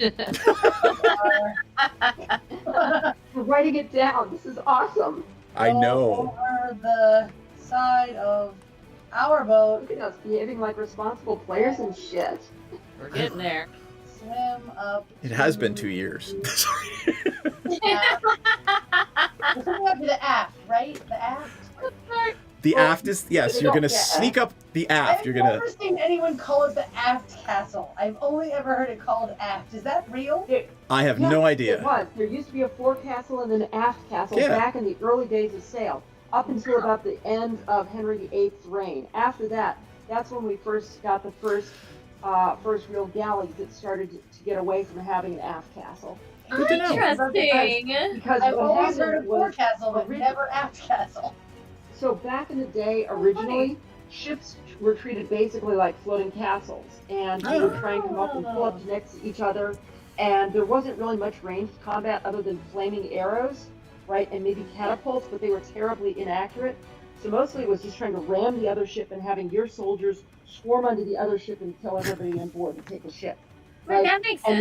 We're writing it down. This is awesome. I know. Over the side of our boat. Look at us behaving like responsible players and shit. We're getting there. Swim up. It has been 2 years. We're swimming up to the aft, right? The aft. The aft is You're gonna sneak up the aft. You're gonna. I've never seen anyone call it the aft castle. I've only ever heard it called aft. Is that real? I have no idea. It was. There used to be a forecastle and an aft castle Yeah. back in the early days of sail. up until about the end of Henry VIII's reign. After that, that's when we first got the first real galleys that started to get away from having an aft castle. Interesting. Because I've what always heard happened of forecastle, was but never aft castle. So back in the day, originally, ships were treated basically like floating castles, and you would try and come up and pull up next to each other, and there wasn't really much ranged combat other than flaming arrows, right, and maybe catapults, but they were terribly inaccurate. So mostly it was just trying to ram the other ship and having your soldiers swarm onto the other ship and kill everybody on board and take the ship. Right, that makes sense. And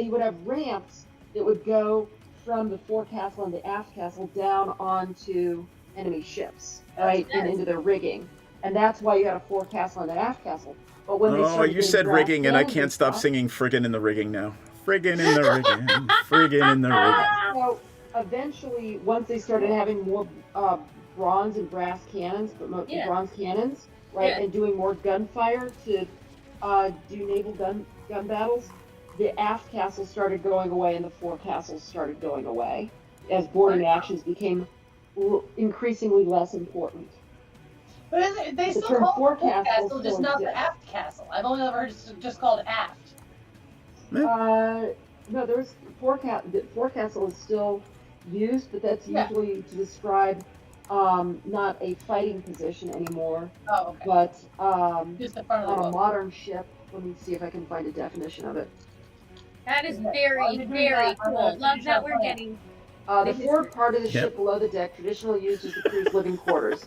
you would have ramps that would go from the forecastle and the aft castle down onto enemy ships, right, and into their rigging. And that's why you had a forecastle and an aft castle. But when they started you said getting rigging, and I cannons can't stop stuff- singing friggin' in the rigging now. Friggin' in the rigging. Friggin' in the rigging. So eventually, once they started having more bronze and brass cannons, but mostly bronze cannons, right, and doing more gunfire to do naval gun battles, the aft castles started going away and the forecastles started going away as boarding actions became increasingly less important. But they The still term call it forecastle forecastle, just still not the exists. aft castle. I've only ever heard it's just called aft. No, there's forecastle is still used, but that's usually to describe not a fighting position anymore, but just the front of the on a boat. modern ship. Let me see if I can find a definition of it. That is very, very cool. Love that we're getting. The forward part of the ship below the deck, traditionally used as the crew's living quarters.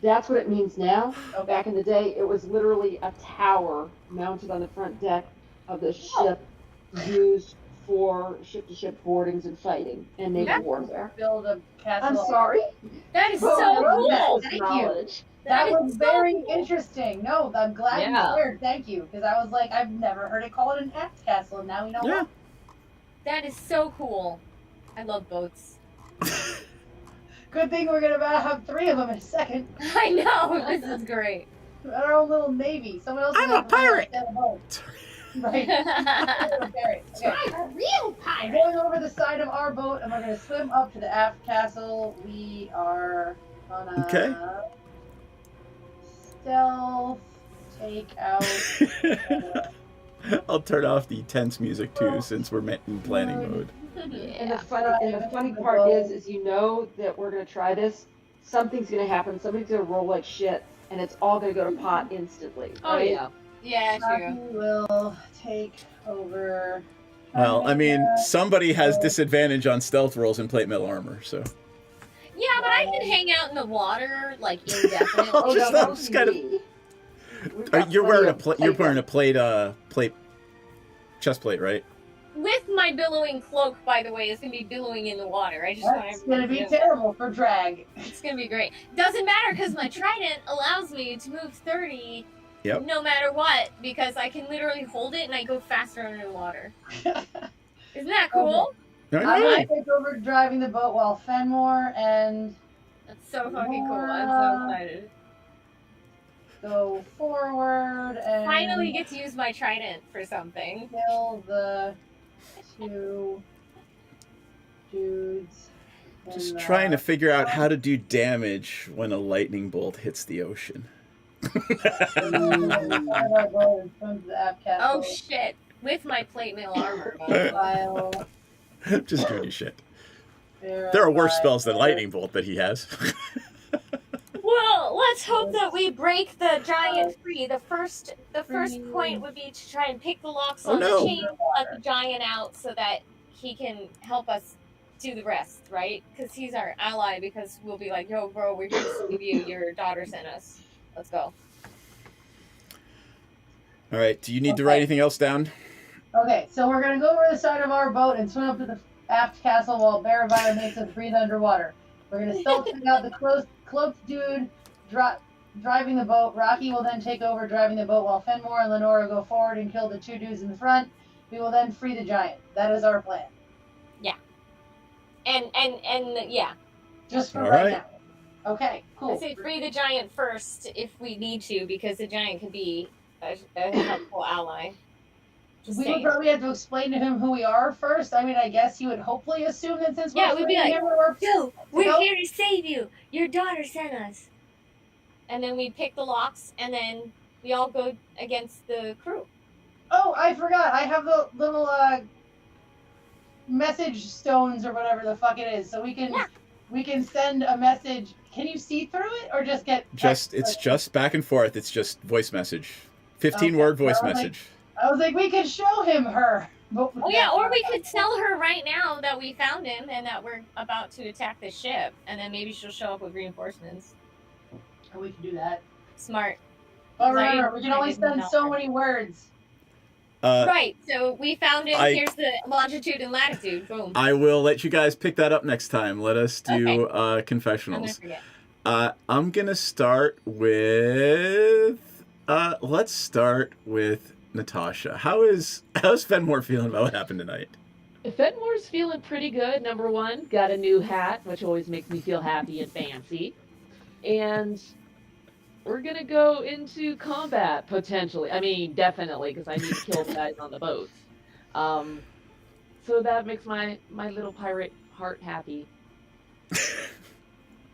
That's what it means now. Back in the day, it was literally a tower mounted on the front deck of the ship, used for ship-to-ship boardings and fighting and naval warfare. Build a castle. I'm sorry. That is Oh, so yes, cool. thank Knowledge. That was is so very cool. interesting. No, I'm glad you shared. Thank you, because I was like, I've never heard it called an aft castle, and now we know. Yeah. What. That is so cool. I love boats. Good thing we're gonna have 3 of them in a second. I know. This is great. Our own little navy. Someone else. I'm a pirate. Right. Okay. I'm a real pirate. We're going over the side of our boat, and we're gonna swim up to the aft castle. We are gonna stealth, take out. I'll turn off the tense music too, since we're in planning mode. And the funny part is you know that we're gonna try this. Something's gonna happen. Somebody's gonna roll like shit, and it's all gonna go to pot instantly. Right? Yeah, Rocky will take over. Well, I mean, somebody has disadvantage on stealth rolls in plate metal armor, so. Yeah, but I can hang out in the water like indefinitely. Oh, just kind of. You're wearing a plate. You're wearing a plate, chest plate, right? With my billowing cloak, by the way, is gonna be billowing in the water. I just want That's everybody gonna be to know. terrible for drag. It's gonna be great. Doesn't matter because my trident allows me to move 30 Yep. no matter what, because I can literally hold it and I go faster under the water. Isn't that cool? I'm gonna take over driving the boat while Fenmore and That's so fucking cool. I'm so excited. go forward and Finally get to use my trident for something. kill the 2 dudes. Just trying to figure out how to do damage when a lightning bolt hits the ocean. Oh shit! With my plate mail armor. Just doing your shit. There are worse spells than lightning bolt that he has. Well, let's hope that we break the giant free. The first point would be to try and pick the locks Oh, on no. the chain, let the giant out so that he can help us do the rest, right? Because he's our ally. Because we'll be like, yo, bro, we're here to save you. Your daughter sent us. Let's go. All right. Do you need to write anything else down? Okay, so we're gonna go over the side of our boat and swim up to the aft castle while Baravire makes us breathe underwater. We're gonna stealth take out the cloaked dude driving the boat. Rocky will then take over driving the boat while Fenmore and Lenora go forward and kill the 2 dudes in the front. We will then free the giant. That is our plan. Yeah. And yeah. Just for All right right. now. Okay, cool. I say free the giant first if we need to, because the giant can be a helpful ally. We would probably have to explain to him who we are first. I mean, I guess he would hopefully assume that since Yeah, we're we'd be like, him, we're "Yo, we're help." here to save you. Your daughter sent us." And then we pick the locks, and then we all go against the crew. Oh, I forgot. I have the little message stones or whatever the fuck it is, so we can send a message. Can you see through it or just get It's just back and forth. It's just voice message. 15-word voice message. I was like, we could show him her. Oh yeah, or we could tell her right now that we found him and that we're about to attack the ship, and then maybe she'll show up with reinforcements. Or we can do that. Smart. But remember, we can only send so many words. Right, so we found him. I- Here's the longitude and latitude. Boom. I will let you guys pick that up next time. Let us do I'm gonna confessionals. forget. I'm gonna start with. Let's start with Natasha. How's Fenmore feeling about what happened tonight? Fenmore's feeling pretty good. Number one, got a new hat, which always makes me feel happy and fancy. And we're gonna go into combat potentially. I mean, definitely, because I need to kill the guys on the boats. So that makes my little pirate heart happy.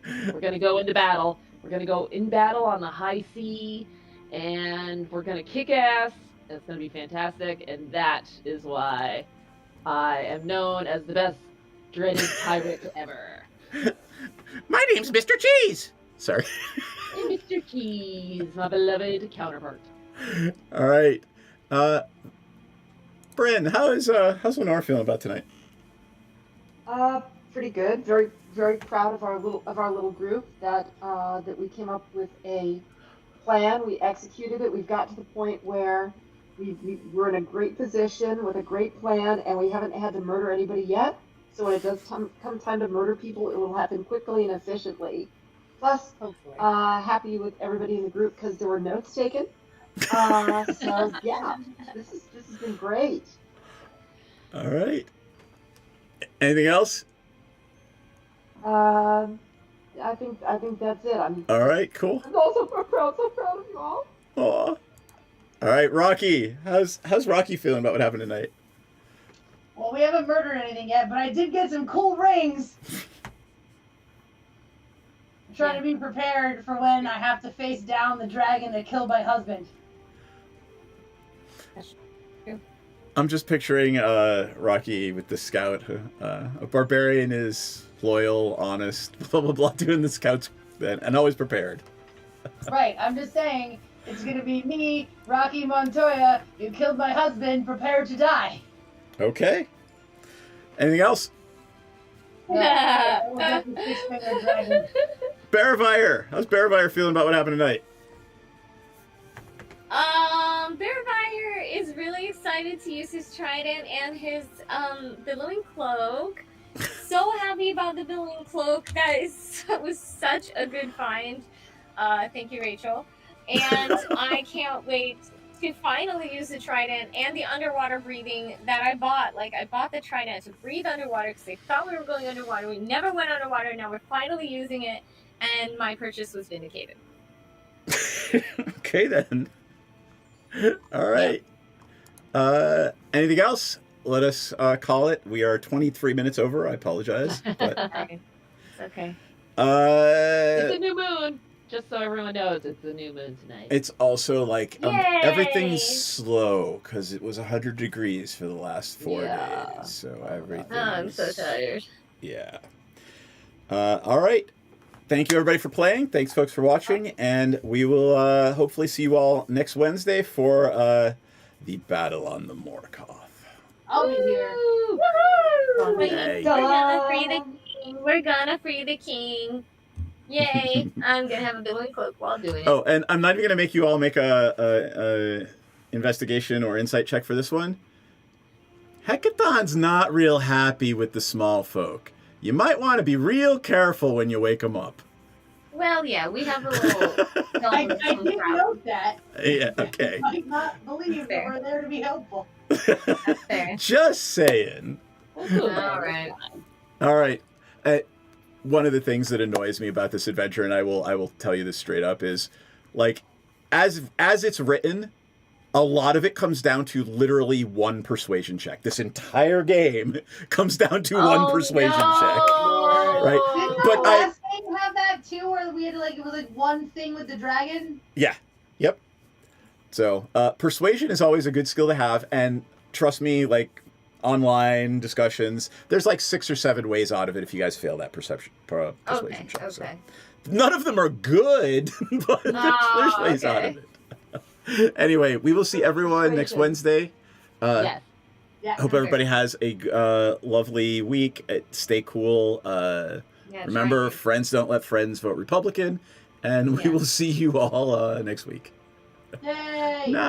We're gonna go into battle. We're gonna go in battle on the high sea, and we're gonna kick ass. It's gonna be fantastic, and that is why I am known as the best dreaded pirate ever. My name's Mr. Cheese. Sorry. Hey, Mr. Cheese, my beloved counterpart. All right. Bryn, how's Lenore feeling about tonight? Pretty good. Very, very proud of our little group that we came up with a plan. We executed it. We've got to the point where we're in a great position with a great plan, and we haven't had to murder anybody yet. So when it does come time to murder people, it will happen quickly and efficiently. Plus, happy with everybody in the group because there were notes taken. So yeah, this has been great. All right. Anything else? I think that's it. All right, cool. I'm also so proud of you all. Aw. All right, Rocky. How's Rocky feeling about what happened tonight? Well, we haven't murdered anything yet, but I did get some cool rings. I'm trying to be prepared for when I have to face down the dragon that killed my husband. I'm just picturing Rocky with the scout. A barbarian is loyal, honest, blah, blah, blah, doing the scouts and always prepared. Right, I'm just saying, it's going to be me, Rocky Montoya, who killed my husband, prepared to die. Okay. Anything else? Bearfire. How's Bearfire feeling about what happened tonight? Bearfire is really excited to use his trident and his billowing cloak. So happy about the billowing cloak. That was such a good find. Thank you, Rachel. And I can't wait to finally use the trident and the underwater breathing that I bought. Like, I bought the trident to breathe underwater because I thought we were going underwater. We never went underwater. Now we're finally using it, and my purchase was vindicated. Okay, then. All right. Anything else? Let us call it. We are 23 minutes over. I apologize. But, It's okay. It's a new moon. Just so everyone knows, it's a new moon tonight. It's also like Yay! everything's slow because it was 100 degrees for the last 4 days. So everything. Oh, I'm so tired. Yeah. All right. Thank you, everybody, for playing. Thanks, folks, for watching. And we will hopefully see you all next Wednesday for the battle on the Morkoth. I'll be here. Yay. We're gonna free the king. We're gonna free the king. Yay! I'm gonna have a billowing cloak while doing it. Oh, and I'm not even going to make you all make a investigation or insight check for this one. Hecaton's not real happy with the small folk. You might want to be real careful when you wake them up. Well, yeah, we have a little. I did note that. Yeah, okay. You might not believe that we're there to be helpful. That's fair. Just saying. All right. All right. One of the things that annoys me about this adventure, and I will tell you this straight up, is like as it's written, a lot of it comes down to literally one persuasion check. This entire game comes down to one persuasion check. Right? Didn't But the last game have that too, where we had it was one thing with the dragon? Yeah. Yep. So, persuasion is always a good skill to have, and trust me, online discussions, there's 6 or 7 ways out of it if you guys fail that persuasion check. So. None of them are good, but there's ways out of it. Anyway, we will see everyone next Wednesday. Yes. Yeah. Hope everybody has a lovely week. Stay cool. Remember, friends don't let friends vote Republican. And we will see you all next week. Yay! No.